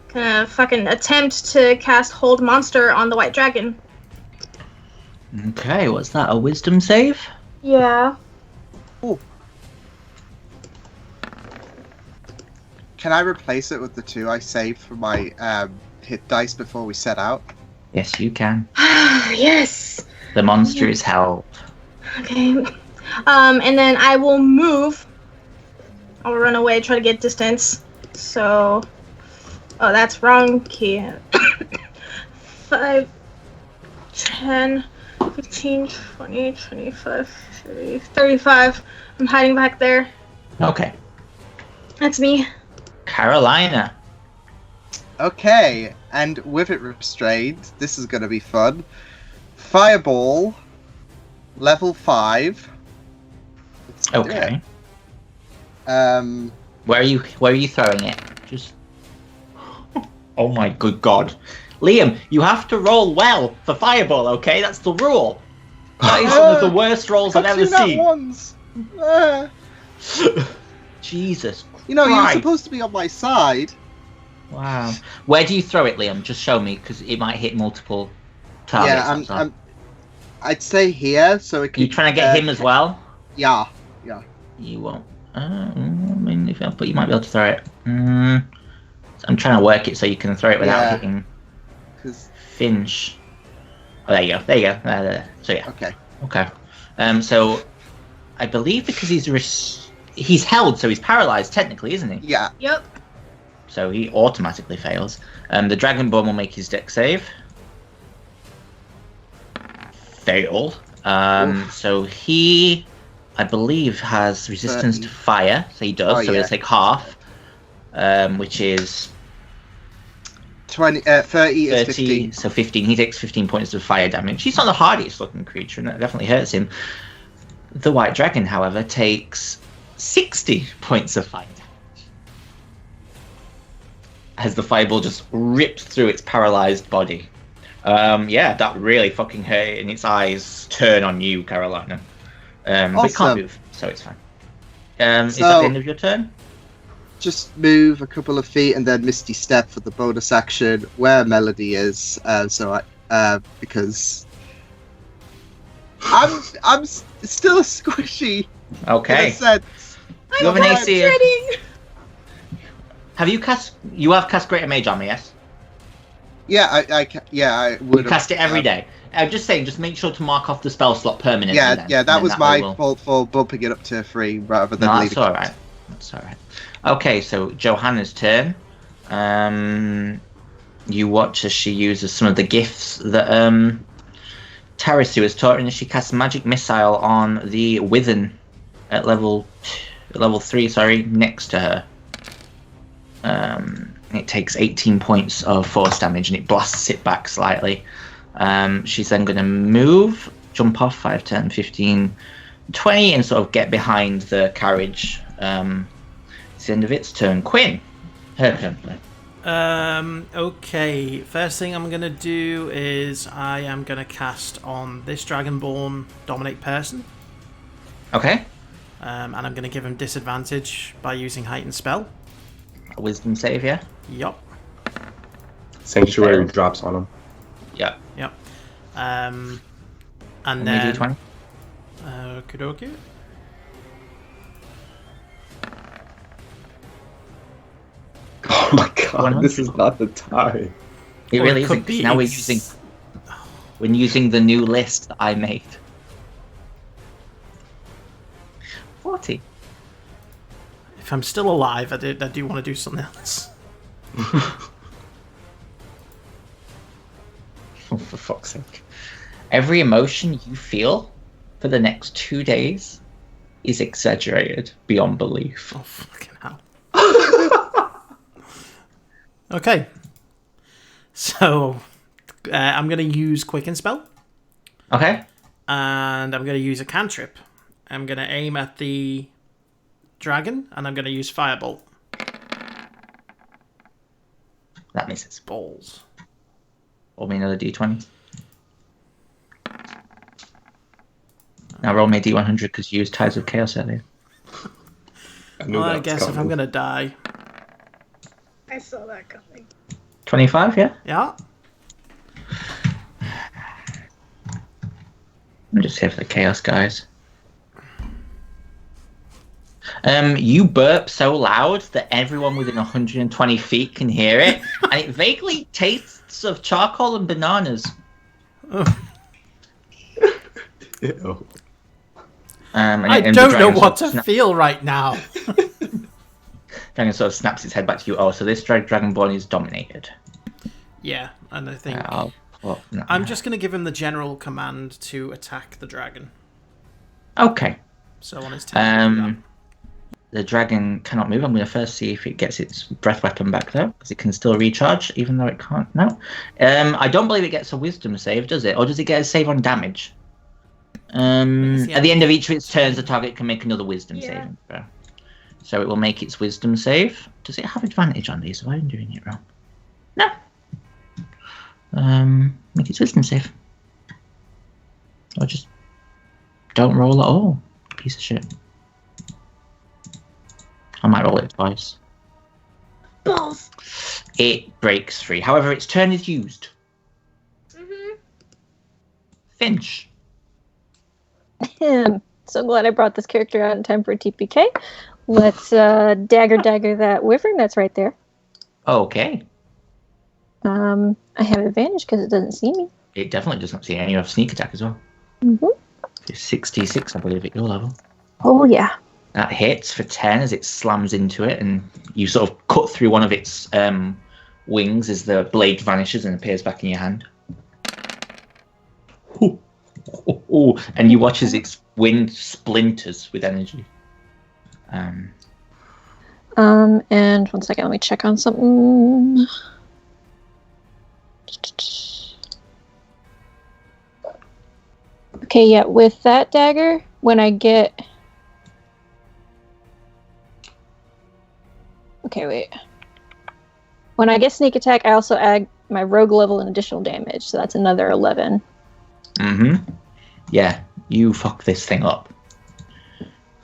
Gonna fucking attempt to cast Hold Monster on the White Dragon. Okay, what's that? A wisdom save? Yeah. Can I replace it with the 2 I saved for my hit dice before we set out? Yes, you can. Yes. The monster is held. Okay. And then I will move. I'll run away, try to get distance. So, oh, that's wrong key. 5, 10, 15, 20, 25, 30, 35. I'm hiding back there. Okay. That's me. Carolina. Okay, and with it restrained, this is going to be fun. Fireball, level 5. Let's do Okay. it. Where are you throwing it? Just Oh my good god. Liam, you have to roll well for fireball, okay? That's the rule. That is one of the worst rolls I've ever that seen. once. Jesus You know, you're Christ. supposed to be on my side. Wow. Where do you throw it, Liam? Just show me, because it might hit multiple targets. Yeah, that's all. I'd say here, so it can. You trying to get him as well? Yeah. You won't. I mean, but you might be able to throw it. I'm trying to work it so you can throw it without Yeah. hitting 'Cause- Finch. Oh, there you go. There you go. There. So yeah. Okay. Okay. So I believe because he's held, so he's paralyzed technically, isn't he? Yeah. Yep. So he automatically fails. The Dragonborn will make his deck save. Fail. So he, I believe, has resistance to fire. So he does. Oh, so yeah. he'll take half, which is 30 is 30. 15. So 15. He takes 15 points of fire damage. He's not the hardiest looking creature, and that definitely hurts him. The White Dragon, however, takes 60 points of fire damage as the fireball just rips through its paralyzed body. Yeah, that really fucking hurt, and its eyes turn on you, Carolina. But it can't Awesome. move, so it's fine. Is that the end of your turn? Just move a couple of feet and then Misty Step for the bonus action where Melody is. Because I'm still squishy. Okay. In a sense. You have an I'm AC. dreading. Have you cast? You have cast Greater Mage on me, yes? Yeah, I would You cast it every day. I'm just saying, just make sure to mark off the spell slot permanently. Yeah, then, yeah, and that then was way my will- fault for bumping it up to 3 rather than No, leaving that's it. alright. That's alright. Okay, so Johanna's turn. You watch as she uses some of the gifts that Tarasu is taunting as she casts magic missile on the Withen at level 3. Sorry, next to her. It takes 18 points of force damage and it blasts it back slightly. She's then going to move, jump off 5, 10, 15, 20, and sort of get behind the carriage. It's the end of its turn. Quinn, her turn. Okay, first thing I'm gonna do is I am gonna cast on this Dragonborn Dominate Person. Okay. And I'm gonna give him disadvantage by using Heightened Spell. A wisdom save, yeah? Yup. Sanctuary drops on him. Yeah. Yep. And Only then... D20? Okie Oh my god, 100. this is not the time. It Or it really could isn't. 'Cause be now ex- we're using the new list that I made. 40. If I'm still alive, I do want to do something else. Oh, for fuck's sake. Every emotion you feel for the next 2 days is exaggerated beyond belief. Oh, fucking hell. Okay. So, I'm going to use Quicken Spell. Okay. And I'm going to use a cantrip. I'm going to aim at the dragon, and I'm going to use Firebolt. That misses. Balls. Roll me another D20. Now roll me a D100 because you used Tides of Chaos earlier. Well, I guess if I'm going to die... I saw that coming. 25, yeah? Yeah. I'm just here for the Chaos guys. You burp so loud that everyone within 120 feet can hear it, and it vaguely tastes of charcoal and bananas. Ew. I don't know what to feel right now. Dragon sort of snaps its head back to you. Oh, so this Dragonborn is dominated. Yeah, and I think... No. I'm just going to give him the general command to attack the dragon. Okay. So on his turn. The dragon cannot move. I'm going to first see if it gets its breath weapon back though, because it can still recharge, even though it can't. No. I don't believe it gets a wisdom save, does it? Or does it get a save on damage? At the end of each of its turns, the target can make another wisdom saving throw. So it will make its wisdom save. Does it have advantage on these? Have I been doing it wrong? No. Make its wisdom save. Or just don't roll at all. Piece of shit. I might roll it twice. Balls. It breaks free. However, its turn is used. Finch. So glad I brought this character out in time for TPK. Let's dagger that wyvern that's right there. Okay. I have advantage because it doesn't see me. It definitely doesn't see any. You have sneak attack as well. It's 66, I believe, at your level. Oh, yeah. That hits for 10 as it slams into it, and you sort of cut through one of its wings as the blade vanishes and appears back in your hand. And you watch as its wing splinters with energy. And 1 second, let me check on something. Okay, yeah, with that dagger, when I get... Okay, wait. When I get sneak attack, I also add my rogue level and additional damage, so that's another 11. Yeah, you fuck this thing up.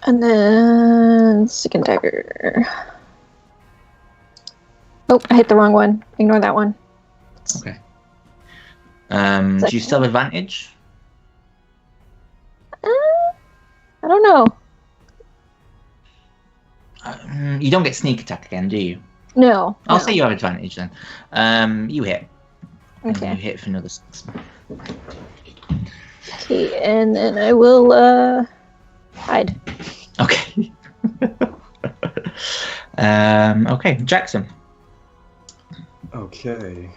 And then second dagger. Oh, I hit the wrong one. Ignore that one. Okay. Do you still have advantage? I don't know. You don't get sneak attack again, do you? No. I'll say you have advantage then. You hit. Okay. And you hit for another 6. Okay, and then I will hide. Okay. Okay, Jackson. Okay.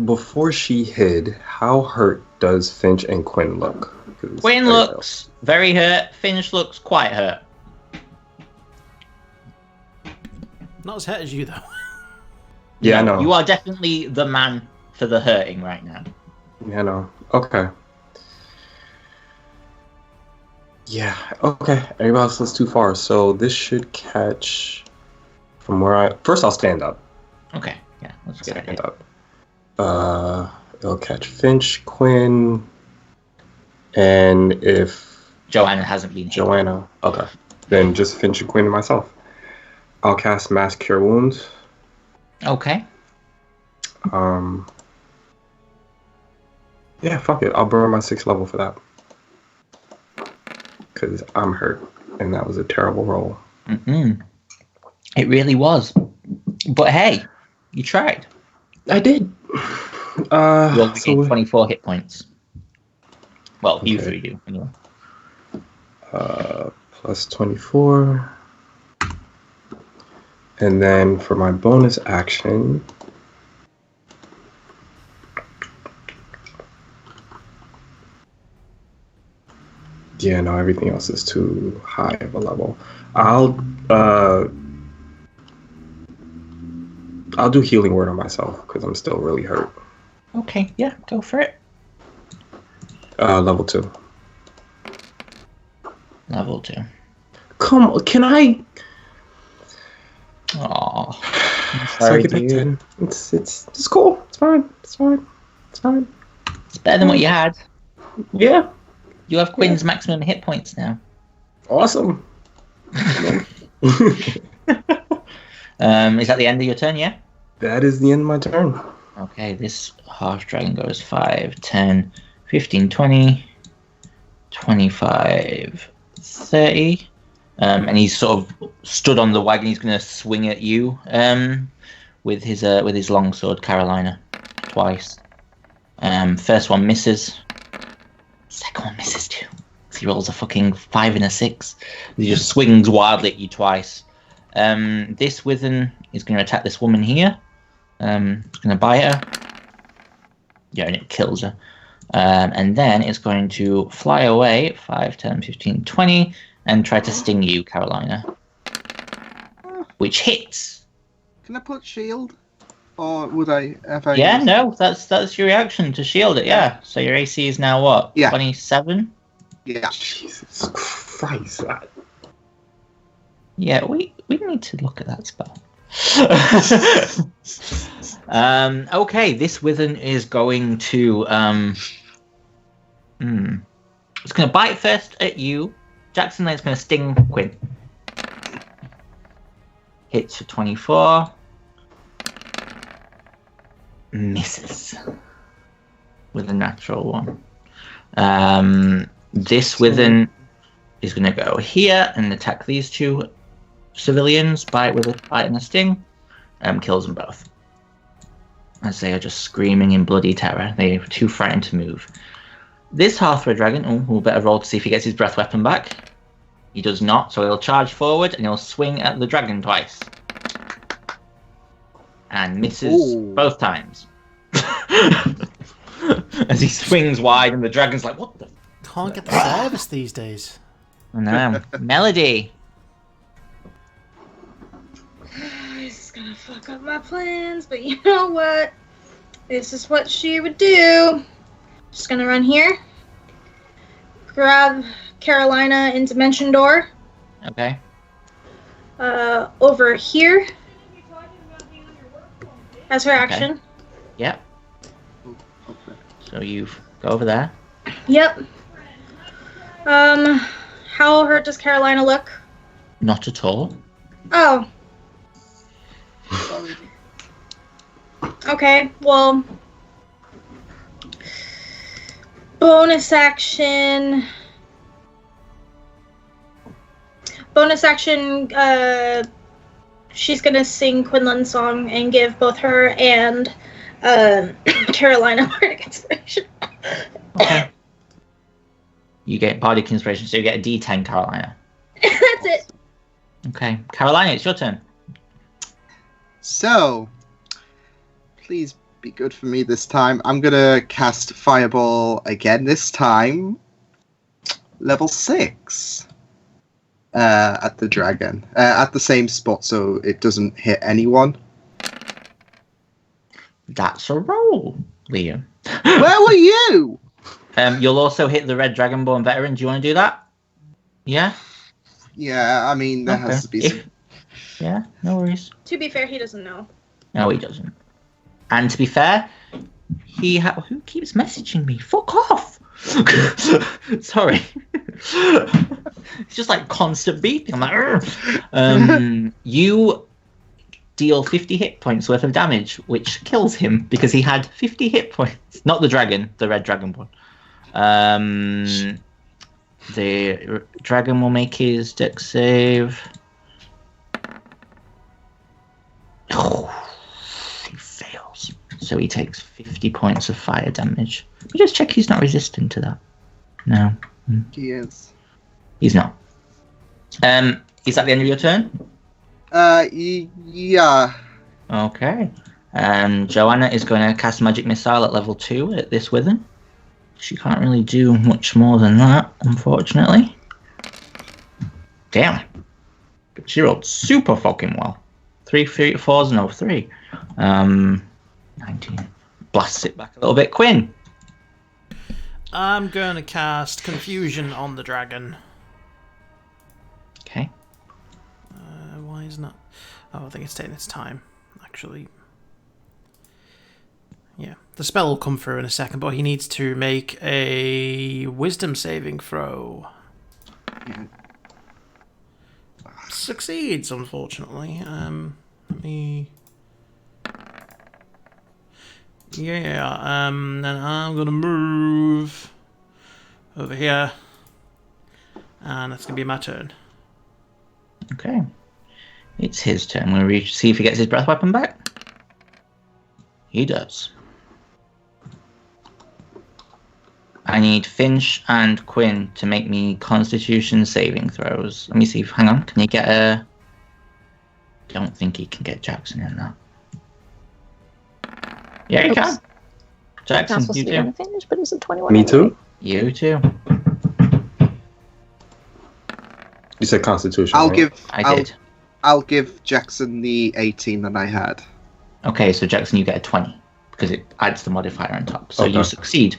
Before she hid, how hurt does Finch and Quinn look? 'Cause Quinn looks very hurt. Finch looks quite hurt. Not as hurt as you, though. Yeah, I No, know. you are definitely the man for the hurting right now. Yeah, I know. Okay. Yeah, okay. Everybody else is too far, so this should catch from where I... First, I'll stand up. Okay, yeah, that's a good idea. Stand up. It'll catch Finch, Quinn, and if... Joanna hasn't been hit. Joanna. Okay. Then just Finch and Quinn and myself. I'll cast Mass Cure Wounds. Okay. Yeah, fuck it. I'll burn my 6th level for that. Because I'm hurt, and that was a terrible roll. It really was. But hey, you tried. I did. You only gained 24 hit points. Well, you Okay. three do, anyway. Plus 24. And then for my bonus action... Yeah, no, everything else is too high of a level. I'll do Healing Word on myself because I'm still really hurt. Okay, yeah, go for it. Level 2. Level 2. Come on, can I? Aww. So I get back 10. It's cool. It's fine. It's fine. It's fine. It's better than what you had. Yeah. You have Quinn's maximum hit points now. Awesome. Is that the end of your turn, yeah? That is the end of my turn. Okay, this half dragon goes 5, 10, 15, 20, 25, 30. And he's sort of stood on the wagon. He's going to swing at you with his longsword, Carolina, twice. First one misses. Second one misses too. He rolls a fucking 5 and a 6. He just swings wildly at you twice. This Withen is going to attack this woman here. It's going to bite her. Yeah, and it kills her. And then it's going to fly away 5, 10, 15, 20 and try to sting you, Carolina. Which hits. Can I put shield? Or would I? Yeah, no, that's your reaction to shield it, yeah. So your AC is now what? Yeah. 27? Yeah. Jesus Christ. Yeah, we need to look at that spell. Okay, this Withen is going to it's going to bite first at you, Jackson. Then it's going to sting Quinn. Hits for 24. Misses with a natural one. This Withen is going to go here and attack these two civilians. Bite and a sting. Kills them both. As they are just screaming in bloody terror. They are too frightened to move. This Hearthred Dragon, we'll better roll to see if he gets his breath weapon back. He does not, so he'll charge forward and he'll swing at the dragon twice. And misses both times. As he swings wide and the dragon's like, what the? Can't get the service these days. I know. Melody. This is gonna fuck up my plans, but you know what? This is what she would do. Just gonna run here. Grab Carolina in Dimension Door. Okay. Over here. As her action. Yep. So you go over there. Yep. How hurt does Carolina look? Not at all. Oh. Okay, well. Bonus action. She's gonna sing Quinlan's song and give both her and Carolina bardic inspiration. Okay. You get bardic inspiration, so you get a D10, Carolina. That's it. Okay, Carolina, it's your turn. So, Please be good for me this time. I'm gonna cast Fireball again. This time, level 6. At the dragon. At the same spot, so it doesn't hit anyone. That's a roll, Liam. Where were you? You'll also hit the red dragonborn veteran. Do you want to do that? Yeah. Yeah, I mean there has to be. Yeah, no worries. To be fair, he doesn't know. No, he doesn't. And to be fair, who keeps messaging me? Fuck off! Sorry. It's just like constant beeping. I'm like, you deal 50 hit points worth of damage, which kills him because he had 50 hit points. Not the dragon, the red dragonborn. The dragon will make his dex save. Oh, he fails. So he takes 50 points of fire damage. Just check he's not resistant to that. No. He is. He's not. Is that the end of your turn? Yeah. Okay. Joanna is going to cast Magic Missile at level 2 at this within. She can't really do much more than that, unfortunately. Damn. But she rolled super fucking well. 3 4s and over 3. 19. Blasts it back a little bit. Quinn. I'm going to cast Confusion on the dragon. Okay. Why is not? Oh, I think it's taking its time, actually. Yeah, the spell will come through in a second, but he needs to make a Wisdom saving throw. Succeeds, unfortunately. Let me... Yeah, then I'm gonna move over here, and that's gonna be my turn. Okay. It's his turn. We'll see if he gets his breath weapon back. He does. I need Finch and Quinn to make me Constitution saving throws. Let me see. Hang on. Can you get a... Don't think he can get Jackson in that. Yeah, you can. Jackson, you too. Finish, but it's a 21. Me too? You too. You said Constitution. I'll right? give. I did. I'll give Jackson the 18 that I had. Okay, so Jackson, you get a 20 because it adds the modifier on top. So you succeed.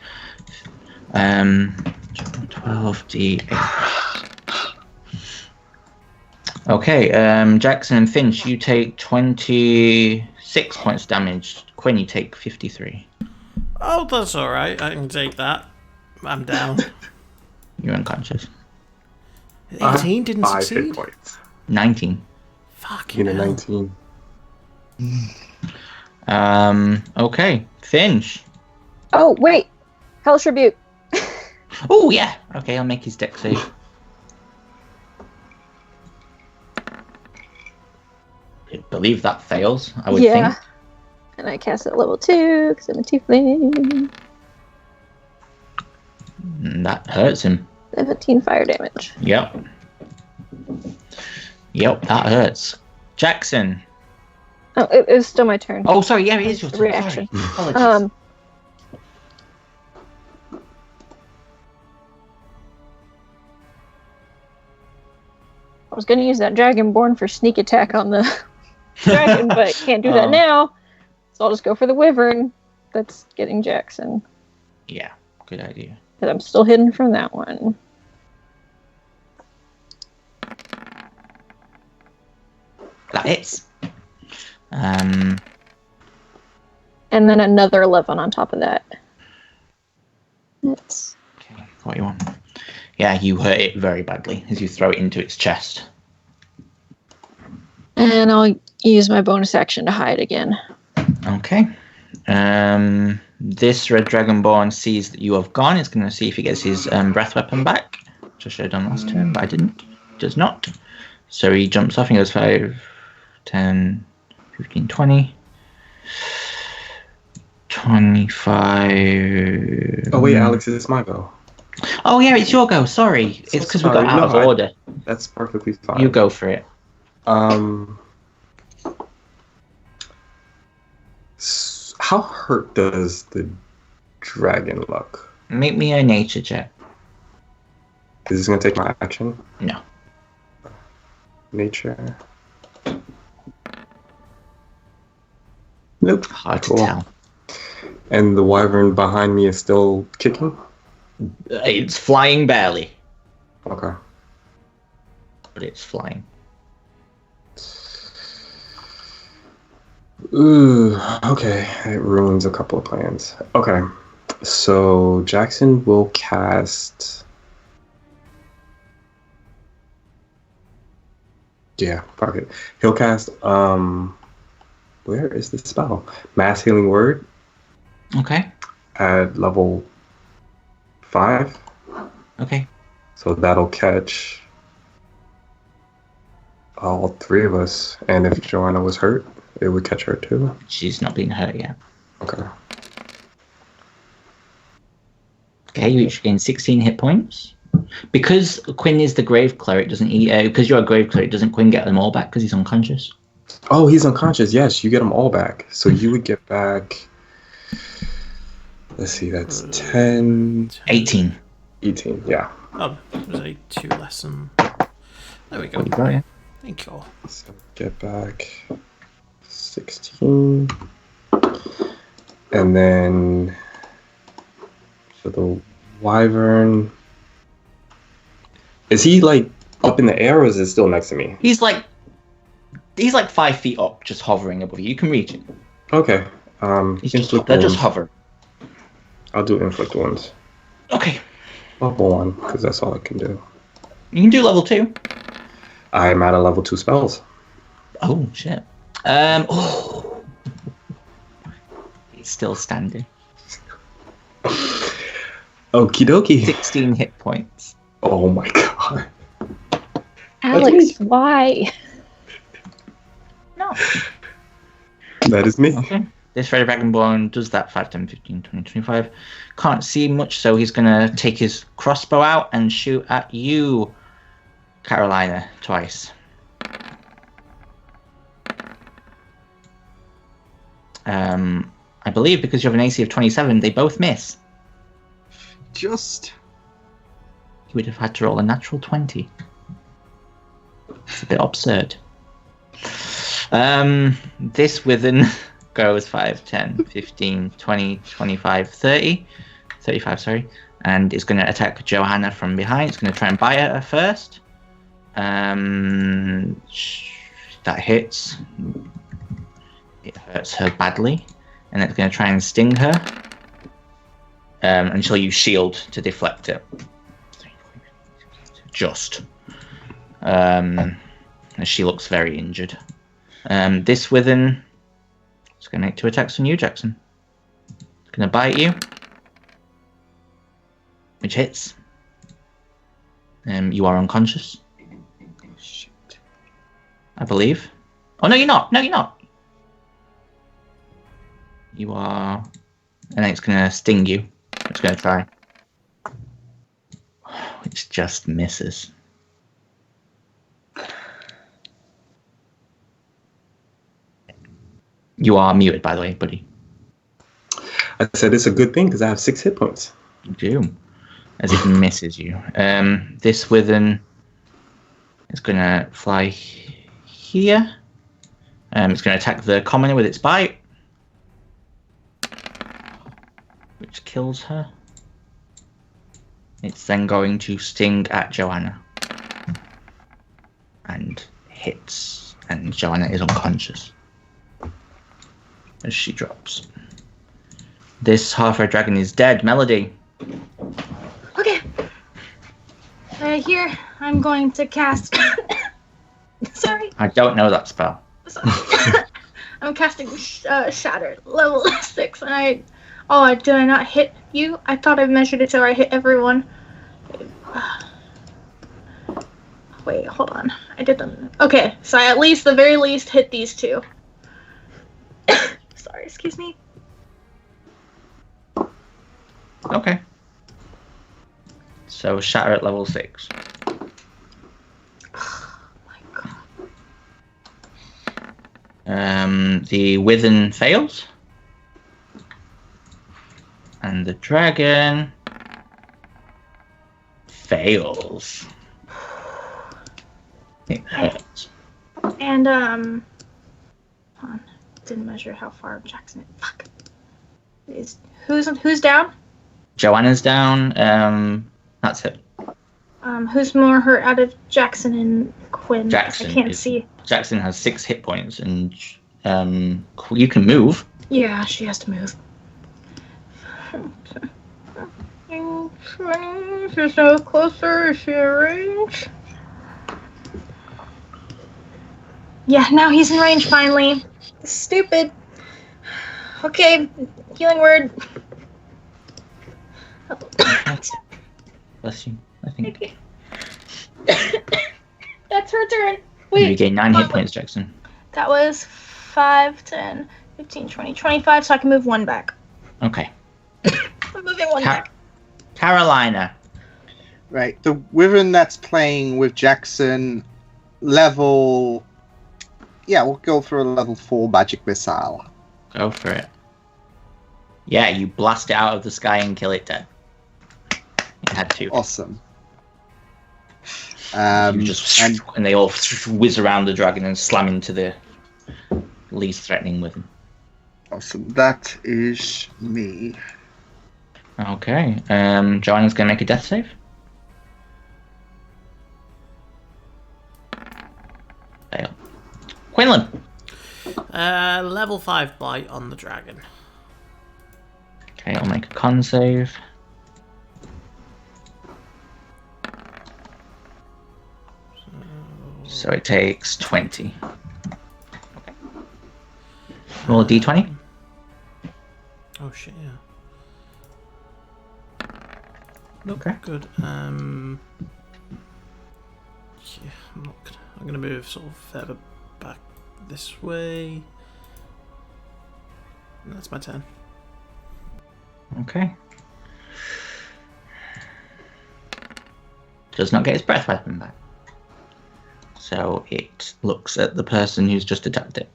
12d8. Okay, Jackson and Finch, you take 26 points damage. Quinn, you take 53. Oh, that's alright. I can take that. I'm down. You're unconscious. 18 didn't 5 succeed? hit points. 19. Fucking You know, hell. 19. Okay, Finch. Oh, wait. Hellish Rebuke. Oh, yeah. Okay, I'll make his dex save. I believe that fails, I would think. And I cast it at level 2 because I'm a tiefling. That hurts him. 17 fire damage. Yep. Yep, that hurts. Jackson. Oh, it was still my turn. Oh, sorry, yeah, it is your turn. Reaction. Sorry. Apologies. I was going to use that Dragonborn for sneak attack on the dragon, but can't do that now. So I'll just go for the Wyvern that's getting Jackson. Yeah, good idea. Because I'm still hidden from that one. That hits. And then another 11 on top of that. That's... Okay, 41. Yeah, you hurt it very badly as you throw it into its chest. And I'll use my bonus action to hide again. Okay. This red dragonborn sees that you have gone. It's going to see if he gets his breath weapon back, which I should have done last turn, but I didn't. Does not. So he jumps off and goes 5, 10, 15, 20. 25. Oh, wait, Alex, it's my go. Oh, yeah, it's your go. Sorry. So It's because we got sorry. out of No, order. That's perfectly fine. You go for it. How hurt does the dragon look? Make me a nature check. Is this gonna take my action? No. Nature. Nope. Hard Cool. to tell. And the wyvern behind me is still kicking? It's flying barely, Okay. but it's flying. Ooh, okay. It ruins a couple of plans. Okay. So Jackson will cast. Yeah, fuck it. He'll cast where is the spell? Mass Healing Word Okay. at level 5. Okay. So that'll catch all 3 of us. And if Joanna was hurt, it would catch her too. She's not been hurt yet. Okay. Okay, you each gain 16 hit points. Because Quinn is the grave cleric, doesn't he? Because you're a grave cleric, doesn't Quinn get them all back because he's unconscious? Oh, he's unconscious. Yes, you get them all back. So you would get back. Let's see, that's 10. 18. 18, yeah. Oh, it was a 2 lesson. There we go. What you got, yeah? Thank you. So get back 16. And then for the wyvern. Is he like up in the air or is it still next to me? He's like 5 feet up, just hovering above you. You can reach it. Okay. They're just hover. I'll do inflict wounds. Okay. Level 1, because that's all I can do. You can do level 2. I'm at a level 2 spells. Oh shit. He's still standing. Okie dokie. 16 hit points. Oh my god. Alex, why? No. That is me. Okay. This Red Dragonborn does that 5, 10, 15, 20, 25. Can't see much, so he's going to take his crossbow out and shoot at you, Carolina, twice. I believe because you have an AC of 27, they both miss. Just. You would have had to roll a natural 20. It's a bit absurd. This within goes 5, 10, 15, 20, 25, 30. 35, sorry. And it's going to attack Johanna from behind. It's going to try and bite at her first. That hits. It hurts her badly. And it's going to try and sting her. And she'll use shield to deflect it. Just. And she looks very injured. This within is going to make 2 attacks on you, Jackson. It's going to bite you. Which hits. You are unconscious. Shit. I believe. Oh, no, you're not. No, you're not. You are... And then it's going to sting you. It's going to try. Which just misses. You are muted, by the way, buddy. I said it's a good thing because I have 6 hit points. You do. As it misses you. This within is going to fly here. It's going to attack the commoner with its bite. Which kills her. It's then going to sting at Joanna. And hits. And Joanna is unconscious. As she drops. This half-red dragon is dead. Melody. Okay. Here, I'm going to cast. Sorry. I don't know that spell. I'm casting Shattered, level 6, and Oh, did I not hit you? I thought I measured it so I hit everyone. Wait, hold on. I did them. Okay, so I at least, the very least, hit these 2. Sorry, excuse me. Okay. So shatter at level 6. Oh my god. The withen fails. And the dragon fails. It hurts. And hold on. Didn't measure how far Jackson. Fuck. Who's down? Joanna's down. That's it. Who's more hurt out of Jackson and Quinn? Jackson. I can't see. Jackson has 6 hit points, and you can move. Yeah, she has to move. She's no closer. Is she in range? Yeah, now he's in range finally. Stupid. Okay, healing word. Bless you, I think. Okay. That's her turn. Wait. You gain 9 hit points, Jackson. That was 5, 10, 15, 20, 25, so I can move 1 back. Okay. I'm moving 1 back. Carolina. Right, the wyvern that's playing with Jackson, level... Yeah, we'll go for a level 4 magic missile. Go for it. Yeah, you blast it out of the sky and kill it dead. You had to. Awesome. And they all whiz around the dragon and slam into the least threatening with him. Awesome. That is me. Okay. Joanna's going to make a death save. Fail. Quinlan. Level 5 bite on the dragon. Okay, I'll make a con save. So it takes 20. Okay. Roll a d20. Oh shit, yeah. Nope, Okay. good. Yeah, I'm gonna move sort of further back this way. And that's my turn. Okay. Does not get his breath weapon back. So it looks at the person who's just attacked it.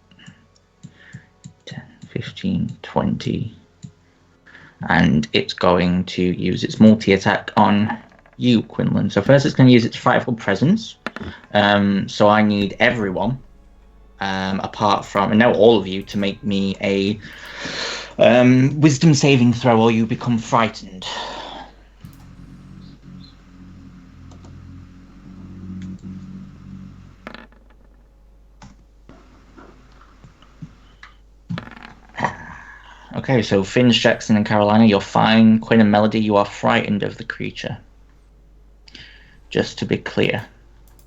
10, 15, 20. And it's going to use its multi-attack on you, Quinlan. So first it's going to use its frightful presence. So I need everyone, apart from, and now all of you, to make me a wisdom saving throw or you become frightened. Okay, so Finch, Jackson, and Carolina, you're fine. Quinn and Melody, you are frightened of the creature. Just to be clear,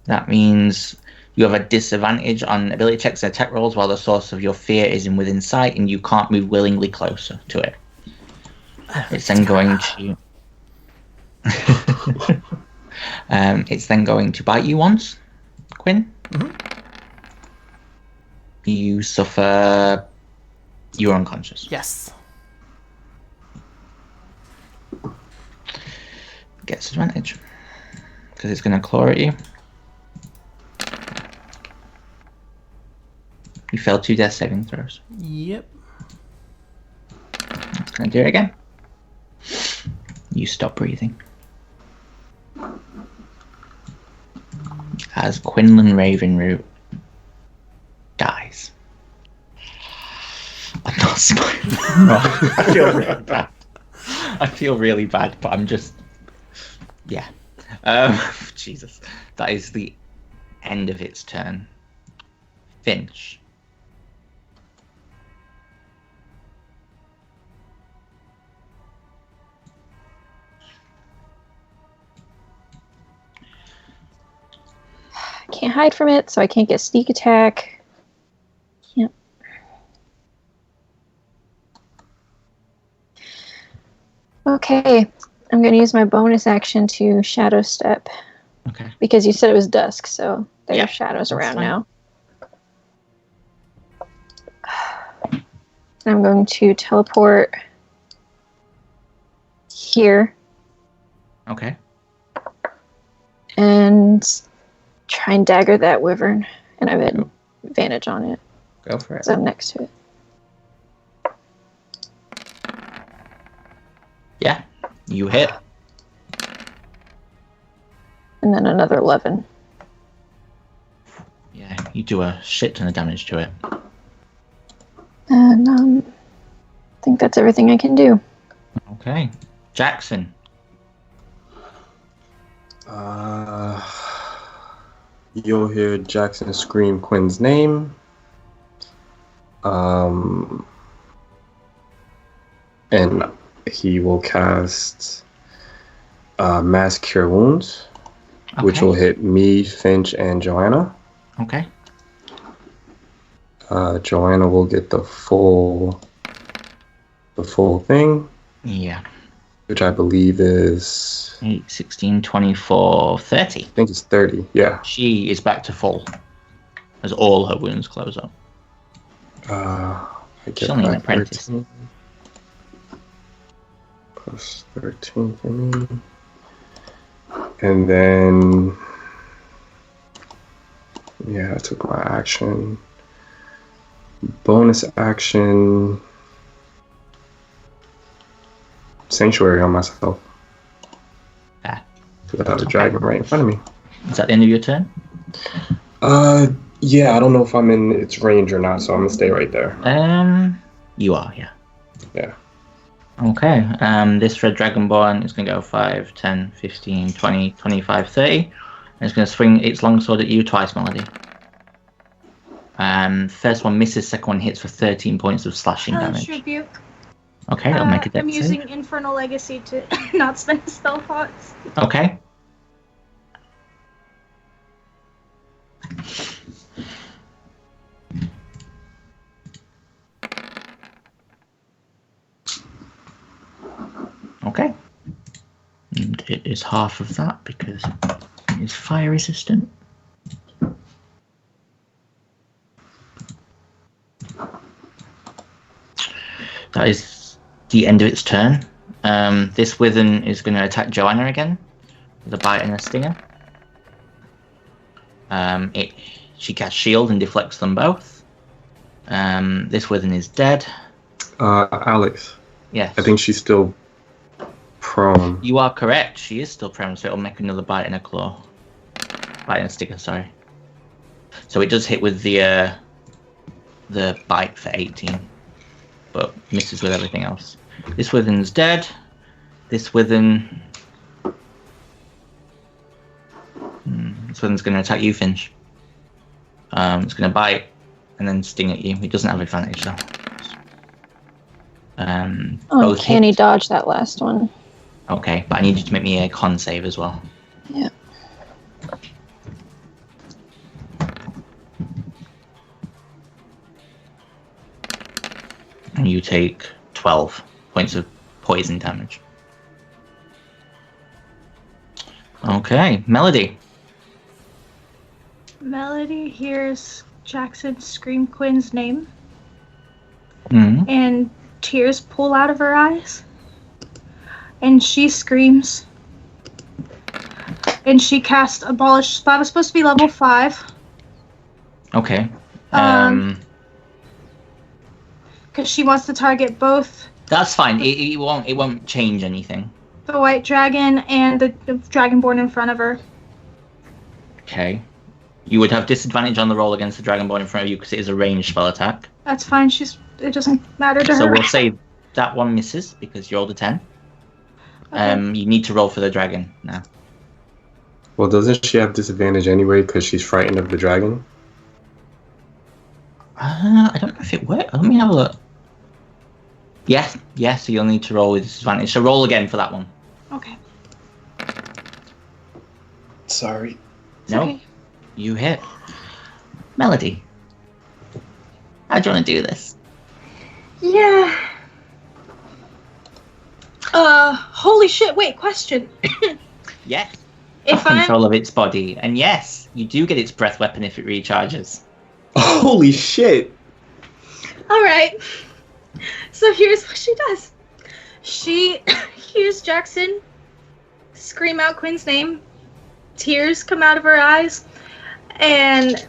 that means you have a disadvantage on ability checks and attack rolls while the source of your fear is within sight and you can't move willingly closer to it. It's then going to... it's then going to bite you once, Quinn. Mm-hmm. You suffer... You're unconscious. Yes. Gets advantage. Because it's going to claw at you. You failed 2 death saving throws. Yep. It's going to do it again. You stop breathing. As Quinlan Ravenroot dies. I'm not smiling. I feel really bad. I feel really bad, but I'm just... Yeah. Jesus. That is the end of its turn. Finch. I can't hide from it, so I can't get sneak attack. Yep. Okay, I'm going to use my bonus action to shadow step. Okay. Because you said it was dusk, so there Yeah, are shadows around fine. now. And I'm going to teleport here Okay. and try and dagger that wyvern. And I have advantage on it, Go for it. so I'm next to it. Yeah, you hit. And then another 11. Yeah, you do a shit ton of damage to it. And I think that's everything I can do. Okay. Jackson. You'll hear Jackson scream Quinn's name. And he will cast Mass Cure Wounds, which will hit me, Finch, and Joanna. Okay. Joanna will get the full thing. Yeah. Which I believe is 8, 16, 24, 30. I think it's 30. Yeah. She is back to full as all her wounds close up. I She's get only an apprentice. 13. Plus 13 for me. And then, yeah, I took my action. Bonus action. Sanctuary on myself. Ah. Because I have a dragon right in front of me. Is that the end of your turn? Yeah, I don't know if I'm in its range or not, so I'm gonna stay right there. You are, yeah. Yeah. Okay, this red dragonborn is going to go 5, 10, 15, 20, 25, 30. And it's going to swing its longsword at you twice, Melody. First one misses, second one hits for 13 points of slashing damage. Rebuke. Okay, I'll make a dex I'm save. using Infernal Legacy to not spend spell pots. Okay. Okay. And it is half of that because it is fire resistant. That is the end of its turn. This Withen is going to attack Joanna again with a bite and a stinger. She casts shield and deflects them both. This Withen is dead. Alex. Yes. I think she's still prone. You are correct. She is still prone, so it'll make another bite and a claw. Bite and a stinger, sorry. So it does hit with the bite for 18, but misses with everything else. This Withen's dead. This Withen... This Withen's going to attack you, Finch. It's going to bite and then sting at you. It doesn't have advantage, though. Can he dodge that last one? Okay, but I need you to make me a con save as well. Yeah. And you take 12 points of poison damage. Okay, Melody. Melody hears Jackson scream Quinn's name, Mm-hmm. and tears pull out of her eyes. And she screams. And she casts Abolish Spell. It's supposed to be level 5. Okay. Because she wants to target both That's fine. It won't change anything. the white dragon and the dragonborn in front of her. Okay. You would have disadvantage on the roll against the dragonborn in front of you because it is a ranged spell attack. That's fine. It doesn't matter to So her. we'll say that one misses because you rolled a 10. Okay. You need to roll for the dragon now. Well, doesn't she have disadvantage anyway because she's frightened of the dragon? I don't know if it works. Let me have a look. Yes, so you'll need to roll with disadvantage. So roll again for that one. Okay. Sorry. No, Okay. you hit. Melody, how do you want to do this? Yeah. Holy shit, wait, question. Yes. If Control of its body, and yes, you do get its breath weapon if it recharges. Holy shit! Alright. So here's what she does. She hears Jackson scream out Quinn's name. Tears come out of her eyes. And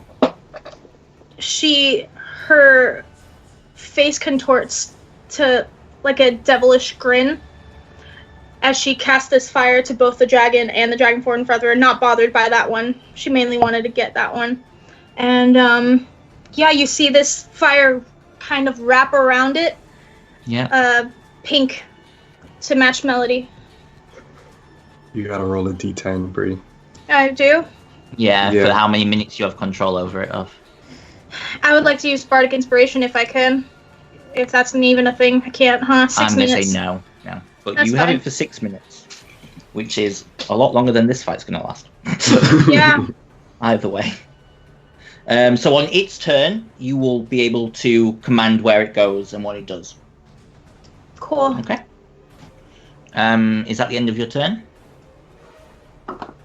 her face contorts to like a devilish grin. as she casts this fire to both the dragon and the dragonborn feather, not bothered by that one. She mainly wanted to get that one. And, you see this fire kind of wrap around it. Yeah. Pink to match Melody. You gotta roll a d10, Bree. I do? Yeah, for how many minutes you have control over it of. I would like to use Bardic Inspiration if I can. If that's even a thing. I can't, huh? 6 I'm minutes. going to say no. But That's you have fine. it for 6 minutes, which is a lot longer than this fight's going to last. Yeah. Either way. So on its turn, you will be able to command where it goes and what it does. Cool. Okay. Is that the end of your turn?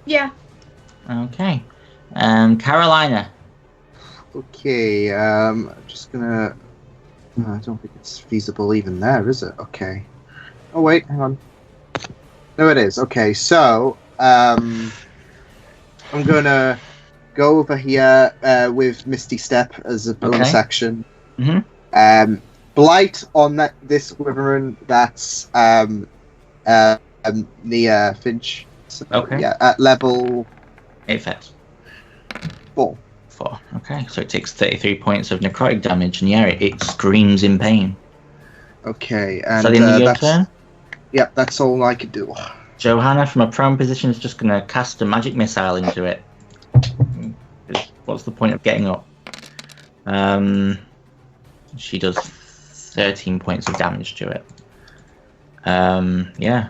Yeah. Okay. Carolina. Okay, I'm just gonna... No, I don't think it's feasible even there, is it? Okay. Oh, wait, hang on. No, it is. Okay, so, I'm gonna go over here with Misty Step as a bonus action. Mm-hmm. Blight on this wyvern that's near Finch. So, Okay. Yeah, at level 8 effects. 4. 4. Okay, so it takes 33 points of necrotic damage, and it screams in pain. Okay, Is and that the end of your that's... turn? Yep, that's all I could do. Johanna, from a prone position, is just going to cast a magic missile into it. What's the point of getting up? She does 13 points of damage to it. Yeah.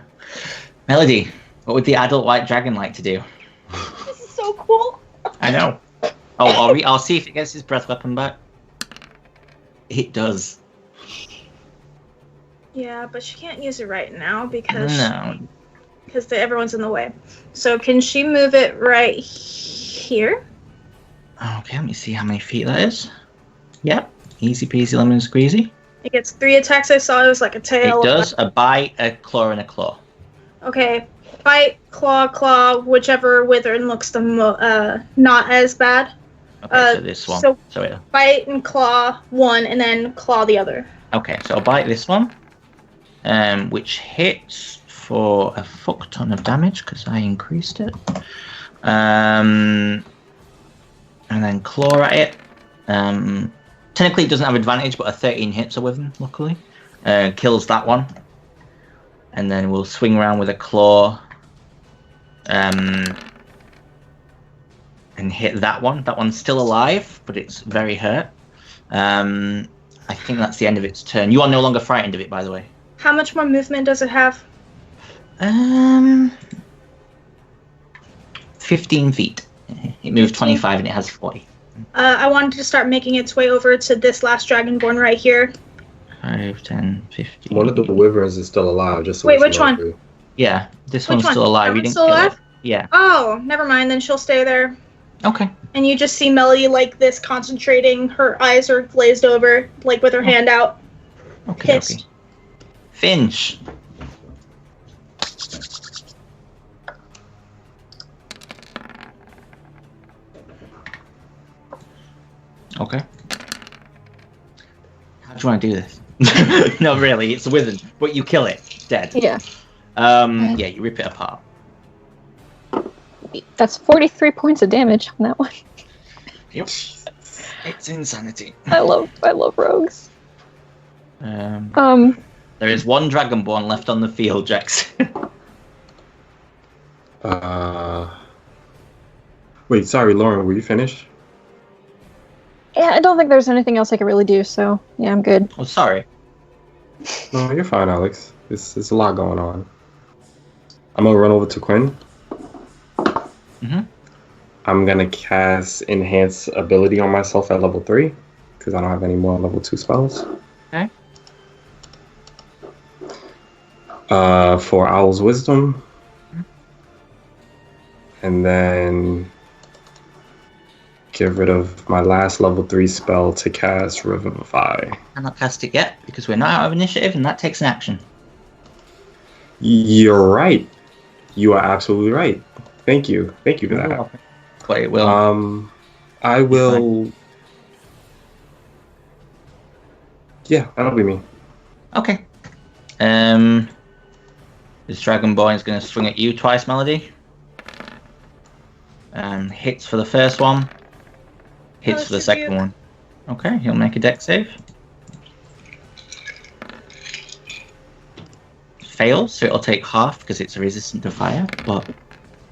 Melody, what would the adult white dragon like to do? This is so cool. I know. Oh, I'll see if it gets his breath weapon back. It does. Yeah, but she can't use it right now because No. everyone's in the way. So can she move it right here? Okay, let me see how many feet that is. Yep. Easy peasy lemon squeezy. It gets 3 attacks. I saw it was like a tail. It does. A bite, a claw, and a claw. Okay. Bite, claw, whichever wyvern looks the not as bad. Okay, so this one. So yeah. bite and claw one, and then claw the other. Okay, so I'll bite this one, which hits for a fuck ton of damage because I increased it. And then claw at it. Technically, it doesn't have advantage, but a 13 hits a wyvern, luckily. Kills that one. And then we'll swing around with a claw. And hit that one. That one's still alive, but it's very hurt. I think that's the end of its turn. You are no longer frightened of it, by the way. How much more movement does it have? 15 feet. It moves 25 and it has 40. I wanted to start making its way over to this last dragonborn right here. 5, 10, 15. One of the wyverns is still alive. Just so Wait, it's which one? lovely. Yeah, this Which one's one? still alive. That You one's didn't still kill alive? it. Yeah. Oh, never mind. Then she'll stay there. Okay. And you just see Melody like this, concentrating. Her eyes are glazed over, like with her hand out. Okay. Pissed. Finch. Okay. How do you want to do this? No, really, it's a wizard, but you kill it. It's dead. Yeah. Yeah, you rip it apart. That's 43 points of damage on that one. Yep. It's insanity. I love rogues. There is one dragonborn left on the field, Jax. Wait, sorry, Lauren, were you finished? Yeah, I don't think there's anything else I can really do, so yeah, I'm good. Oh, sorry. No, you're fine, Alex. There's a lot going on. I'm gonna run over to Quinn. Mm-hmm. I'm gonna cast Enhance Ability on myself at level 3, because I don't have any more level 2 spells. Okay. For Owl's Wisdom. And then get rid of my last level 3 spell to cast Revivify. I'm not cast it yet, because we're not out of initiative, and that takes an action. You're right. You are absolutely right. Thank you. Thank you for that. But it will. I will... Yeah, that'll be me. Okay. This Dragonborn is going to swing at you twice, Melody. Hits for the first one. Hits for the second one. Okay, he'll make a dex save. Fails, so it'll take half because it's resistant to fire. But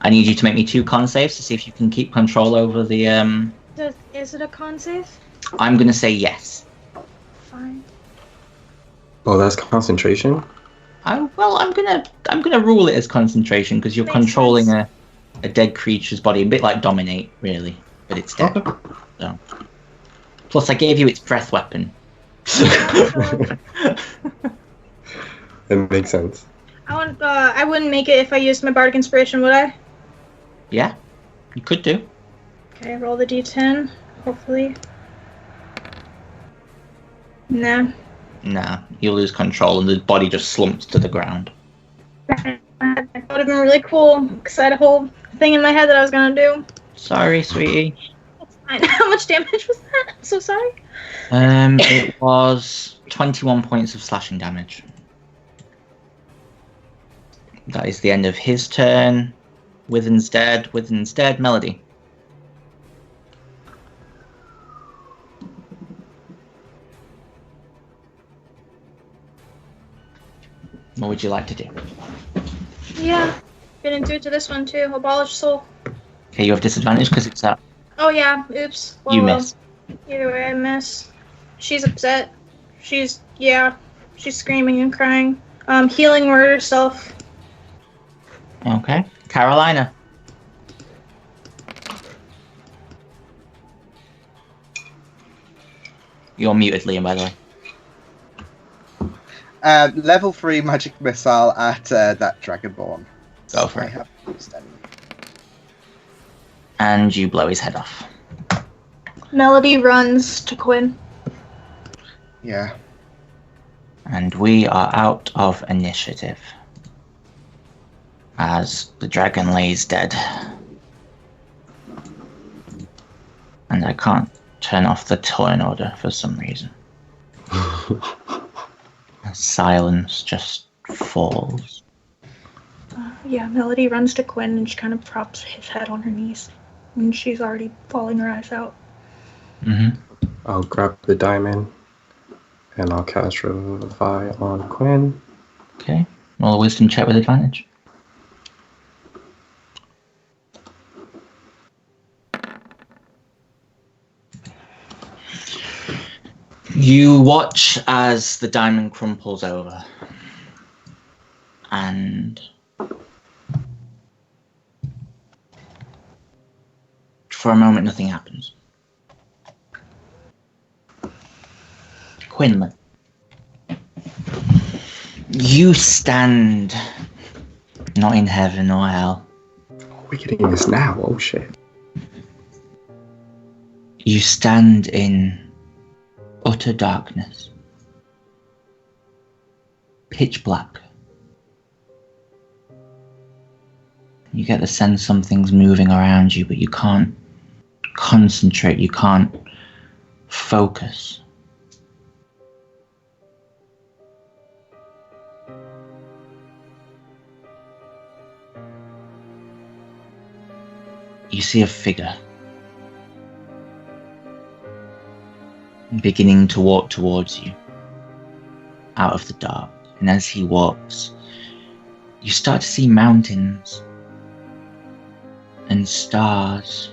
I need you to make me 2 con saves to see if you can keep control over the. Is it a con save? I'm gonna say yes. Fine. Oh, that's concentration? I'm gonna rule it as concentration because you're controlling a dead creature's body, a bit like dominate, really, but it's dead. Okay. So. Plus, I gave you its breath weapon. It makes sense. I wouldn't make it if I used my bardic inspiration, would I? Yeah, you could do. Okay, roll the d10. Hopefully. Nah. Nah, you lose control and the body just slumps to the ground. That would have been really cool because I had a whole thing in my head that I was gonna do. Sorry, sweetie. That's fine. How much damage was that? I'm so sorry. It was 21 points of slashing damage. That is the end of his turn. Withen's dead. Withen's dead. Melody. What would you like to do? Yeah. Gonna do it to this one too. Abolish soul. Okay, you have disadvantage because it's up. Oh yeah. Oops. You miss. Either way, I miss. She's upset. She's screaming and crying. Healing word herself. Okay. Carolina. You're muted, Liam, by the way. Level 3 magic missile at that Dragonborn. Go for I it. have used any. And you blow his head off. Melody runs to Quinn. Yeah. And we are out of initiative. As the dragon lays dead. And I can't turn off the turn order for some reason. Silence just falls. Yeah, Melody runs to Quinn and she kind of props his head on her knees. And she's already falling her eyes out. Mm-hmm. I'll grab the diamond and I'll cast Revivify on Quinn. Okay. Roll a wisdom check with advantage. You watch as the diamond crumples over. And for a moment, nothing happens. Quinlan. You stand not in heaven or hell. We're getting this now. Oh shit. You stand in utter darkness. Pitch black. You get the sense something's moving around you, but you can't concentrate, you can't focus. You see a figure beginning to walk towards you out of the dark, and as he walks, you start to see mountains and stars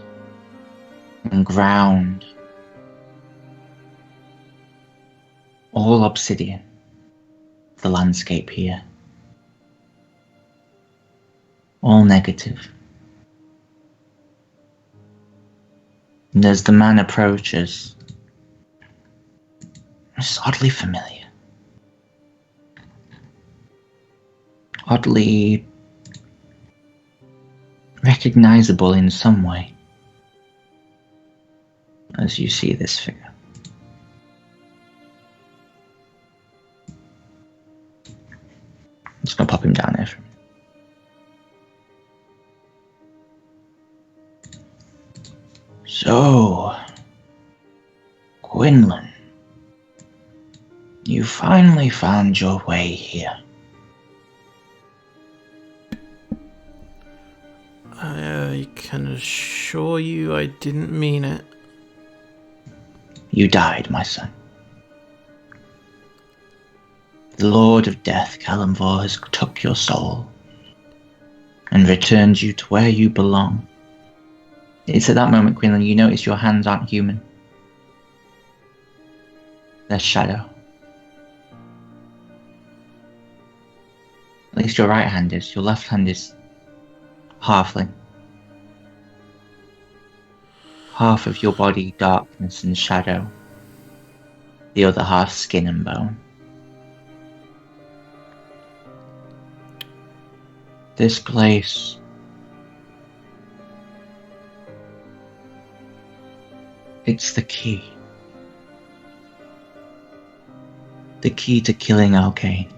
and ground, all obsidian, the landscape here, all negative. And as the man approaches, it's oddly familiar. Oddly recognizable in some way as you see this figure. I'm just gonna pop him down there for a minute. So, Quinlan, you finally found your way here. I can assure you I didn't mean it. You died, my son. The Lord of Death, Kalimvor, has took your soul and returned you to where you belong. It's at that moment, Quinlan, you notice your hands aren't human. They're shadow. At least your right hand is. Your left hand is halfling. Half of your body darkness and shadow. The other half skin and bone. This place it's the key. The key to killing Arcane.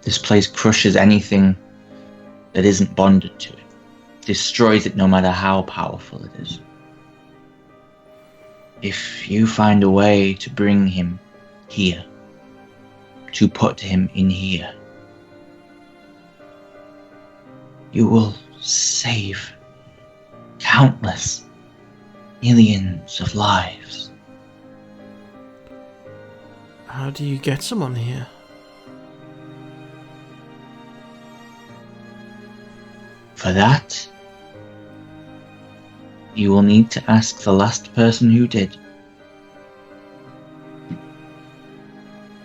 This place crushes anything that isn't bonded to it. Destroys it no matter how powerful it is. If you find a way to bring him here, to put him in here, you will save countless millions of lives. How do you get someone here? For that, you will need to ask the last person who did.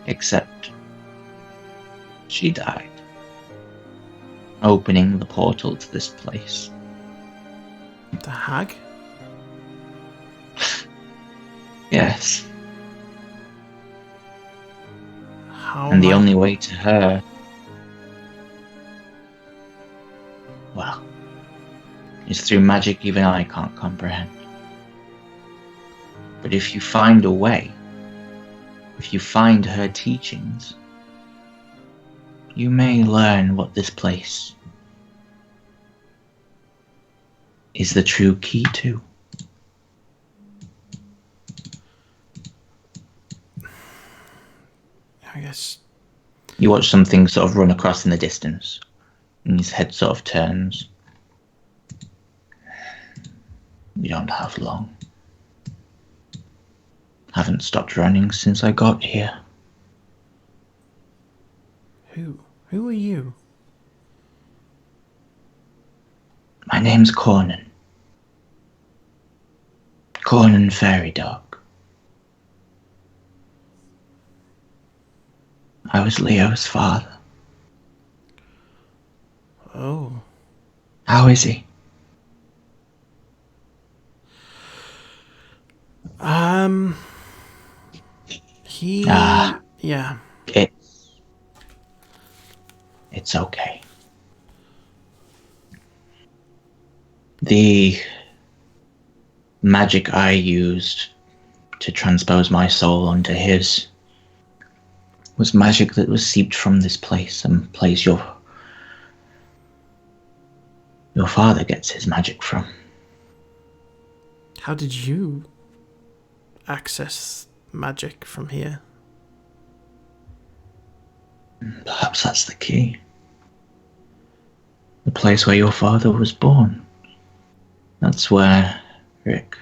Except, she died, opening the portal to this place. The hag? Yes. How And the am I- only way to her, well, is through magic even I can't comprehend. But if you find a way, if you find her teachings, you may learn what this place is the true key to. I guess. You watch something sort of run across in the distance, and his head sort of turns. We don't have long. Haven't stopped running since I got here. Who? Who are you? My name's Cornan. Cornan Fairy Dog. I was Leo's father. Oh. How is he? He... Ah. Yeah. It's okay. The magic I used to transpose my soul onto his was magic that was seeped from this place, and place your father gets his magic from. How did you access magic from here? Perhaps that's the key. The place where your father was born. That's where, Rick.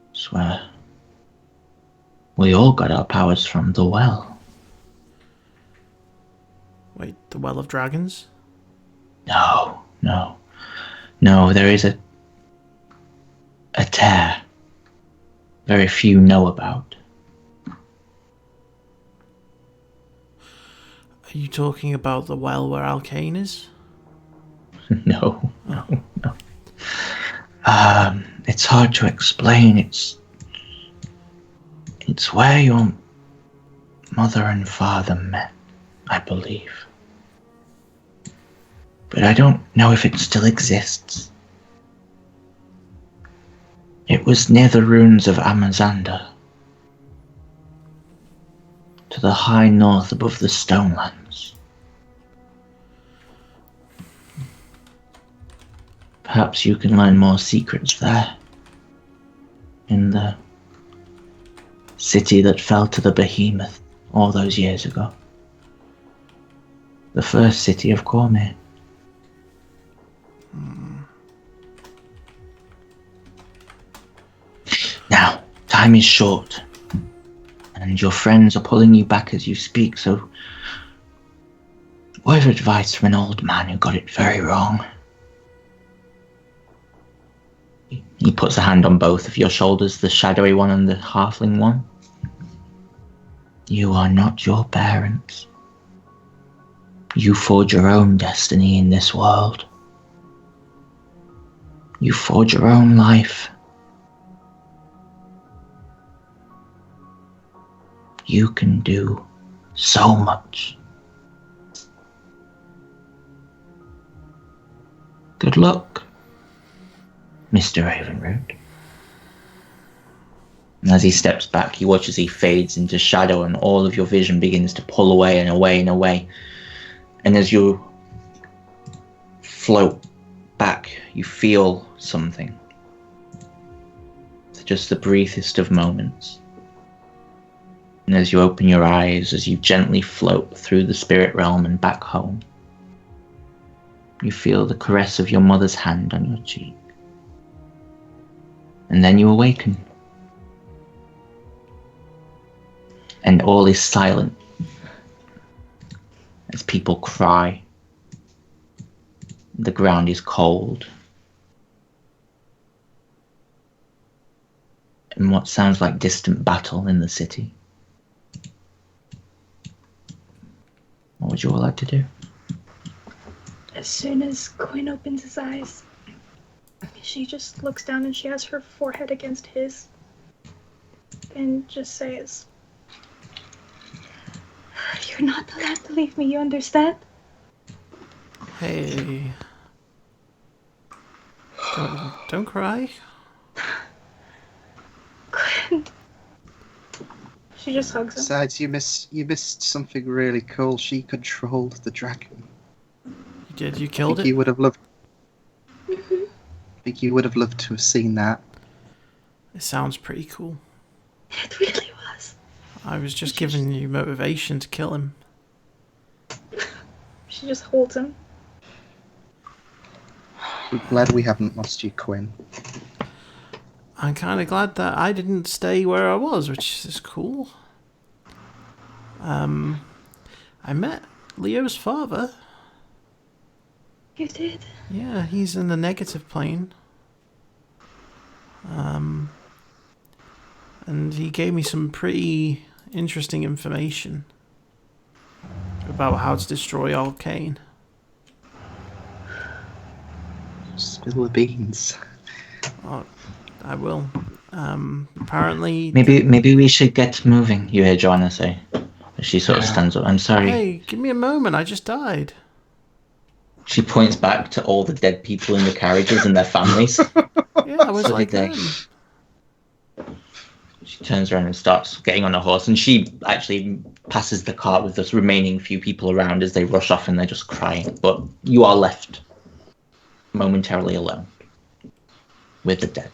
That's where we all got our powers from, the well. Wait, the Well of Dragons? No, there is a tear very few know about. Are you talking about the well where Alkane is? No. It's hard to explain. It's where your mother and father met, I believe. But I don't know if it still exists. It was near the ruins of Amazanda, to the high north above the Stonelands. Perhaps you can learn more secrets there, in the city that fell to the behemoth all those years ago. The first city of Cormyr. Now, time is short, and your friends are pulling you back as you speak, so word of advice from an old man who got it very wrong. He puts a hand on both of your shoulders, the shadowy one and the halfling one. You are not your parents. You forge your own destiny in this world. You forge your own life. You can do so much. Good luck, Mr. Ravenroot. And as he steps back, you watch as he fades into shadow and all of your vision begins to pull away and away and away. And as you float back, you feel something. For just the briefest of moments. And as you open your eyes, as you gently float through the spirit realm and back home, you feel the caress of your mother's hand on your cheek. And then you awaken. And all is silent as people cry. The ground is cold. And what sounds like distant battle in the city. What would you all like to do? As soon as Quinn opens his eyes, she just looks down and she has her forehead against his and just says, "You're not allowed to leave me, you understand?" Hey. Don't cry. Quinn. She just hugs him. Besides, you missed something really cool. She controlled the dragon. You did? You I killed think it? you would have loved. Mm-hmm. I think you would have loved to have seen that. It sounds pretty cool. It really was. I was just giving you motivation to kill him. She just holds him. I'm glad we haven't lost you, Quinn. I'm kind of glad that I didn't stay where I was, which is cool. I met Leo's father. You did? Yeah, he's in the negative plane. And he gave me some pretty interesting information about how to destroy Arcane. Spill the beans. Oh, I will. Apparently... Maybe we should get moving, you hear Joanna say. As she sort of stands up. I'm sorry. Hey, give me a moment, I just died. She points back to all the dead people in the carriages and their families. Yeah, I was So like did they. them. She turns around and starts getting on a horse, and she actually passes the cart with the remaining few people around as they rush off and they're just crying. But you are left momentarily alone with the dead.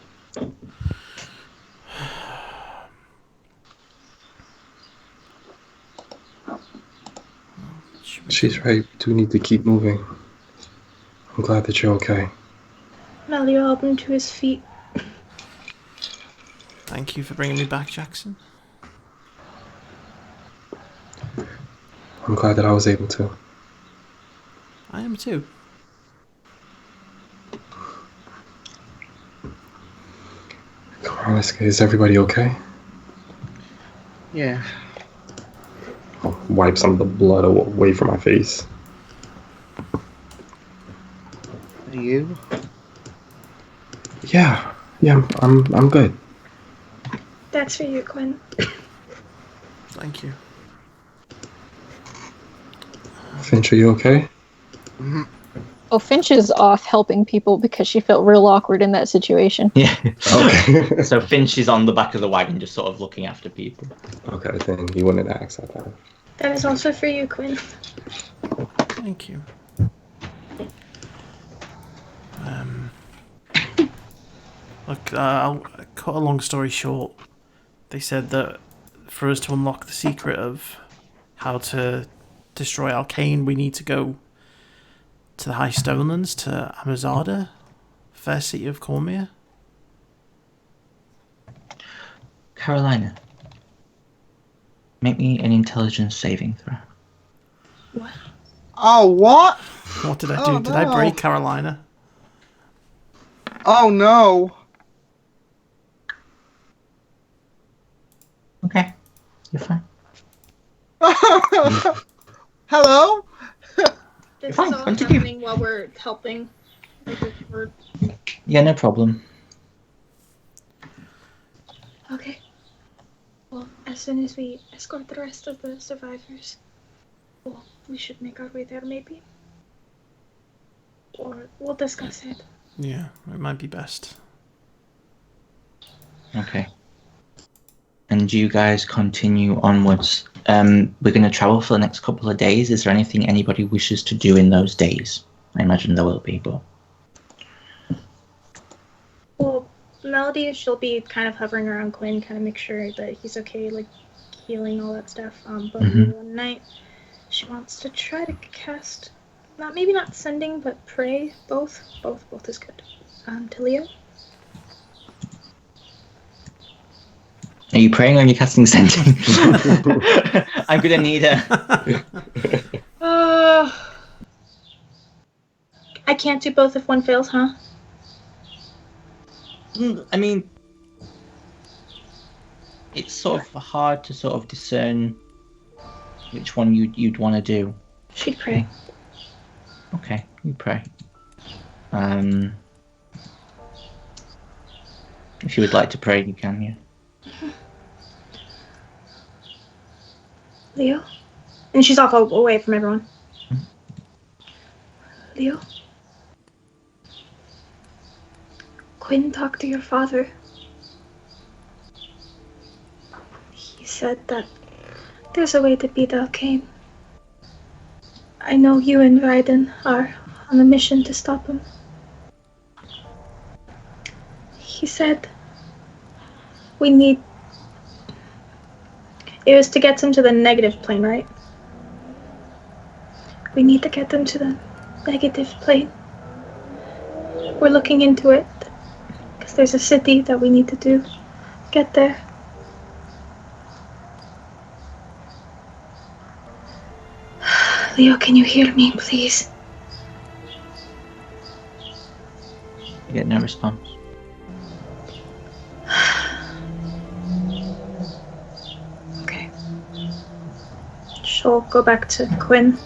She's right. We do need to keep moving. I'm glad that you're okay. Melio helped him to his feet. Thank you for bringing me back, Jackson. I'm glad that I was able to. I am too. Carlos, is everybody okay? Yeah. I'll wipe some of the blood away from my face. Are you? Yeah, I'm good. That's for you, Quinn. Thank you. Finch, are you okay? Mm-hmm. Oh, Finch is off helping people because she felt real awkward in that situation. Yeah. Okay. So Finch is on the back of the wagon just sort of looking after people. Okay, then you wouldn't ask that time. That is also for you, Quinn. Thank you. Look, I'll cut a long story short. They said that for us to unlock the secret of how to destroy Arcane, we need to go to the High Stonelands, to Amazada, fair city of Cormia. Carolina, make me an intelligence saving throw. What? Oh, what? What did I do? Oh, Did I no. break Carolina? Oh, no. Okay, you're fine. Hello? This Fine, is all continue. happening while we're helping. We're... Yeah, no problem. Okay. Well, as soon as we escort the rest of the survivors, well, we should make our way there, maybe. Or we'll discuss it. Yeah, it might be best. Okay. And you guys continue onwards. We're going to travel for the next couple of days. Is there anything anybody wishes to do in those days? I imagine there will be, but... Well, Melody, she'll be kind of hovering around Quinn, kind of make sure that he's okay, like healing, all that stuff. But Mhm. one night, she wants to try to cast, maybe not sending, but pray. Both is good. To Leo. Are you praying or are you casting sending? I'm going to need a... I can't do both if one fails, huh? I mean, it's sort of hard to sort of discern which one you'd want to do. She'd pray. Okay, you pray. If you would like to pray, you can, yeah. Leo? And she's off away from everyone. Leo? Quinn talked to your father. He said that there's a way to beat Arcane. I know you and Raiden are on a mission to stop him. He said we need... It was to get them to the negative plane, right? We need to get them to the negative plane. We're looking into it, because there's a city that we need to get there. Leo, can you hear me, please? You get no response. Okay. She'll go back to Quinn.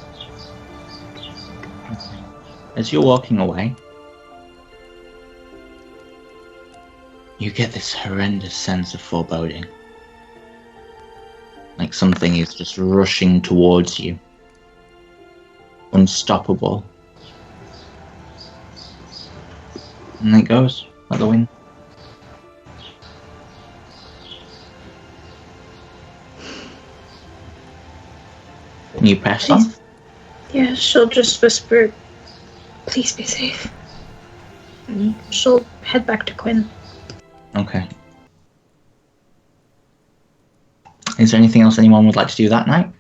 As you're walking away, you get this horrendous sense of foreboding. Like something is just rushing towards you. Unstoppable. And it goes, like the wind. And you press on? Yeah, she'll just whisper, please be safe. And she'll head back to Quinn. Okay. Is there anything else anyone would like to do that night?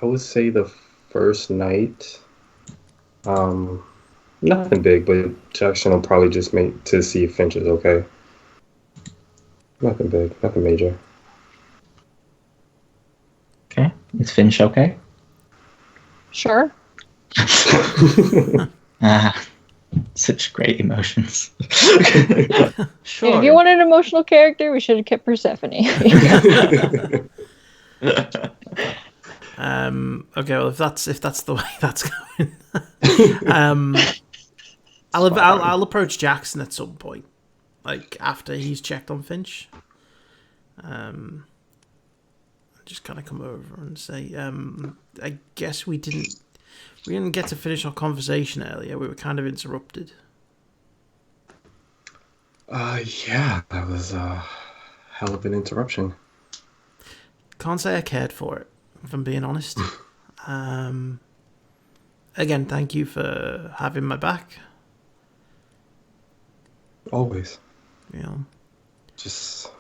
I would say the first night, nothing big, but Jackson will probably just make to see if Finch is okay. Nothing big, nothing major. Okay. Is Finch okay? Sure. Such great emotions. Sure. If you want an emotional character, we should have kept Persephone. Okay, well, if that's the way that's going, I'll approach Jackson at some point, like after he's checked on Finch. Just kind of come over and say, I guess we didn't get to finish our conversation earlier. We were kind of interrupted. Yeah, that was a hell of an interruption. Can't say I cared for it, if I'm being honest. Again, thank you for having my back. Always. You know, Just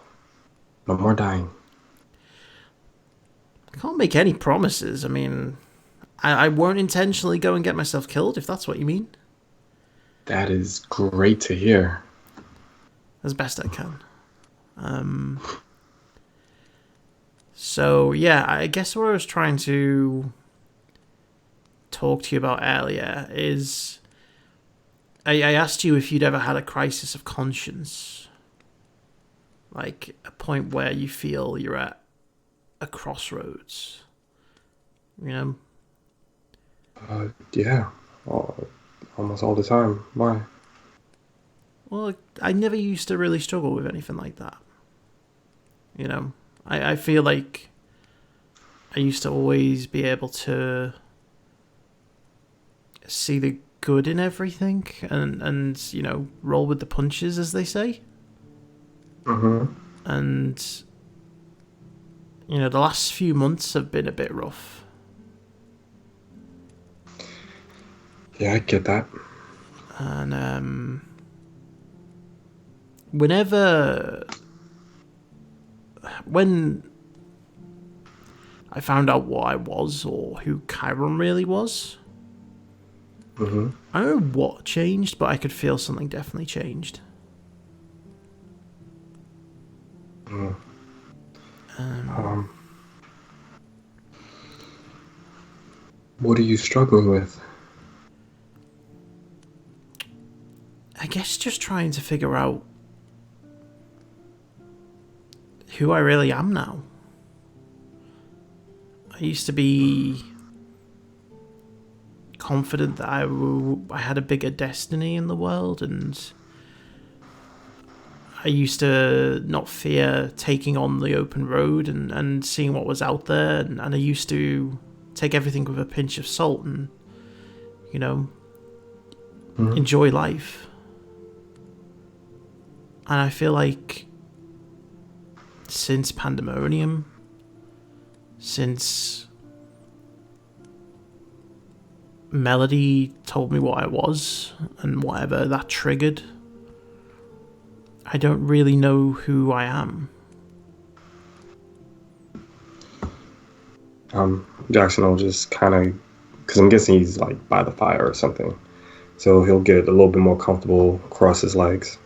no more dying. I can't make any promises. I mean, I won't intentionally go and get myself killed, if that's what you mean. That is great to hear. As best I can. So, yeah, I guess what I was trying to talk to you about earlier is... I asked you if you'd ever had a crisis of conscience. Like, a point where you feel you're at a crossroads. You know? Yeah. Almost all the time. Why? Well, I never used to really struggle with anything like that. You know? I feel like I used to always be able to see the good in everything and you know, roll with the punches, as they say. Mm-hmm. And, you know, the last few months have been a bit rough. Yeah, I get that. And, when I found out what I was, or who Chiron really was, Mm-hmm. I don't know what changed, but I could feel something definitely changed. Mm. What are you struggling with? I guess just trying to figure out who I really am now. I used to be confident that I had a bigger destiny in the world, and I used to not fear taking on the open road and seeing what was out there, and I used to take everything with a pinch of salt and, you know, enjoy life. And I feel like since Pandemonium, since Melody told me what I was and whatever that triggered, I don't really know who I am. Jackson will just kind of, because I'm guessing he's like by the fire or something, so he'll get a little bit more comfortable, cross his legs.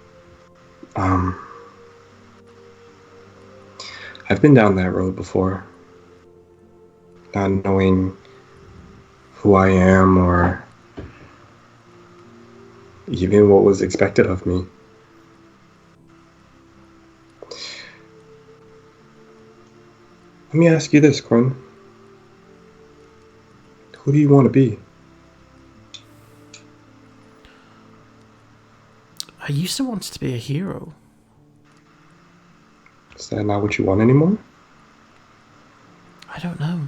I've been down that road before, not knowing who I am or even what was expected of me. Let me ask you this, Quinn. Who do you want to be? I used to want to be a hero. Is that not what you want anymore? I don't know.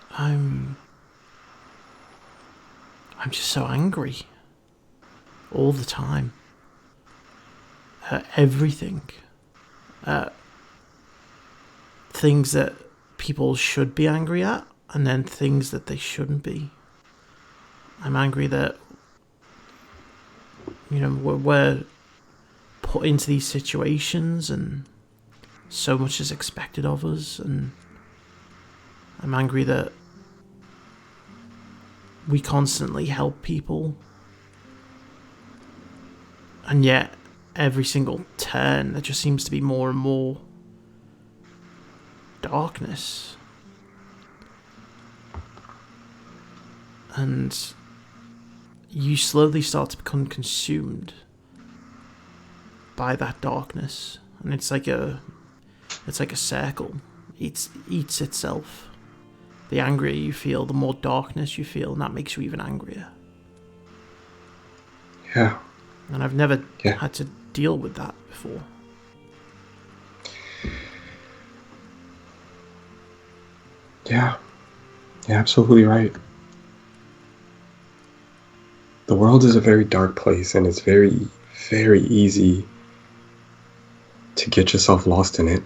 I'm just so angry. All the time. At everything. At things that people should be angry at, and then things that they shouldn't be. I'm angry that, you know, we're put into these situations and so much is expected of us, and I'm angry that we constantly help people, and yet every single turn there just seems to be more and more darkness. And you slowly start to become consumed by that darkness, and it's like a circle. It eats itself. The angrier you feel, the more darkness you feel, and that makes you even angrier. Yeah. And I've never had to deal with that before. Yeah. You're absolutely right. The world is a very dark place, and it's very, very easy to get yourself lost in it.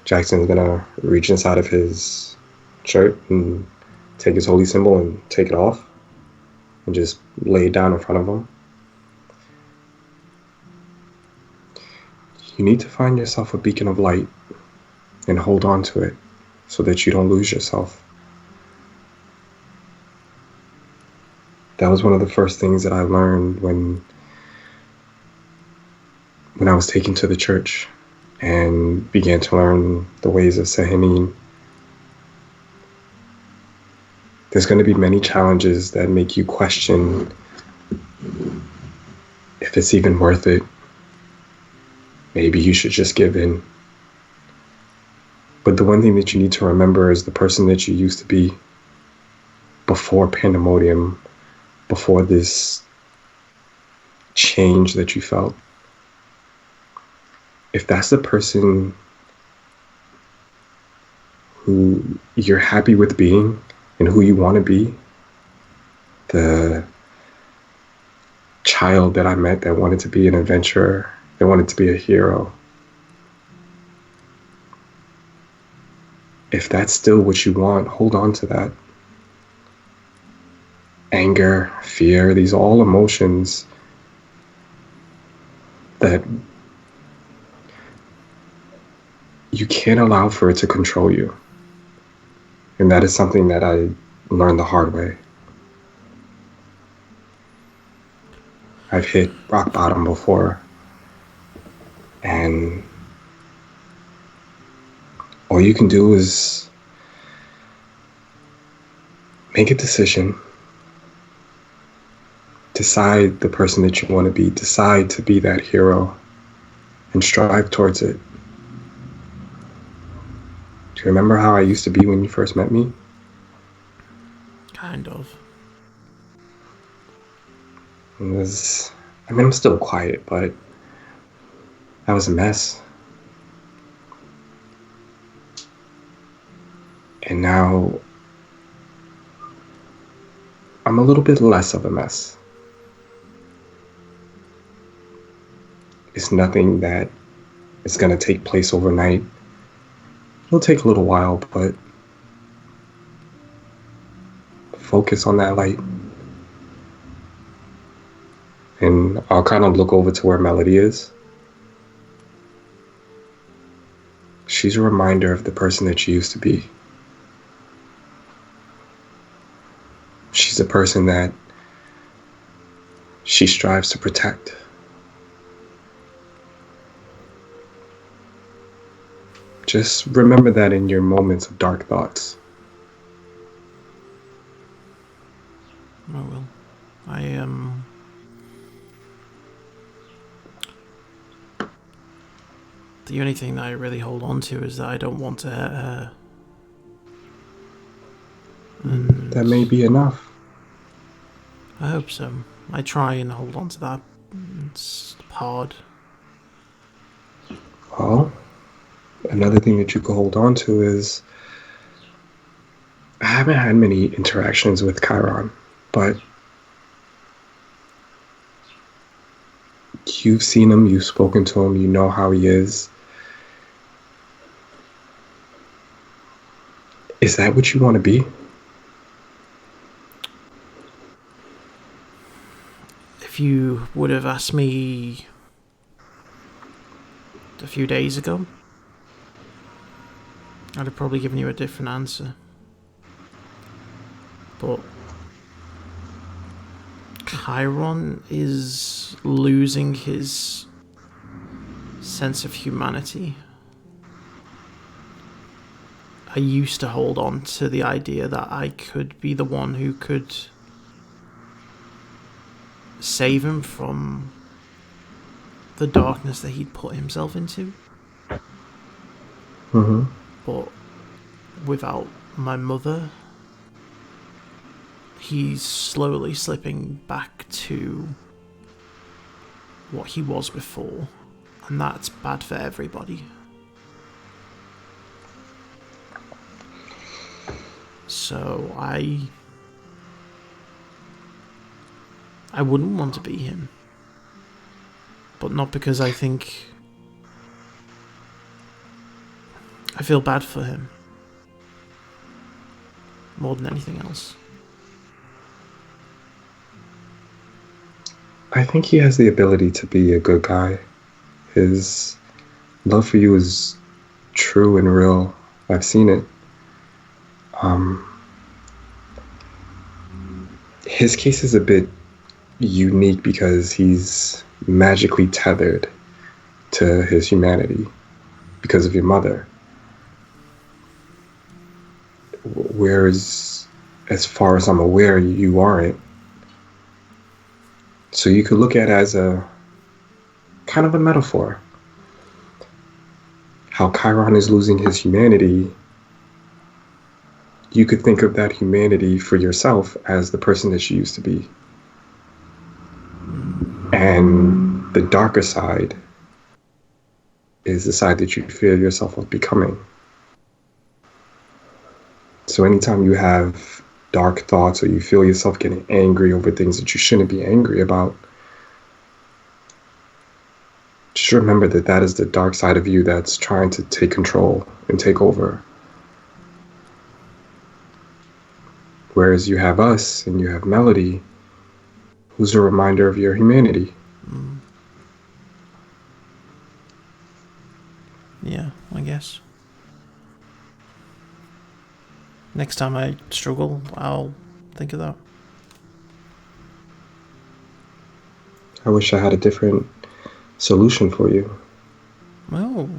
Jackson's gonna reach inside of his shirt and take his holy symbol and take it off and just lay it down in front of him. You need to find yourself a beacon of light and hold on to it so that you don't lose yourself. That was one of the first things that I learned when I was taken to the church and began to learn the ways of Sehenin. There's going to be many challenges that make you question if it's even worth it. Maybe you should just give in. But the one thing that you need to remember is the person that you used to be before Pandemonium, before this change that you felt. If that's the person who you're happy with being and who you want to be, the child that I met that wanted to be an adventurer, that wanted to be a hero, if that's still what you want, hold on to that. Anger, fear, these are all emotions that you can't allow for it to control you. And that is something that I learned the hard way. I've hit rock bottom before, and all you can do is make a decision. Decide the person that you want to be. Decide to be that hero and strive towards it. Do you remember how I used to be when you first met me? Kind of. I'm still quiet, but I was a mess. And now I'm a little bit less of a mess. It's nothing that is going to take place overnight. It'll take a little while, but focus on that light. And I'll kind of look over to where Melody is. She's a reminder of the person that she used to be. She's a person that she strives to protect. Just remember that in your moments of dark thoughts. I will. The only thing that I really hold on to is that I don't want to hurt her. And That may be enough. I hope so. I try and hold on to that. It's hard. Well, another thing that you can hold on to is I haven't had many interactions with Chiron, but you've seen him, you've spoken to him, you know how he is. Is that what you want to be? If you would have asked me a few days ago, I'd have probably given you a different answer. But Chiron is losing his sense of humanity. I used to hold on to the idea that I could be the one who could save him from the darkness that he'd put himself into. Mm-hmm. But without my mother, he's slowly slipping back to what he was before, and that's bad for everybody. So I wouldn't want to be him, but not because I think I feel bad for him more than anything else. I think he has the ability to be a good guy. His love for you is true and real. I've seen it. His case is a bit unique because he's magically tethered to his humanity because of your mother. Whereas, as far as I'm aware, you aren't. So you could look at it as a kind of a metaphor. How Chiron is losing his humanity, you could think of that humanity for yourself as the person that you used to be. And the darker side is the side that you fear yourself of becoming. So anytime you have dark thoughts or you feel yourself getting angry over things that you shouldn't be angry about, just remember that that is the dark side of you that's trying to take control and take over. Whereas you have us and you have Melody, who's a reminder of your humanity. Yeah, I guess. Next time I struggle, I'll think of that. I wish I had a different solution for you. Well,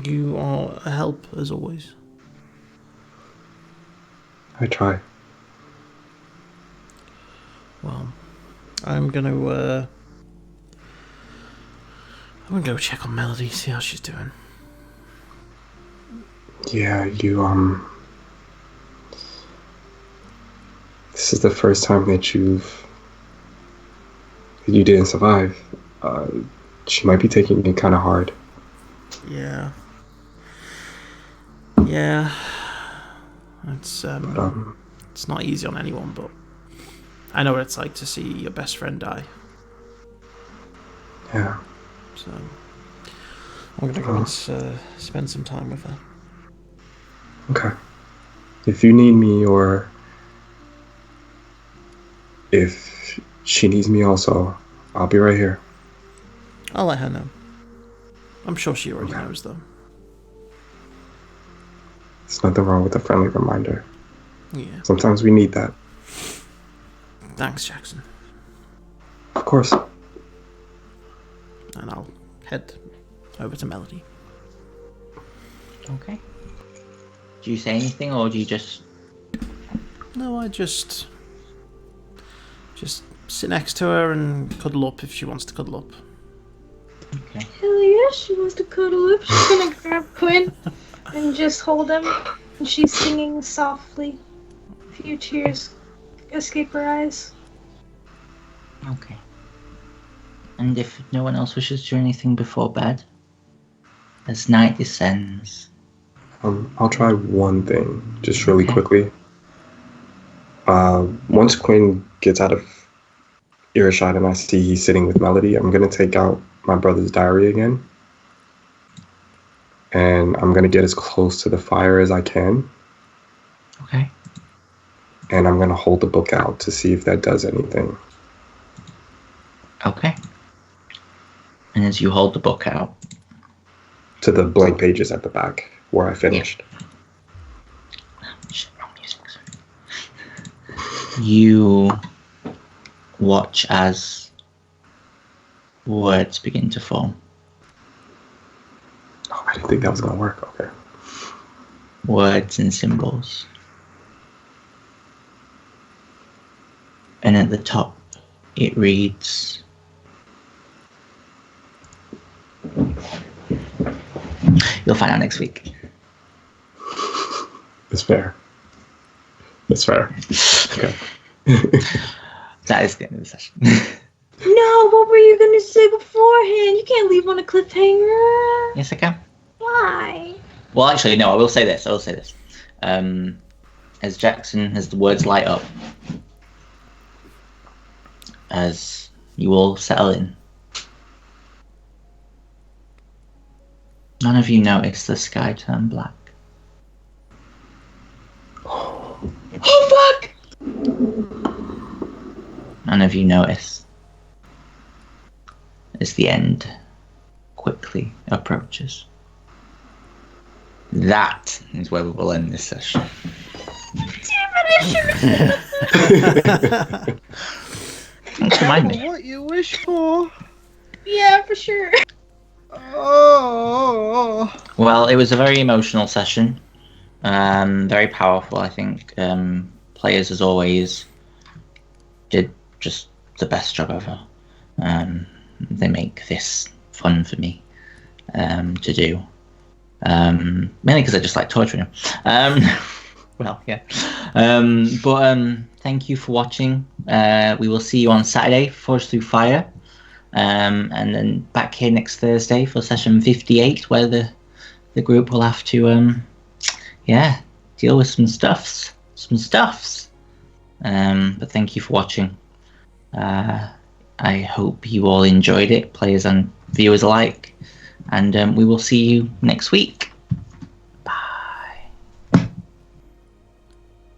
you are a help as always. I try. Well, I'm gonna go check on Melody, see how she's doing. Yeah, you, this is the first time that you didn't survive. She might be taking it kind of hard. Yeah. Yeah. It's not easy on anyone, but I know what it's like to see your best friend die. Yeah. So I'm gonna go and spend some time with her. Okay. If you need me or if she needs me also, I'll be right here. I'll let her know. I'm sure she already knows, though. There's nothing wrong with a friendly reminder. Yeah. Sometimes we need that. Thanks, Jackson. Of course. And I'll head over to Melody. Okay. Do you say anything, or do you just... No, I just sit next to her and cuddle up if she wants to cuddle up. Okay. Hell yeah, she wants to cuddle up. She's gonna grab Quinn and just hold him. And she's singing softly. A few tears escape her eyes. Okay. And if no one else wishes to do anything before bed, as night descends... I'll try one thing, just really Okay. quickly. Once Quinn gets out of earshot and I see he's sitting with Melody, I'm going to take out my brother's diary again. And I'm going to get as close to the fire as I can. Okay. And I'm going to hold the book out to see if that does anything. Okay. And as you hold the book out... To the blank pages at the back where I finished. Shit, wrong music. You watch as words begin to form. Oh, I didn't think that was going to work. Okay. Words and symbols. And at the top, it reads... You'll find out next week. It's fair. It's fair. Okay. That is the end of the session. No, what were you gonna say beforehand? You can't leave on a cliffhanger. Yes, I can. Why? Well, actually, no, I will say this. As Jackson, as the words light up, as you all settle in, none of you notice the sky turn black. Oh fuck! None of you notice as the end quickly approaches. That is where we will end this session. Don't remind me. What you wish for? Yeah, for sure. Oh. Well, it was a very emotional session. Very powerful, I think. Players, as always, did just the best job ever. They make this fun for me to do. Mainly because I just like torturing them. Well, yeah. But thank you for watching. We will see you on Saturday, Forge Through Fire. And then back here next Thursday for session 58, where the group will have to deal with some stuffs. But thank you for watching. I hope you all enjoyed it, players and viewers alike, and we will see you next week.